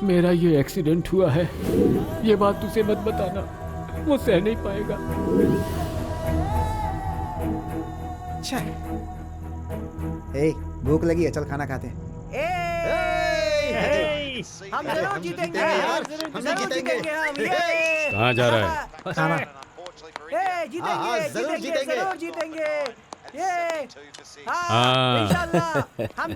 मेरा ये एक्सीडेंट हुआ है, ये बात तुझे मत बताना, वो सह नहीं पाएगा। भूख लगी है, चल खाना खाते हैं। हम जरूर जीतेंगे यार, हम जरूर जीतेंगे हम। कहाँ जा रहा है? खाना। जरूर जीतेंगे। हम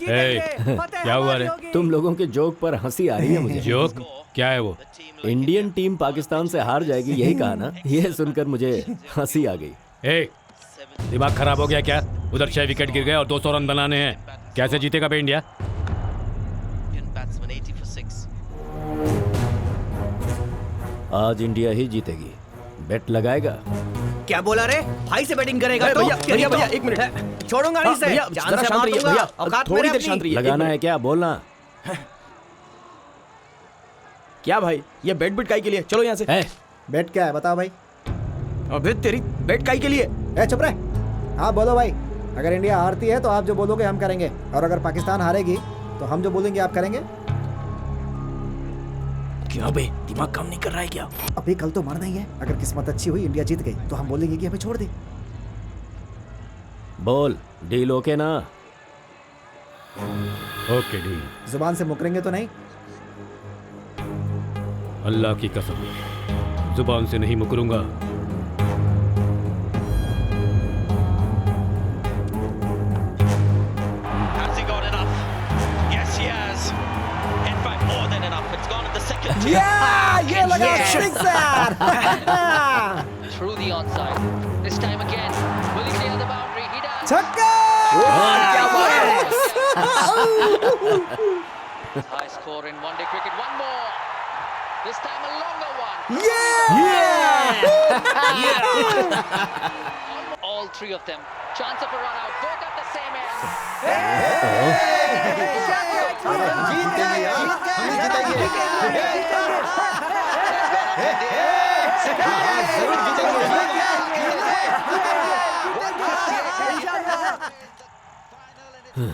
क्या हुआ रे? तुम लोगों के जोक पर हंसी आ रही है मुझे। जोक? क्या है वो? इंडियन टीम पाकिस्तान से हार जाएगी, यही कहा ना? ये सुनकर मुझे हंसी आ गई। दिमाग खराब हो गया क्या? उधर 6 विकेट गिर गए और 200 रन बनाने हैं, कैसे जीतेगा बे इंडिया? आज इंडिया ही जीतेगी, बेट लगाएगा? क्या बोला रे? भाई से बैटिंग करेगा तो? भैया 1 मिनट, छोड़ूंगा नहीं से, जान से मार दूंगा। औकात थोड़ी मेरे देर अपनी। शांत रहिए। लगाना है क्या? बोलना। क्या भाई, ये बेट बिट काई के लिए? चलो यहाँ से। बेट क्या है बताओ भाई? अबे तेरी बेट काई के लिए? चुप रहे। हाँ बोलो भाई। अगर इंडिया हारती है तो आप जो बोलोगे हम करेंगे, और अगर पाकिस्तान हारेगी तो हम जो बोलेंगे आप करेंगे। क्या बे, दिमाग काम नहीं कर रहा है क्या? अभी कल तो मरना ही है, अगर किस्मत अच्छी हुई इंडिया जीत गई तो हम बोलेंगे कि हमें छोड़ दे। बोल, डील ओके ना? Okay deal. जुबान से मुकरेंगे तो नहीं? अल्लाह की कसम, जुबान से नहीं मुकरूंगा। ये लगा sixer. Through the onside. This time again. Will he clear the boundary? He does. छक्का! High score in one-day cricket. One more. This time a longer one. All three of them. Chance of a run out. Both at the same end. जीतेंगे यार, हम जीतेंगे। जरूर जीतेंगे। क्या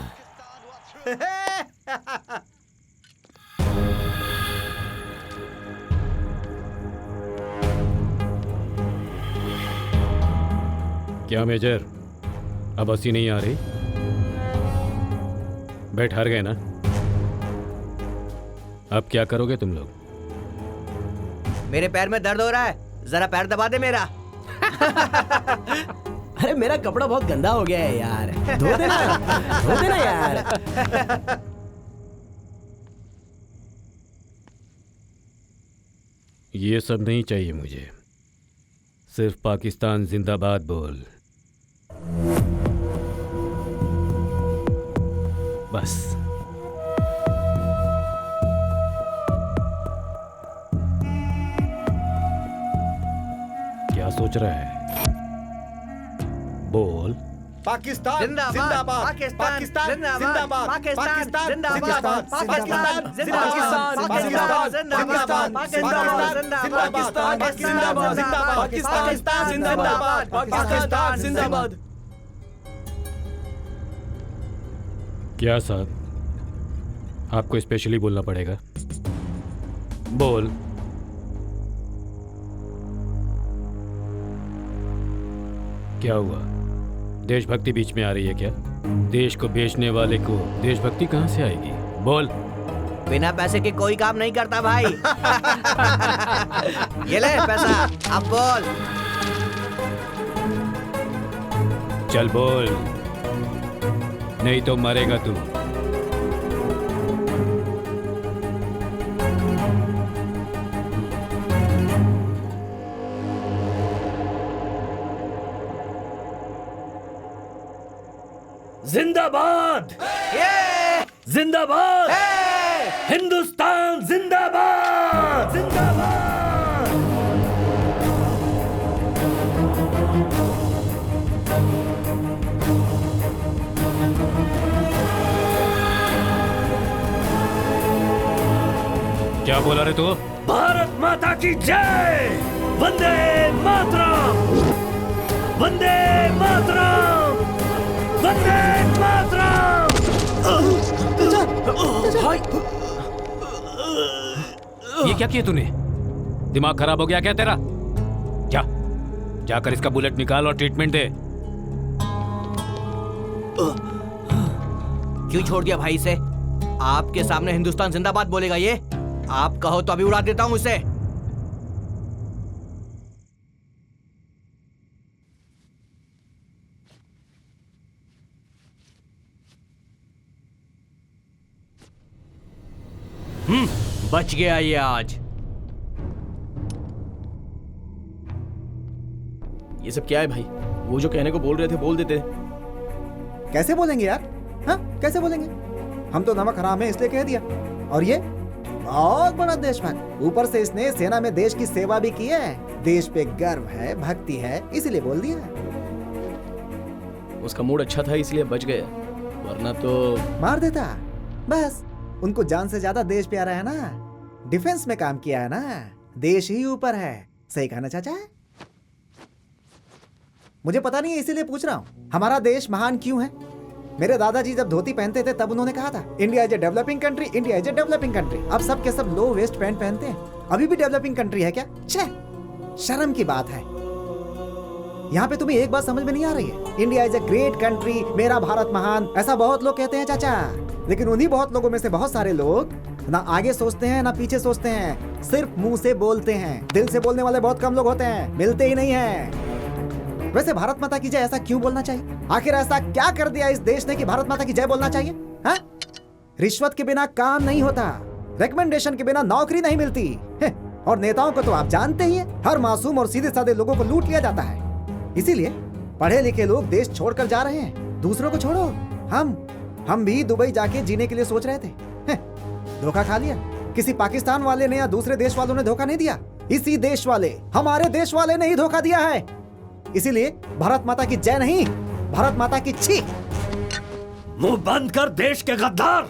major, अब हंसी नहीं आ रही? बैठ हार गए ना? अब क्या करोगे तुम लोग? मेरे पैर में दर्द हो रहा है, जरा पैर दबा दे मेरा। अरे मेरा कपड़ा बहुत गंदा हो गया है यार, धो देना यार। ये सब नहीं चाहिए मुझे, सिर्फ पाकिस्तान जिंदाबाद बोल, बस। क्या सोच रहा है? बोल। पाकिस्तान जिंदाबाद, पाकिस्तान जिंदाबाद, पाकिस्तान जिंदाबाद, पाकिस्तान जिंदाबाद, जिंदाबाद पाकिस्तान जिंदाबाद, पाकिस्तान जिंदाबाद पाकिस्तान जिंदाबाद। क्या साहब, आपको स्पेशली बोलना पड़ेगा? बोल। क्या हुआ? देशभक्ति बीच में आ रही है क्या? देश को बेचने वाले को देशभक्ति कहां से आएगी? बोल। बिना पैसे के कोई काम नहीं करता भाई। ये ले पैसा, अब बोल। चल बोल, नहीं तो मरेगा तू। जिंदाबाद, जिंदाबाद, हिंदुस्तान जिंदाबाद, जिंदाबाद। क्या बोला रे तू? भारत माता की जय, वंदे मातरम, वंदे मातरम, वंदे मातरम। ये क्या किया तूने? दिमाग खराब हो गया क्या तेरा? जा, जाकर इसका बुलेट निकाल और ट्रीटमेंट दे। क्यों छोड़ दिया भाई इसे? आपके सामने हिंदुस्तान जिंदाबाद बोलेगा ये? आप कहो तो अभी उड़ा देता हूं उसे। बच गया ये आज। ये सब क्या है भाई? वो जो कहने को बोल रहे थे बोल देते। कैसे बोलेंगे यार? हाँ, कैसे बोलेंगे? हम तो नमक हराम है इसलिए कह दिया। और ये बहुत बड़ा देशभक्त, ऊपर से इसने सेना में देश की सेवा भी की है। देश पे गर्व है, भक्ति है, इसीलिए बोल दिया। उसका मूड अच्छा था इसलिए बच गया, वरना तो मार देता। बस उनको जान से ज्यादा देश प्यारा है ना, डिफेंस में काम किया है ना, देश ही ऊपर है। सही कहा ना चाचा? मुझे पता नहीं है इसीलिए पूछ रहा हूँ, हमारा देश महान क्यों है? मेरे दादाजी जब धोती पहनते थे तब उन्होंने कहा था India is a developing country, India is a developing country. अब सब के सब लो वेस्ट पैंट पहनते हैं। अभी भी डेवलपिंग कंट्री है क्या? छे, शर्म की बात है। यहाँ पे तुम्हें एक बात समझ में नहीं आ रही है? India is a great country, मेरा भारत महान, ऐसा बहुत लोग कहते हैं चाचा। लेकिन उन्हीं बहुत लोगों में से बहुत सारे लोग ना आगे सोचते हैं ना पीछे सोचते हैं, सिर्फ मुंह से बोलते हैं। दिल से बोलने वाले बहुत कम लोग होते हैं, मिलते ही नहीं हैं। वैसे भारत माता की जय ऐसा क्यों बोलना चाहिए? आखिर ऐसा क्या कर दिया इस देश ने कि भारत माता की जय बोलना चाहिए? हाँ? रिश्वत के बिना काम नहीं होता, रिकमेंडेशन के बिना नौकरी नहीं मिलती, और नेताओं को तो आप जानते ही हैं, हर मासूम और सीधे साधे लोगों को लूट लिया जाता है। इसीलिए पढ़े लिखे लोग देश छोड़कर जा रहे हैं। दूसरों को छोड़ो, हम भी दुबई जाके जीने के लिए सोच रहे थे, धोखा खा लिया। किसी पाकिस्तान वाले ने या दूसरे देश वालों ने धोखा नहीं दिया, इसी देश वाले, हमारे देश वाले ने ही धोखा दिया है। इसीलिए भारत माता की जय नहीं, भारत माता की छी। मुंह बंद कर देश के गद्दार।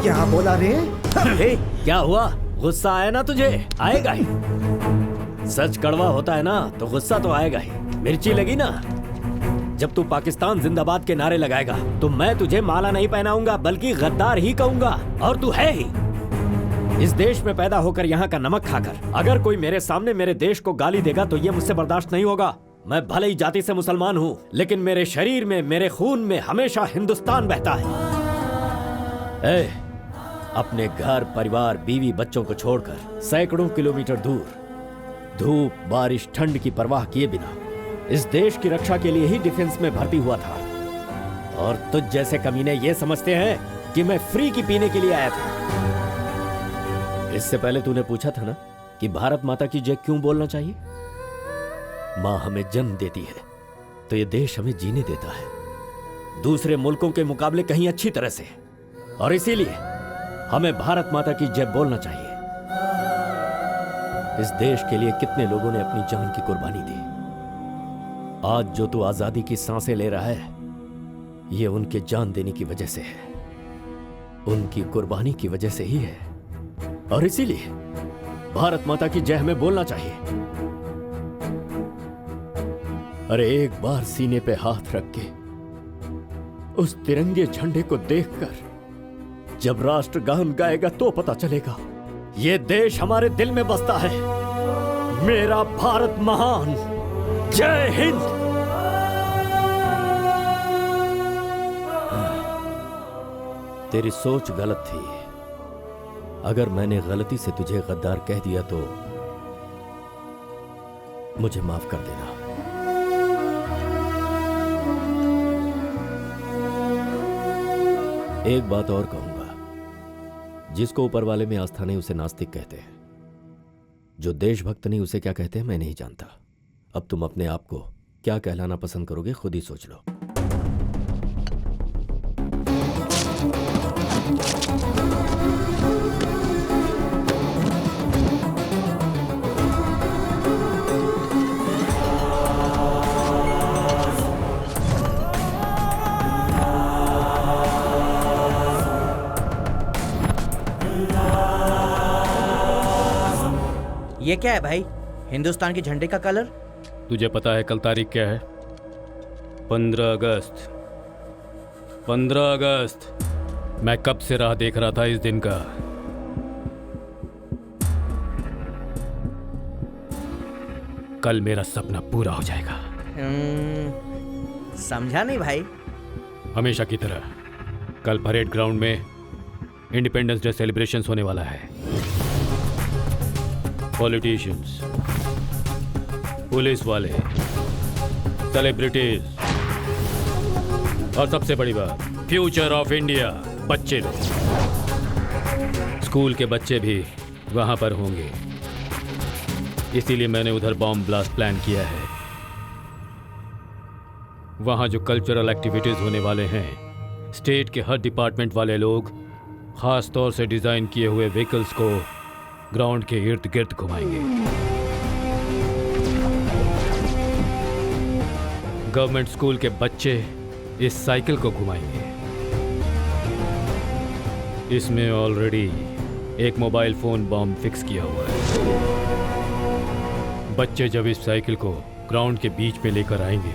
क्या बोला रे? क्या हुआ? गुस्सा आया ना तुझे? आएगा ही। सच कड़वा होता है ना तो गुस्सा तो आएगा ही। मिर्ची लगी ना? जब तू पाकिस्तान जिंदाबाद के नारे लगाएगा तो मैं तुझे माला नहीं पहनाऊंगा बल्कि गद्दार ही कहूंगा, और तू है ही। इस देश में पैदा होकर यहाँ का नमक खाकर अगर कोई मेरे सामने मेरे देश को गाली देगा तो ये मुझसे बर्दाश्त नहीं होगा। मैं भले ही जाति से मुसलमान हूँ, लेकिन मेरे शरीर में, मेरे खून में हमेशा हिंदुस्तान बहता है। अपने घर, परिवार, बीवी, बच्चों को छोड़कर सैकड़ों किलोमीटर दूर धूप, बारिश, ठंड की परवाह किए बिना इस देश की रक्षा के लिए ही डिफेंस में भर्ती हुआ था। और तुझ जैसे कमीने ये समझते हैं कि मैं फ्री की पीने के लिए आया था। इससे पहले तूने पूछा था ना कि भारत माता की जय क्यों बोलना चाहिए? माँ हमें जन्म देती है तो ये देश हमें जीने देता है, दूसरे मुल्कों के मुकाबले कहीं अच्छी तरह से, और इसीलिए हमें भारत माता की जय बोलना चाहिए। इस देश के लिए कितने लोगों ने अपनी जान की कुर्बानी दी। आज जो तू आजादी की सांसें ले रहा है ये उनके जान देने की वजह से है, उनकी कुर्बानी की वजह से ही है, और इसीलिए भारत माता की जय हमें बोलना चाहिए। अरे एक बार सीने पे हाथ रख के उस तिरंगे झंडे को देखकर जब राष्ट्रगान गाएगा तो पता चलेगा ये देश हमारे दिल में बसता है। मेरा भारत महान, जय हिंद। तेरी सोच गलत थी। अगर मैंने गलती से तुझे गद्दार कह दिया तो मुझे माफ कर देना। एक बात और कहूंगा, जिसको ऊपर वाले में आस्था नहीं उसे नास्तिक कहते हैं, जो देशभक्त नहीं उसे क्या कहते हैं मैं नहीं जानता। अब तुम अपने आप को क्या कहलाना पसंद करोगे खुद ही सोच लो। ये क्या है भाई? हिंदुस्तान के झंडे का कलर? तुझे पता है कल तारीख क्या है? 15 अगस्त। 15 अगस्त। मैं कब से राह देख रहा था इस दिन का। कल मेरा सपना पूरा हो जाएगा। समझा नहीं भाई। हमेशा की तरह कल परेड ग्राउंड में इंडिपेंडेंस डे सेलिब्रेशंस होने वाला है। पॉलिटिशियंस, पुलिस वाले, सेलिब्रिटीज और सबसे बड़ी बात फ्यूचर ऑफ इंडिया, बच्चे लोग। स्कूल के बच्चे भी वहां पर होंगे, इसीलिए मैंने उधर बॉम्ब ब्लास्ट प्लान किया है। वहां जो कल्चरल एक्टिविटीज होने वाले हैं, स्टेट के हर डिपार्टमेंट वाले लोग खास तौर से डिजाइन किए हुए व्हीकल्स को ग्राउंड के इर्द गिर्द घुमाएंगे। गवर्नमेंट स्कूल के बच्चे इस साइकिल को घुमाएंगे। इसमें ऑलरेडी एक मोबाइल फोन बॉम्ब फिक्स किया हुआ है। बच्चे जब इस साइकिल को ग्राउंड के बीच में लेकर आएंगे,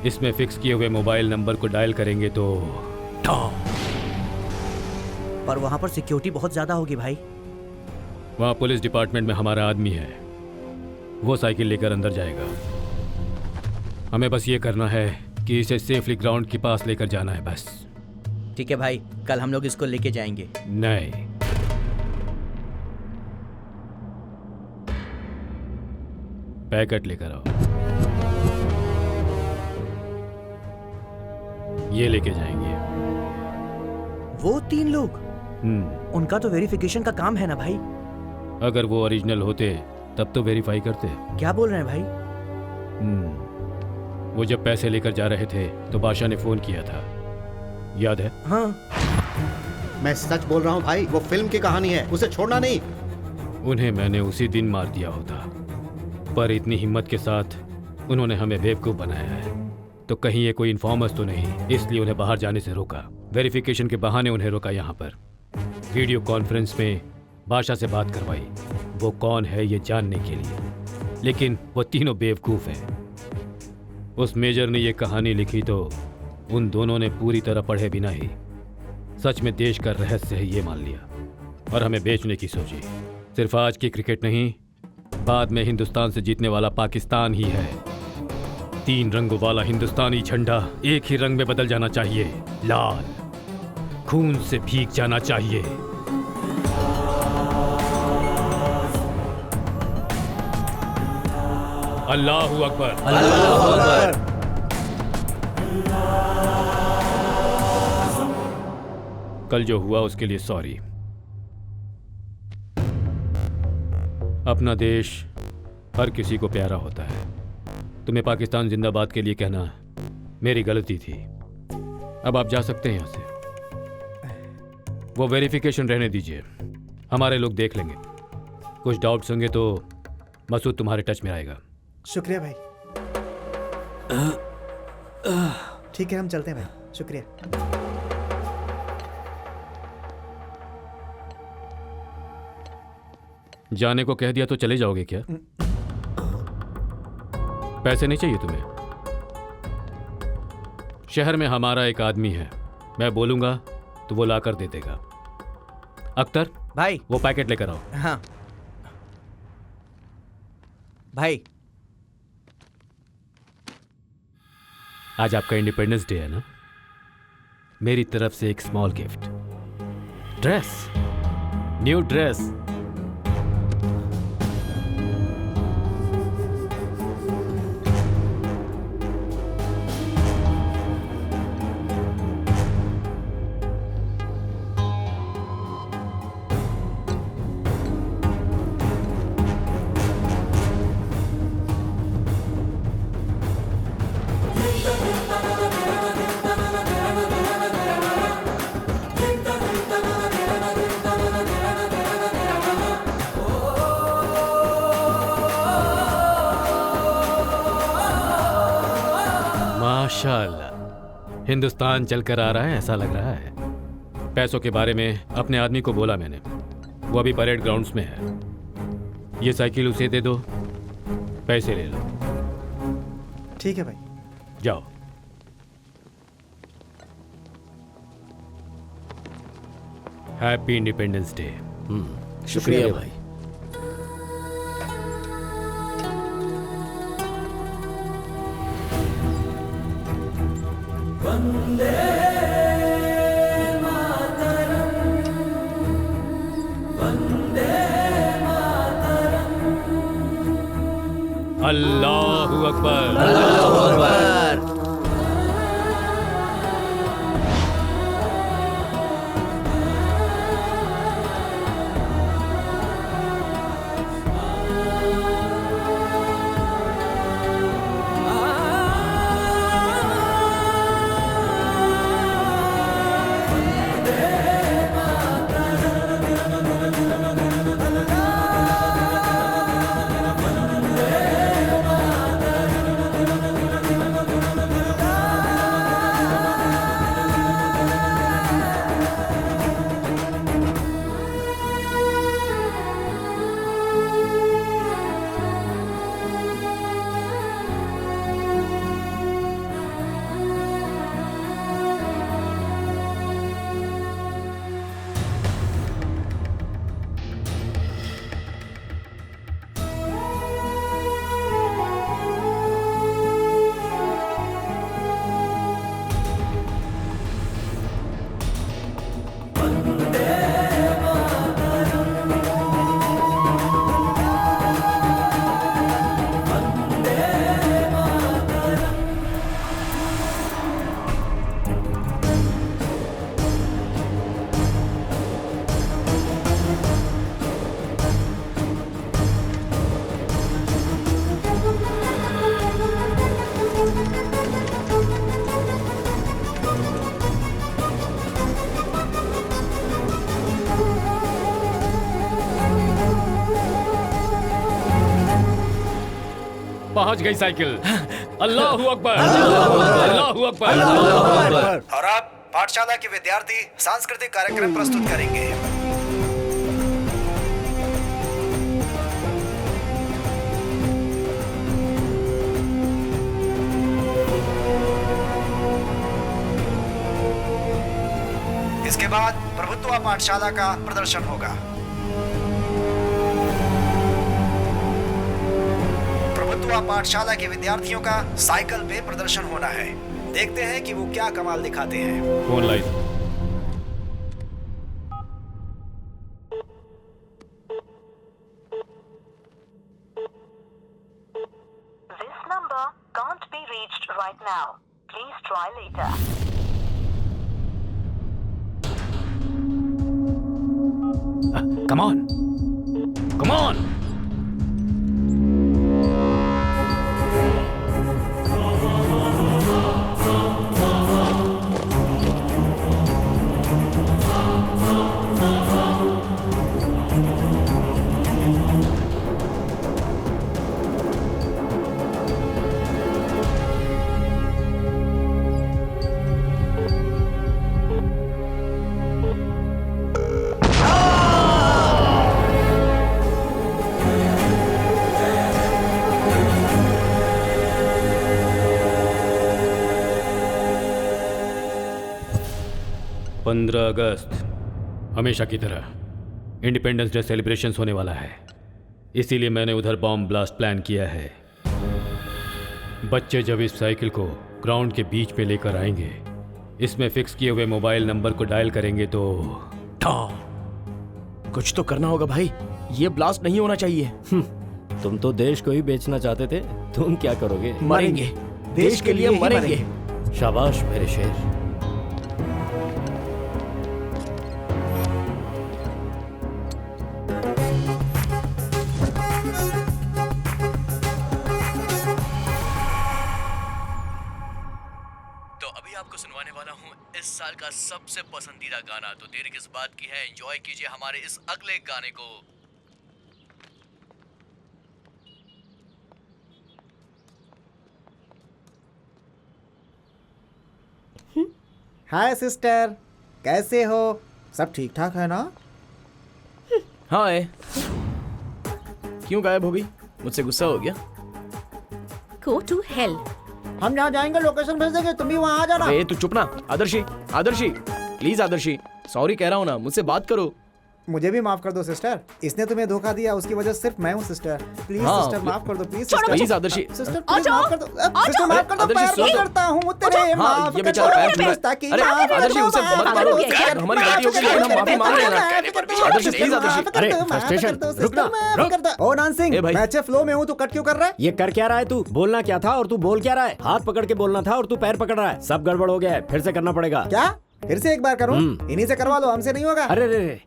इसमें फिक्स किए हुए मोबाइल नंबर को डायल करेंगे तो पर वहां पर सिक्योरिटी बहुत ज्यादा होगी भाई। वहाँ पुलिस डिपार्टमेंट में हमारा आदमी है, वो साइकिल लेकर अंदर जाएगा। हमें बस ये करना है कि इसे सेफली ग्राउंड के पास लेकर जाना है बस। ठीक है भाई, कल हम लोग इसको लेके जाएंगे। नहीं, पैकेट लेकर आओ। ये लेके जाएंगे। वो 3 लोग? उनका तो वेरिफिकेशन का काम है ना भाई। अगर वो ओरिजिनल होते तब तो वेरीफाई करते। क्या बोल रहे हैं भाई? वो जब पैसे लेकर जा रहे थे तो बादशाह ने फोन किया था, याद है? हाँ। मैं सच बोल रहा हूँ भाई, वो फिल्म की कहानी है, उसे छोड़ना नहीं। उन्हें मैंने उसी दिन मार दिया होता, पर इतनी हिम्मत के साथ उन्होंने हमें बेवकूफ बनाया है। तो कहीं ये कोई इन्फॉर्मर्स तो नहीं, इसलिए उन्हें बाहर जाने से रोका। वेरिफिकेशन के बहाने उन्हें रोका यहाँ पर। वीडियो कॉन्फ्रेंस में बादशाह से बात करवाई वो कौन है ये जानने के लिए, लेकिन वो तीनों बेवकूफ़ हैं। उस मेजर ने ये कहानी लिखी तो उन दोनों ने पूरी तरह पढ़े बिना ही सच में देश का रहस्य है ये मान लिया और हमें बेचने की सोची। सिर्फ आज की क्रिकेट नहीं, बाद में हिंदुस्तान से जीतने वाला पाकिस्तान ही है। 3 रंगों वाला हिंदुस्तानी झंडा एक ही रंग में बदल जाना चाहिए, लाल, खून से भीग जाना चाहिए। अल्लाहू अकबर, अल्लाहू अकबर। कल जो हुआ उसके लिए सॉरी। अपना देश हर किसी को प्यारा होता है। तुम्हें पाकिस्तान जिंदाबाद के लिए कहना मेरी गलती थी। अब आप जा सकते हैं यहाँ से। वो वेरिफिकेशन रहने दीजिए, हमारे लोग देख लेंगे। कुछ डाउट्स होंगे तो मसूद तुम्हारे टच में आएगा। शुक्रिया भाई। ठीक है, हम चलते हैं भाई। शुक्रिया। जाने को कह दिया तो चले जाओगे क्या? पैसे नहीं चाहिए तुम्हें? शहर में हमारा एक आदमी है, मैं बोलूंगा तो वो लाकर दे देगा। अख्तर भाई, वो पैकेट लेकर आओ। हाँ भाई। आज आपका इंडिपेंडेंस डे है ना? मेरी तरफ से एक small gift, dress, new dress. माशाअल्लाह, हिंदुस्तान चलकर आ रहा है ऐसा लग रहा है। पैसों के बारे में अपने आदमी को बोला मैंने, वो अभी परेड ग्राउंड्स में है। ये साइकिल उसे दे दो, पैसे ले लो। ठीक है भाई, जाओ। Happy independence day. शुक्रिया भाई। अल्लाहू अकबर, अल्लाहू अकबर। पहुंच गई साइकिल। अल्लाहू अकबर, अल्लाहू अकबर। और अब पाठशाला के विद्यार्थी सांस्कृतिक कार्यक्रम प्रस्तुत करेंगे। प्रभुत्वा पाठशाला का प्रदर्शन होगा। प्रभुत्वा पाठशाला के विद्यार्थियों का साइकिल पे प्रदर्शन होना है। देखते हैं कि वो क्या कमाल दिखाते हैं। Phone line. This number can't be reached right now. Please try later. Come on. Come on. अगस्त हमेशा की तरह इंडिपेंडेंस डे सेलिब्रेशंस होने वाला है, इसीलिए मैंने उधर बॉम्ब ब्लास्ट प्लान किया है। बच्चे जब इस साइकिल को ग्राउंड के बीच पे लेकर आएंगे, इसमें फिक्स किए हुए मोबाइल नंबर को डायल करेंगे तो कुछ तो करना होगा भाई, ये ब्लास्ट नहीं होना चाहिए। तुम तो देश को ही बेचना चाहते थे, तुम क्या करोगे? मरेंगे, देश के लिए मरेंगे। शाबाश मेरे शेर। सुनवाने वाला हूँ इस साल का सबसे पसंदीदा गाना। तो देर किस बात की है, एंजॉय कीजिए हमारे इस अगले गाने को। हाय सिस्टर, कैसे हो? सब ठीक ठाक है ना? हाय। क्यों गायब हो गई? मुझसे गुस्सा हो गया? Go to hell. हम जहाँ जाएंगे लोकेशन भेज देंगे, तुम भी वहाँ आ जाना। तू चुप ना। आदर्शी, आदर्शी, प्लीज आदर्शी, सॉरी कह रहा हूँ ना, मुझसे बात करो। मुझे भी माफ कर दो सिस्टर, इसने तुम्हें धोखा दिया, उसकी वजह सिर्फ मैं हूँ सिस्टर। प्लीज सिस्टर माफ कर दो, please sister. Please Adarshi, sister please माफ कर दो, सिस्टर माफ कर दो, पैर करता हूँ तेरे, माफ ये बेचारा पैर छू रहा है। अरे आदर्शी, उसे मत मारो, हमारी गलती हो गई, लेकिन हम माफी मांग रहे हैं। आदर्शी प्लीज, आदर्शी। अरे फ्रस्ट्रेशन, रुक ना। ओ नान सिंह, मैं अच्छे फ्लो में हूँ, तू कट क्यों कर रहा है? ये कर क्या रहा है तू? बोलना क्या था और तू बोल क्या रहा है? हाथ पकड़ के बोलना था और तू पैर पकड़ रहा है। सब गड़बड़ हो गया है, फिर से करना पड़ेगा। क्या? फिर से एक बार करूँ? इन्हीं से करवा लो, हमसे नहीं होगा। अरे रे,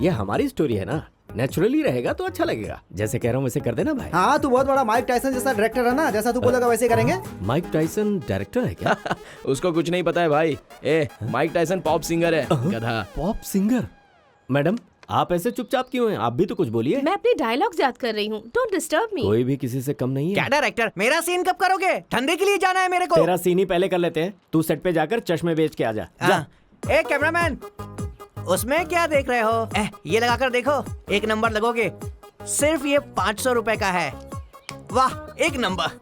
ये हमारी स्टोरी है ना, नेचुरली रहेगा तो अच्छा लगेगा। जैसे कह रहा हूँ वैसे कर देना भाई। हाँ, तू बहुत बड़ा माइक टाइसन जैसा डायरेक्टर है ना, जैसा तू बोलेगा वैसे करेंगे। माइक टाइसन डायरेक्टर है क्या? उसको कुछ नहीं पता है भाई। माइक टाइसन पॉप सिंगर है, गधा। Pop singer? मैडम आप ऐसे चुपचाप क्यों हैं? आप भी तो कुछ बोलिए। मैं अपनी डायलॉग्स याद कर रही हूँ, डोंट डिस्टर्ब मी। कोई भी किसी से कम नहीं है। क्या डायरेक्टर, मेरा सीन कब करोगे? धंधे के लिए जाना है मेरे को। तेरा सीन ही पहले कर लेते हैं, तू सेट पे जाकर चश्मे बेच के आ जा। ए कैमरामैन, उसमें क्या देख रहे हो? ये लगाकर देखो, एक नंबर लगोगे। सिर्फ ये 500 रुपए का है। वाह, एक नंबर,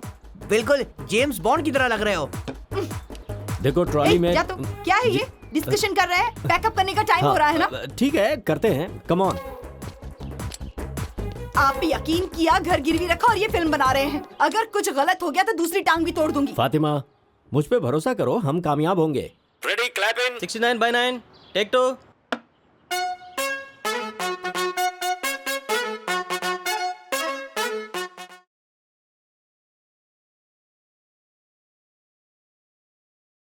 बिल्कुल जेम्स बॉन्ड की तरह लग रहे हो। देखो ट्रॉली में क्या है ये? डिस्कशन कर रहे हैं, पैकअप करने का टाइम हो रहा है ना? ठीक है, करते हैं, कम ऑन। आप यकीन किया, घर गिरवी रखा और ये फिल्म बना रहे हैं। अगर कुछ गलत हो गया तो दूसरी टांग भी तोड़ दूंगी। फातिमा, मुझ पे भरोसा करो, हम कामयाब होंगे। Ready, clap in. 69/9. Take 2.